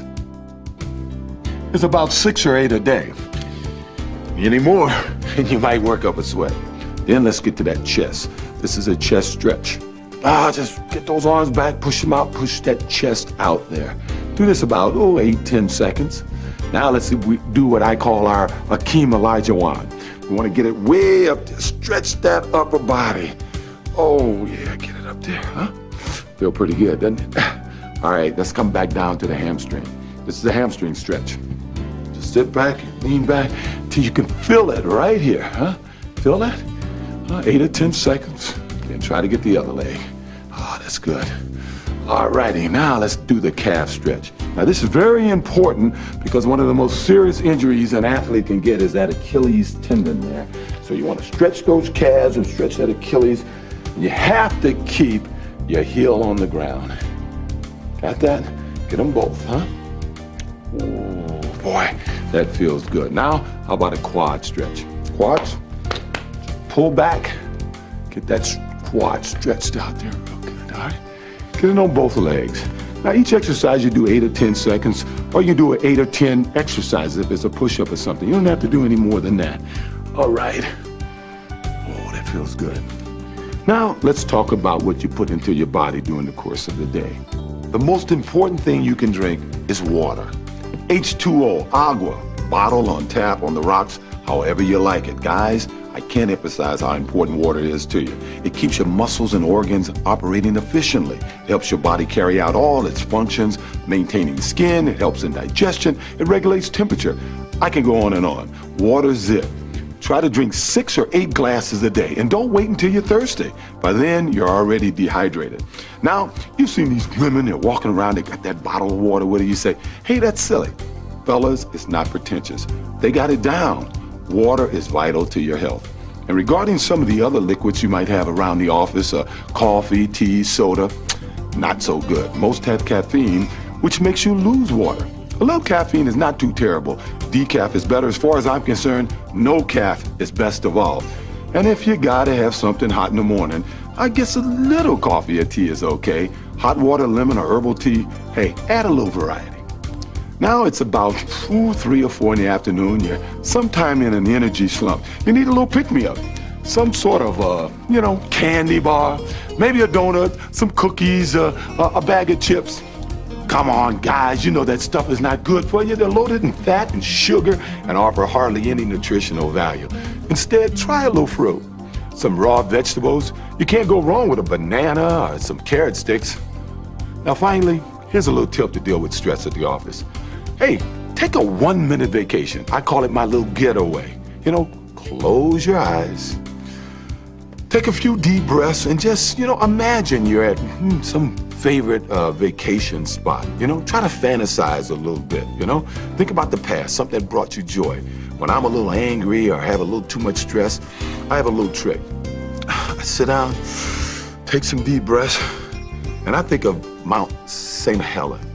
It's about 6 or 8 a day. Any more, and you might work up a sweat. Then let's get to that chest. This is a chest stretch. Just get those arms back, push them out, push that chest out there. Do this about, 8, 10 seconds. Now let's do what I call our Akeem Olajuwon. We want to get it way up there, stretch that upper body. Oh yeah, get it up there, huh? Feel pretty good, doesn't it? All right, let's come back down to the hamstring. This is a hamstring stretch. Just sit back, lean back, till you can feel it right here, huh? Feel that? 8 or 10 seconds. Then try to get the other leg. Oh, that's good. All righty, now let's do the calf stretch. Now this is very important because one of the most serious injuries an athlete can get is that Achilles tendon there. So you want to stretch those calves and stretch that Achilles. You have to keep your heel on the ground. Got that? Get them both, huh? Oh, boy, that feels good. Now, how about a quad stretch? Quads, pull back, get that quad stretched out there real good, all right? Get it on both legs. Now, each exercise you do 8 or 10 seconds, or you do 8 or 10 exercises if it's a push-up or something. You don't have to do any more than that. All right. Oh, that feels good. Now, let's talk about what you put into your body during the course of the day. The most important thing you can drink is water. H2O, agua, bottle, on tap, on the rocks, however you like it. Guys, I can't emphasize how important water is to you. It keeps your muscles and organs operating efficiently. It helps your body carry out all its functions, maintaining skin, it helps in digestion, it regulates temperature. I can go on and on. Water's it. Try to drink 6 or 8 glasses a day, and don't wait until you're thirsty. By then, you're already dehydrated. Now, you've seen these women, they're walking around, they got that bottle of water with them. You say, hey, that's silly. fellas, it's not pretentious. They got it down. Water is vital to your health. And regarding some of the other liquids you might have around the office, coffee, tea, soda, not so good. Most have caffeine, which makes you lose water. A little caffeine is not too terrible. Decaf is better. As far as I'm concerned, no caf is best of all. And if you gotta have something hot in the morning, I guess a little coffee or tea is okay. Hot water, lemon, or herbal tea, hey, add a little variety. Now it's about 3 or 4 in the afternoon. You're sometime in an energy slump. You need a little pick-me-up. Some sort of, candy bar, maybe a donut, some cookies, a bag of chips. Come on, guys, you know that stuff is not good for you. They're loaded in fat and sugar and offer hardly any nutritional value. Instead, try a little fruit, some raw vegetables. You can't go wrong with a banana or some carrot sticks. Now, finally, here's a little tip to deal with stress at the office. Hey, take a 1-minute vacation. I call it my little getaway. Close your eyes. Take a few deep breaths and just, imagine you're at some favorite vacation spot. Try to fantasize a little bit, Think about the past, something that brought you joy. When I'm a little angry or have a little too much stress, I have a little trick. I sit down, take some deep breaths, and I think of Mount St. Helens.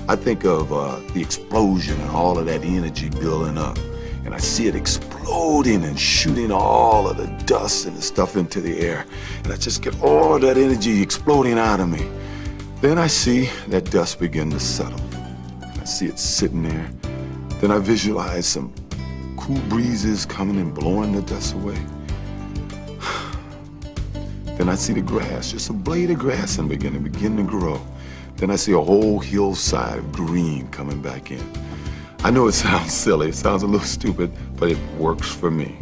I think of the explosion and all of that energy building up. And I see it exploding and shooting all of the dust and the stuff into the air. And I just get all of that energy exploding out of me. Then I see that dust begin to settle. And I see it sitting there. Then I visualize some cool breezes coming and blowing the dust away. Then I see the grass, just a blade of grass, and begin to grow. Then I see a whole hillside of green coming back in. I know it sounds silly, it sounds a little stupid, but it works for me.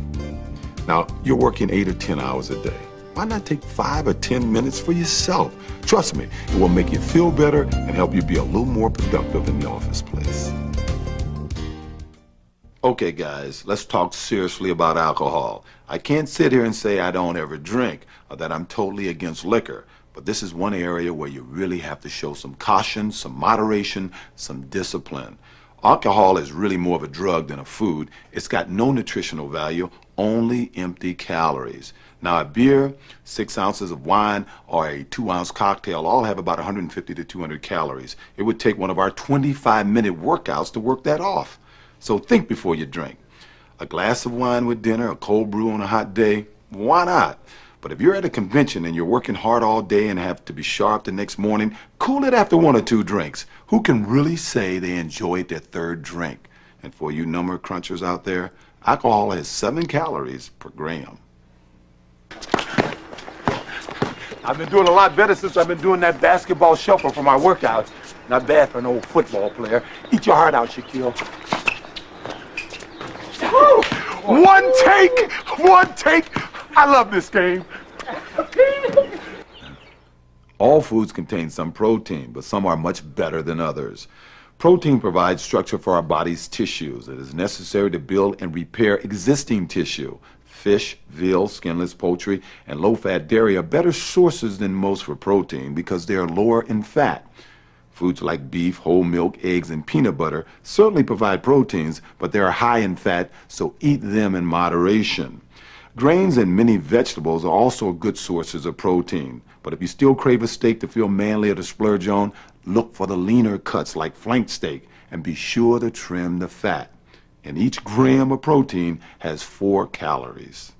Now, you're working 8 or 10 hours a day. Why not take 5 or 10 minutes for yourself? Trust me, it will make you feel better and help you be a little more productive in the office place. Okay, guys, let's talk seriously about alcohol. I can't sit here and say I don't ever drink or that I'm totally against liquor. But this is one area where you really have to show some caution, some moderation, some discipline. Alcohol is really more of a drug than a food. It's got no nutritional value, only empty calories. Now, a beer, 6 ounces of wine, or a 2-ounce cocktail all have about 150 to 200 calories. It would take one of our 25-minute workouts to work that off. So think before you drink. A glass of wine with dinner, a cold brew on a hot day, why not? But if you're at a convention and you're working hard all day and have to be sharp the next morning, cool it after 1 or 2 drinks. Who can really say they enjoyed their 3rd drink? And for you number crunchers out there, alcohol has 7 calories per gram. I've been doing a lot better since I've been doing that basketball shuffle for my workouts. Not bad for an old football player. Eat your heart out, Shaquille. One take. I love this game. All foods contain some protein, but some are much better than others. Protein provides structure for our body's tissues. It is necessary to build and repair existing tissue. Fish, veal, skinless poultry, and low-fat dairy are better sources than most for protein because they are lower in fat. Foods like beef, whole milk, eggs, and peanut butter certainly provide proteins, but they are high in fat, so eat them in moderation. Grains and many vegetables are also good sources of protein. But if you still crave a steak to feel manly or to splurge on, look for the leaner cuts like flank steak and be sure to trim the fat. And each gram of protein has 4 calories.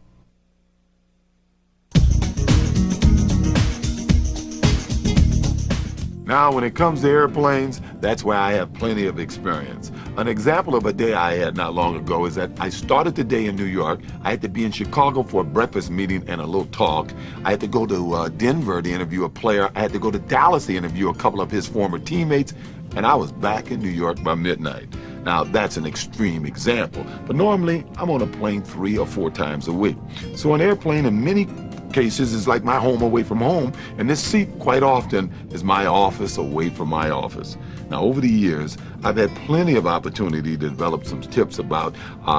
Now, when it comes to airplanes, that's where I have plenty of experience. An example of a day I had not long ago is that I started the day in New York. I had to be in Chicago for a breakfast meeting and a little talk. I had to go to Denver to interview a player. I had to go to Dallas to interview a couple of his former teammates. And I was back in New York by midnight. Now, that's an extreme example, but normally I'm on a plane 3 or 4 times a week. So an airplane in many cases is like my home away from home, and this seat quite often is my office away from my office. Now, over the years, I've had plenty of opportunity to develop some tips about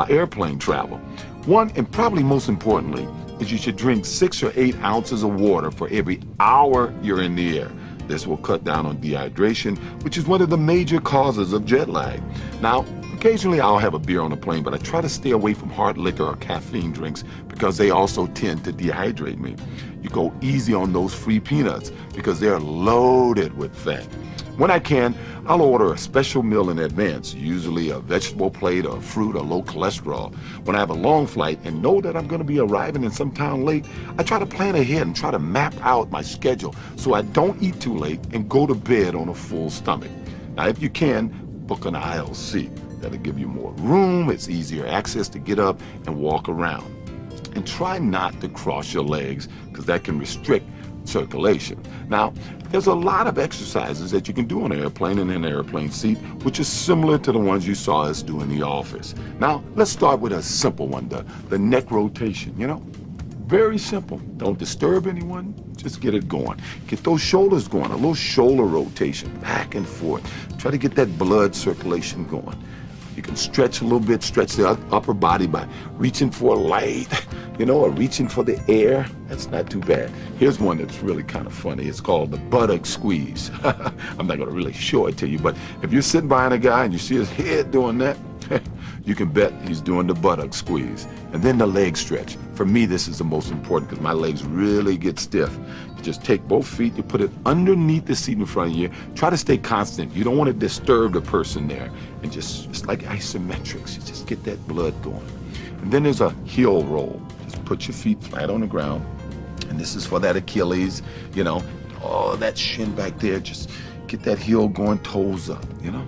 airplane travel. One, and probably most importantly, is you should drink 6 or 8 ounces of water for every hour you're in the air. This will cut down on dehydration, which is one of the major causes of jet lag. Now, occasionally I'll have a beer on the plane, but I try to stay away from hard liquor or caffeine drinks because they also tend to dehydrate me. You go easy on those free peanuts because they're loaded with fat. When I can, I'll order a special meal in advance, usually a vegetable plate or fruit or low cholesterol. When I have a long flight and know that I'm going to be arriving in some town late, I try to plan ahead and try to map out my schedule so I don't eat too late and go to bed on a full stomach. Now, if you can, book an aisle seat. That'll give you more room, it's easier access to get up and walk around. And try not to cross your legs because that can restrict circulation. Now, there's a lot of exercises that you can do on an airplane in an airplane seat, which is similar to the ones you saw us do in the office. Now, let's start with a simple one, the neck rotation, you know? Very simple. Don't disturb anyone, just get it going. Get those shoulders going, a little shoulder rotation, back and forth. Try to get that blood circulation going. You can stretch a little bit, stretch the upper body by reaching for a light, you know, or reaching for the air. That's not too bad. Here's one that's really kind of funny. It's called the buttock squeeze. I'm not going to really show it to you, but if you're sitting behind a guy and you see his head doing that, you can bet he's doing the buttock squeeze. And then the leg stretch. For me, this is the most important because my legs really get stiff. You just take both feet, you put it underneath the seat in front of you. Try to stay constant. You don't want to disturb the person there. And it's like isometrics. You just get that blood going. And then there's a heel roll. Just put your feet flat on the ground. And this is for that Achilles, you know. Oh, that shin back there. Just get that heel going, toes up, you know.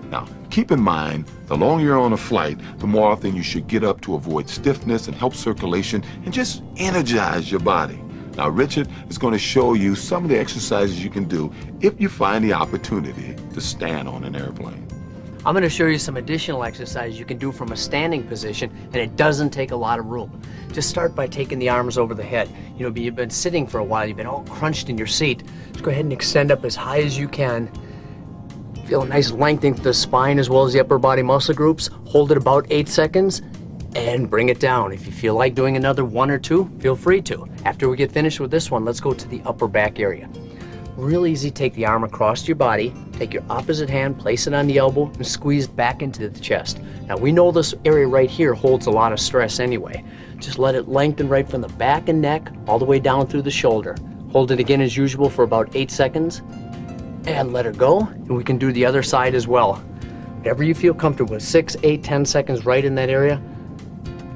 Now, keep in mind, the longer you're on a flight, the more often you should get up to avoid stiffness and help circulation and just energize your body. Now, Richard is going to show you some of the exercises you can do if you find the opportunity to stand on an airplane. I'm going to show you some additional exercises you can do from a standing position, and it doesn't take a lot of room. Just start by taking the arms over the head. You know, you've been sitting for a while, you've been all crunched in your seat. Just go ahead and extend up as high as you can. Feel a nice lengthening to the spine as well as the upper body muscle groups. Hold it about 8 seconds and bring it down. If you feel like doing another 1 or 2, feel free to. After we get finished with this one, let's go to the upper back area. Real easy, take the arm across your body, take your opposite hand, place it on the elbow, and squeeze back into the chest. Now we know this area right here holds a lot of stress anyway. Just let it lengthen right from the back and neck all the way down through the shoulder. Hold it again as usual for about 8 seconds. And let her go, and we can do the other side as well. Whatever you feel comfortable with, 6, 8, 10 seconds right in that area.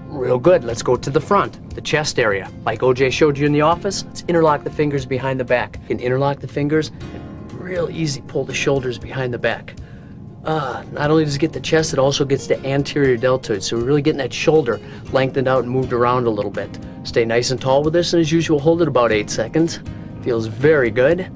Real good. Let's go to the front, the chest area. Like OJ showed you in the office, let's interlock the fingers behind the back. You can interlock the fingers, and real easy, pull the shoulders behind the back. Not only does it get the chest, it also gets the anterior deltoid, so we're really getting that shoulder lengthened out and moved around a little bit. Stay nice and tall with this, and as usual, hold it about 8 seconds. Feels very good.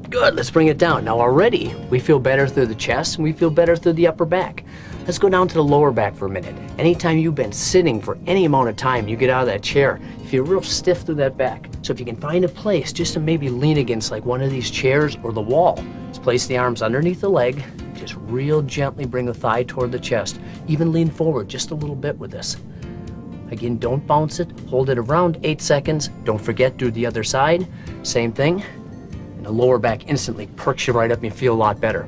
Good, let's bring it down. Now already, we feel better through the chest and we feel better through the upper back. Let's go down to the lower back for a minute. Anytime you've been sitting for any amount of time, you get out of that chair, you feel real stiff through that back. So if you can find a place just to maybe lean against like one of these chairs or the wall, just place the arms underneath the leg, just real gently bring the thigh toward the chest. Even lean forward just a little bit with this. Again, don't bounce it, hold it around 8 seconds. Don't forget, do the other side, same thing. And the lower back instantly perks you right up and you feel a lot better.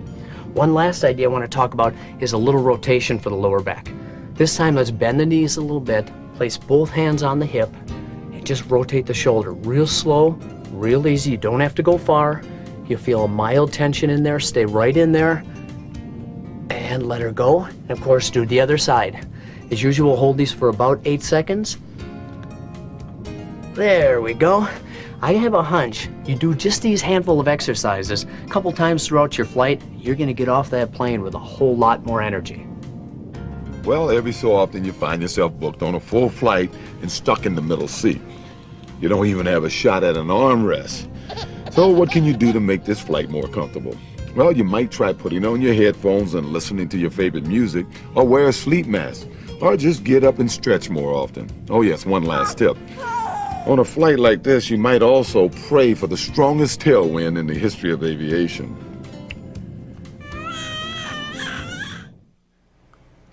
One last idea I want to talk about is a little rotation for the lower back. This time let's bend the knees a little bit, place both hands on the hip, and just rotate the shoulder. Real slow, real easy, you don't have to go far. You'll feel a mild tension in there, stay right in there, and let her go. And of course, do the other side. As usual, hold these for about 8 seconds. There we go. I have a hunch you do just these handful of exercises a couple times throughout your flight, you're going to get off that plane with a whole lot more energy. Well, every so often you find yourself booked on a full flight and stuck in the middle seat. You don't even have a shot at an armrest. So what can you do to make this flight more comfortable? Well, you might try putting on your headphones and listening to your favorite music, or wear a sleep mask, or just get up and stretch more often. Oh yes, one last tip. On a flight like this, you might also pray for the strongest tailwind in the history of aviation.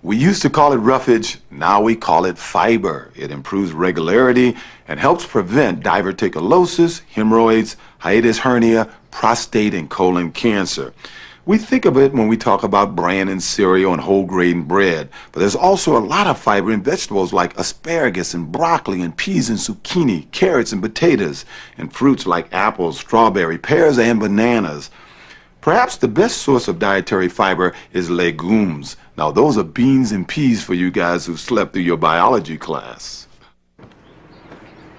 We used to call it roughage, now we call it fiber. It improves regularity and helps prevent diverticulosis, hemorrhoids, hiatus hernia, prostate, and colon cancer. We think of it when we talk about bran and cereal and whole grain bread, but there's also a lot of fiber in vegetables like asparagus and broccoli and peas and zucchini, carrots and potatoes, and fruits like apples, strawberry, pears, and bananas. Perhaps the best source of dietary fiber is legumes. Now, those are beans and peas for you guys who slept through your biology class.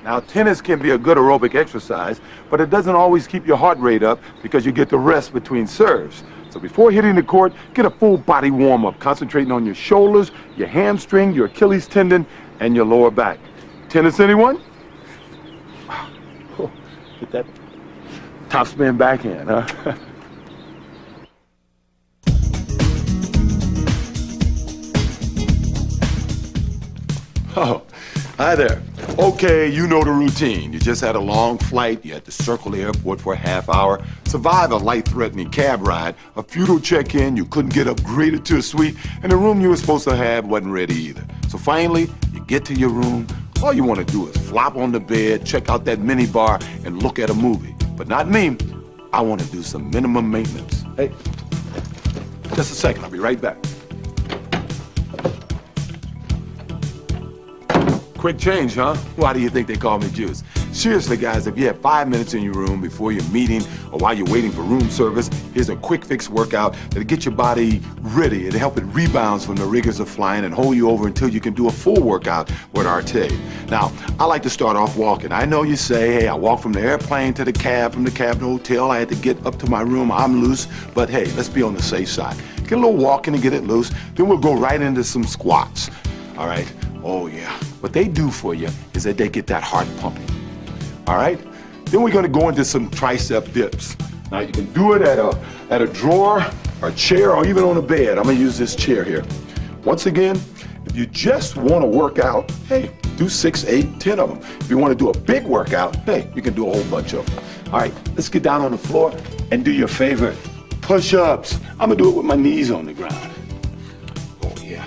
Now, tennis can be a good aerobic exercise, but it doesn't always keep your heart rate up because you get the rest between serves. So before hitting the court, get a full body warm-up, concentrating on your shoulders, your hamstring, your Achilles tendon, and your lower back. Tennis, anyone? Oh, get that topspin backhand, huh? Oh, hi there. Okay, you know the routine. You just had a long flight, you had to circle the airport for a half hour, survive a life-threatening cab ride, a futile check-in, you couldn't get upgraded to a suite, and the room you were supposed to have wasn't ready either. So finally, you get to your room, all you want to do is flop on the bed, check out that mini bar, and look at a movie. But not me. I want to do some minimum maintenance. Hey, just a second, I'll be right back. Quick change, huh? Why do you think they call me Juice? Seriously, guys, if you have 5 minutes in your room before your meeting or while you're waiting for room service, here's a quick fix workout that'll get your body ready. It'll help it rebound from the rigors of flying and hold you over until you can do a full workout with Arcade. Now, I like to start off walking. I know you say, hey, I walked from the airplane to the cab, from the cab to the hotel. I had to get up to my room. I'm loose. But hey, let's be on the safe side. Get a little walking and get it loose. Then we'll go right into some squats. All right? Oh, yeah. What they do for you is that they get that heart pumping. All right? Then we're going to go into some tricep dips. Now, you can do it at a drawer, or a chair, or even on a bed. I'm going to use this chair here. Once again, if you just want to work out, hey, do 6, 8, 10 of them. If you want to do a big workout, hey, you can do a whole bunch of them. All right, let's get down on the floor and do your favorite push-ups. I'm going to do it with my knees on the ground. Oh, yeah.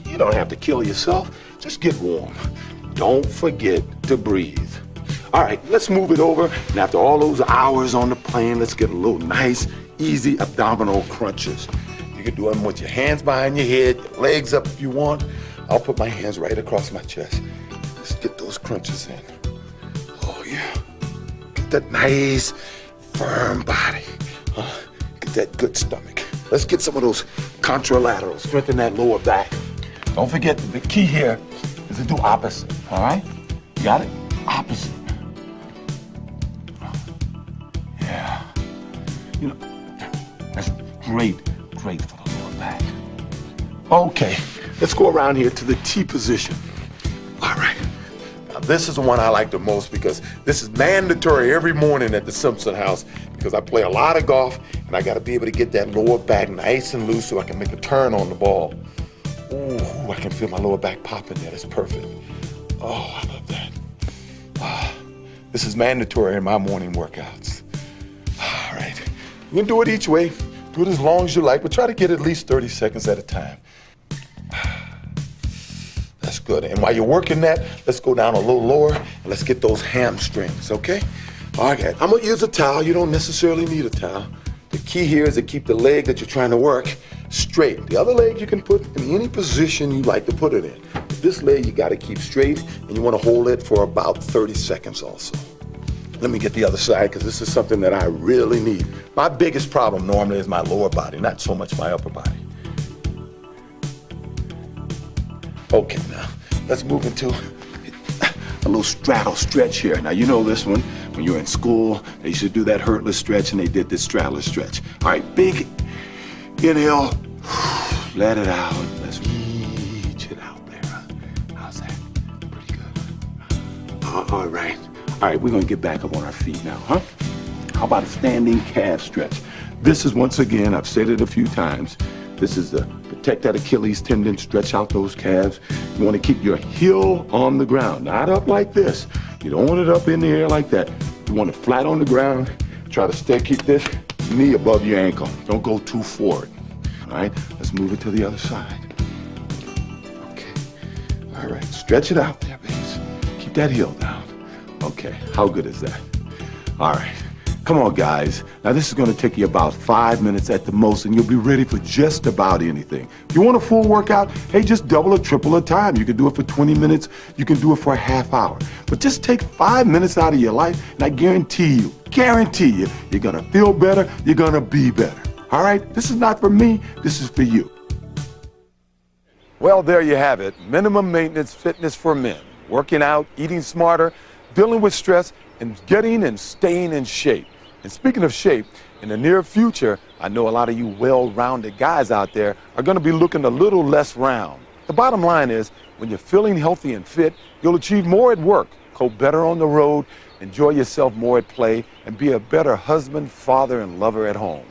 You don't have to kill yourself. Just get warm. Don't forget to breathe. All right, let's move it over. And after all those hours on the plane, let's get a little nice, easy abdominal crunches. You can do them with your hands behind your head, your legs up if you want. I'll put my hands right across my chest. Let's get those crunches in. Oh, yeah. Get that nice, firm body. Get that good stomach. Let's get some of those contralaterals. Strengthen that lower back. Don't forget, the key here is to do opposite, all right? You got it? Opposite. Yeah. You know, that's great for the lower back. Okay, let's go around here to the T position. All right. Now, this is the one I like the most because this is mandatory every morning at the Simpson house because I play a lot of golf and I got to be able to get that lower back nice and loose so I can make a turn on the ball. Ooh, I can feel my lower back popping there. That's perfect. Oh, I love that. This is mandatory in my morning workouts. All right. You can do it each way. Do it as long as you like, but try to get at least 30 seconds at a time. That's good. And while you're working that, let's go down a little lower and let's get those hamstrings, okay? All right. I'm going to use a towel. You don't necessarily need a towel. The key here is to keep the leg that you're trying to work straight. The other leg you can put in any position you like to put it in. This leg you got to keep straight, and you want to hold it for about 30 seconds also. Let me get the other side, because this is something that I really need. My biggest problem normally is my lower body, not so much my upper body. Okay, now, let's move into a little straddle stretch here. Now, you know this one. When you were in school, they used to do that hurtless stretch, and they did this straddler stretch. All right, big inhale, let it out. Let's reach it out there. How's that? Pretty good. All right. All right, we're going to get back up on our feet now, huh? How about a standing calf stretch? This is, once again, I've said it a few times, this is to protect that Achilles tendon, stretch out those calves. You want to keep your heel on the ground, not up like this. You don't want it up in the air like that. You want it flat on the ground. Try to keep this knee above your ankle. Don't go too forward. All right, let's move it to the other side. Okay, all right, stretch it out there, babies. Keep that heel down. Okay, how good is that? All right. Come on, guys. Now, this is going to take you about 5 minutes at the most, and you'll be ready for just about anything. If you want a full workout, hey, just double or triple the time. You can do it for 20 minutes. You can do it for a half hour. But just take 5 minutes out of your life, and I guarantee you, you're going to feel better. You're going to be better. All right? This is not for me. This is for you. Well, there you have it. Minimum maintenance fitness for men. Working out, eating smarter, dealing with stress, and getting and staying in shape. And speaking of shape, in the near future, I know a lot of you well-rounded guys out there are going to be looking a little less round. The bottom line is, when you're feeling healthy and fit, you'll achieve more at work, go better on the road, enjoy yourself more at play, and be a better husband, father, and lover at home.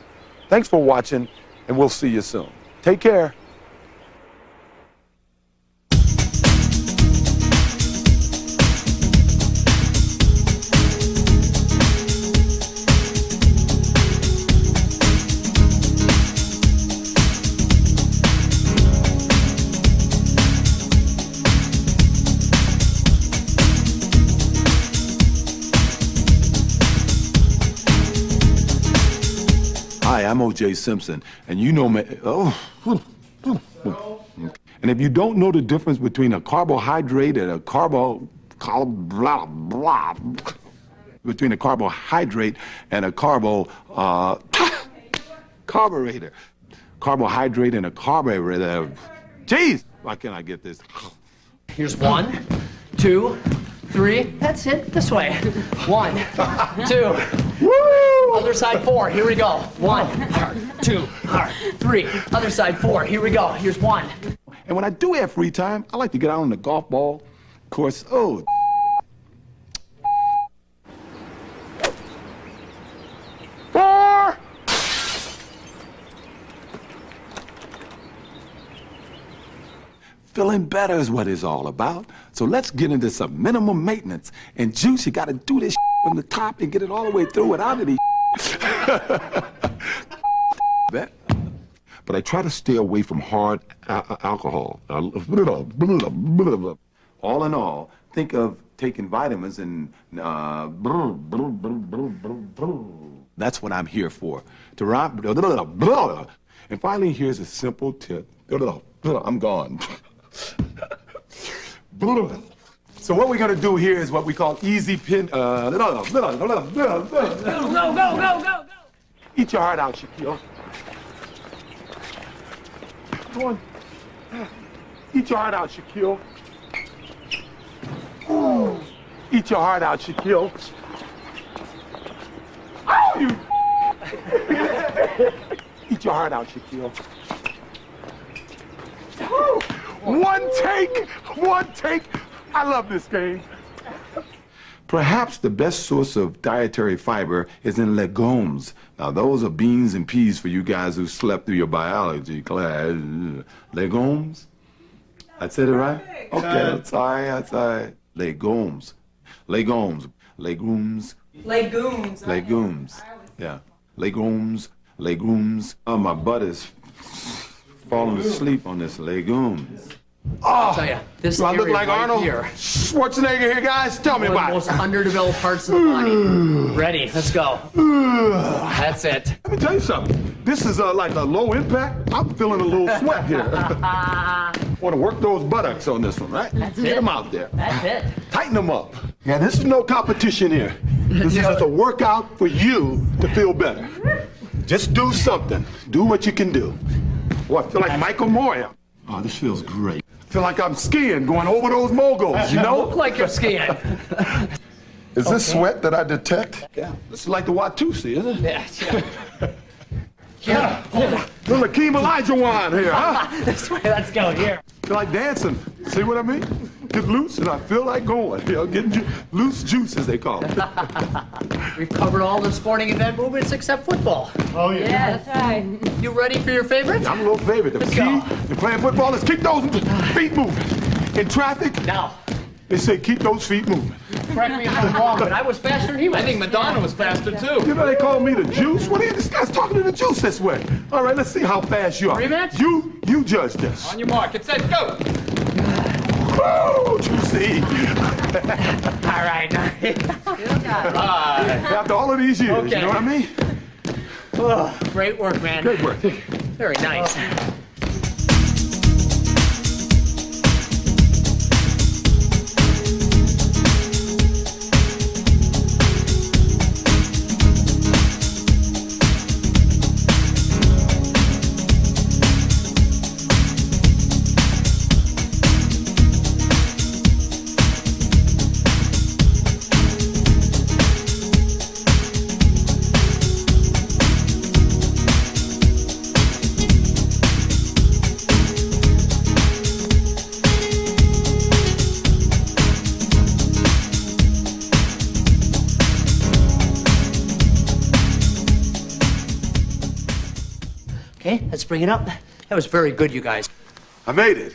Thanks for watching, and we'll see you soon. Take care. Hi, I'm O.J. Simpson, and you know me. And if you don't know the difference between a carbohydrate and a carburetor, carbohydrate and a carburetor. Jeez, why can't I get this? Here's 1, 2, 3. That's it. This way. 1, 2. Woo! Other side 4. Here we go. 1, hard, 2, hard, 3. Other side 4. Here we go. Here's 1. And when I do have free time, I like to get out on the golf ball. Of course, oh. Four. Feeling better is what it's all about. So let's get into some minimum maintenance. And Juice, you gotta do this from the top and get it all the way through without any But I try to stay away from hard alcohol. All in all, think of taking vitamins and that's what I'm here for. And finally, here's a simple tip. I'm gone. So what we're gonna do here is what we call easy pin. Go. Eat your heart out, Shaquille. Come on. Eat your heart out, Shaquille. Eat your heart out, Shaquille. Oh, you. Eat your heart out, Shaquille. One take. I love this game. Perhaps the best source of dietary fiber is in legumes. Now, those are beans and peas for you guys who slept through your biology class. Legumes? I said it right? Okay, that's all right. Legumes. Yeah. Legumes. Oh, my butt is falling asleep on this legumes. I'll tell you, this do I look area like right Arnold here. Schwarzenegger here, guys? Tell me about it. One of the most underdeveloped parts of the body. Ready, let's go. That's it. Let me tell you something. This is like a low impact. I'm feeling a little sweat here. Want to work those buttocks on this one, right? That's Get it. them out there. That's it. Tighten them up. Yeah, this is no competition here. This is just a workout for you to feel better. Just do something. Do what you can do. Well, I feel like Michael Moore. Oh, this feels great. I feel like I'm skiing, going over those moguls, you know? Look like you're skiing. Is this sweat that I detect? Yeah. This is like the Watusi, isn't it? Yeah. Little Akeem Olajuwon here, huh? This way, let's go, here. Feel like dancing. See what I mean? Get loose and I feel like going. You know, getting loose juice, as they call it. We've covered all the sporting event movements except football. Oh, yeah. Yeah, that's right. You ready for your favorite? I'm a little favorite. The key to playing football is keep those feet moving. In traffic, now, they say keep those feet moving. Correct me if I'm wrong, but I was faster than he was. I think Madonna was faster too. You know they call me the Juice? What are you, this guy's talking to the Juice this way. All right, let's see how fast you are. 3 minutes? You judge this. On your mark, get set, go. Woo! You see? All right. After all of these years, you know what I mean? Oh, great work, man. Great work. Very nice. Okay, let's bring it up. That was very good, you guys. I made it.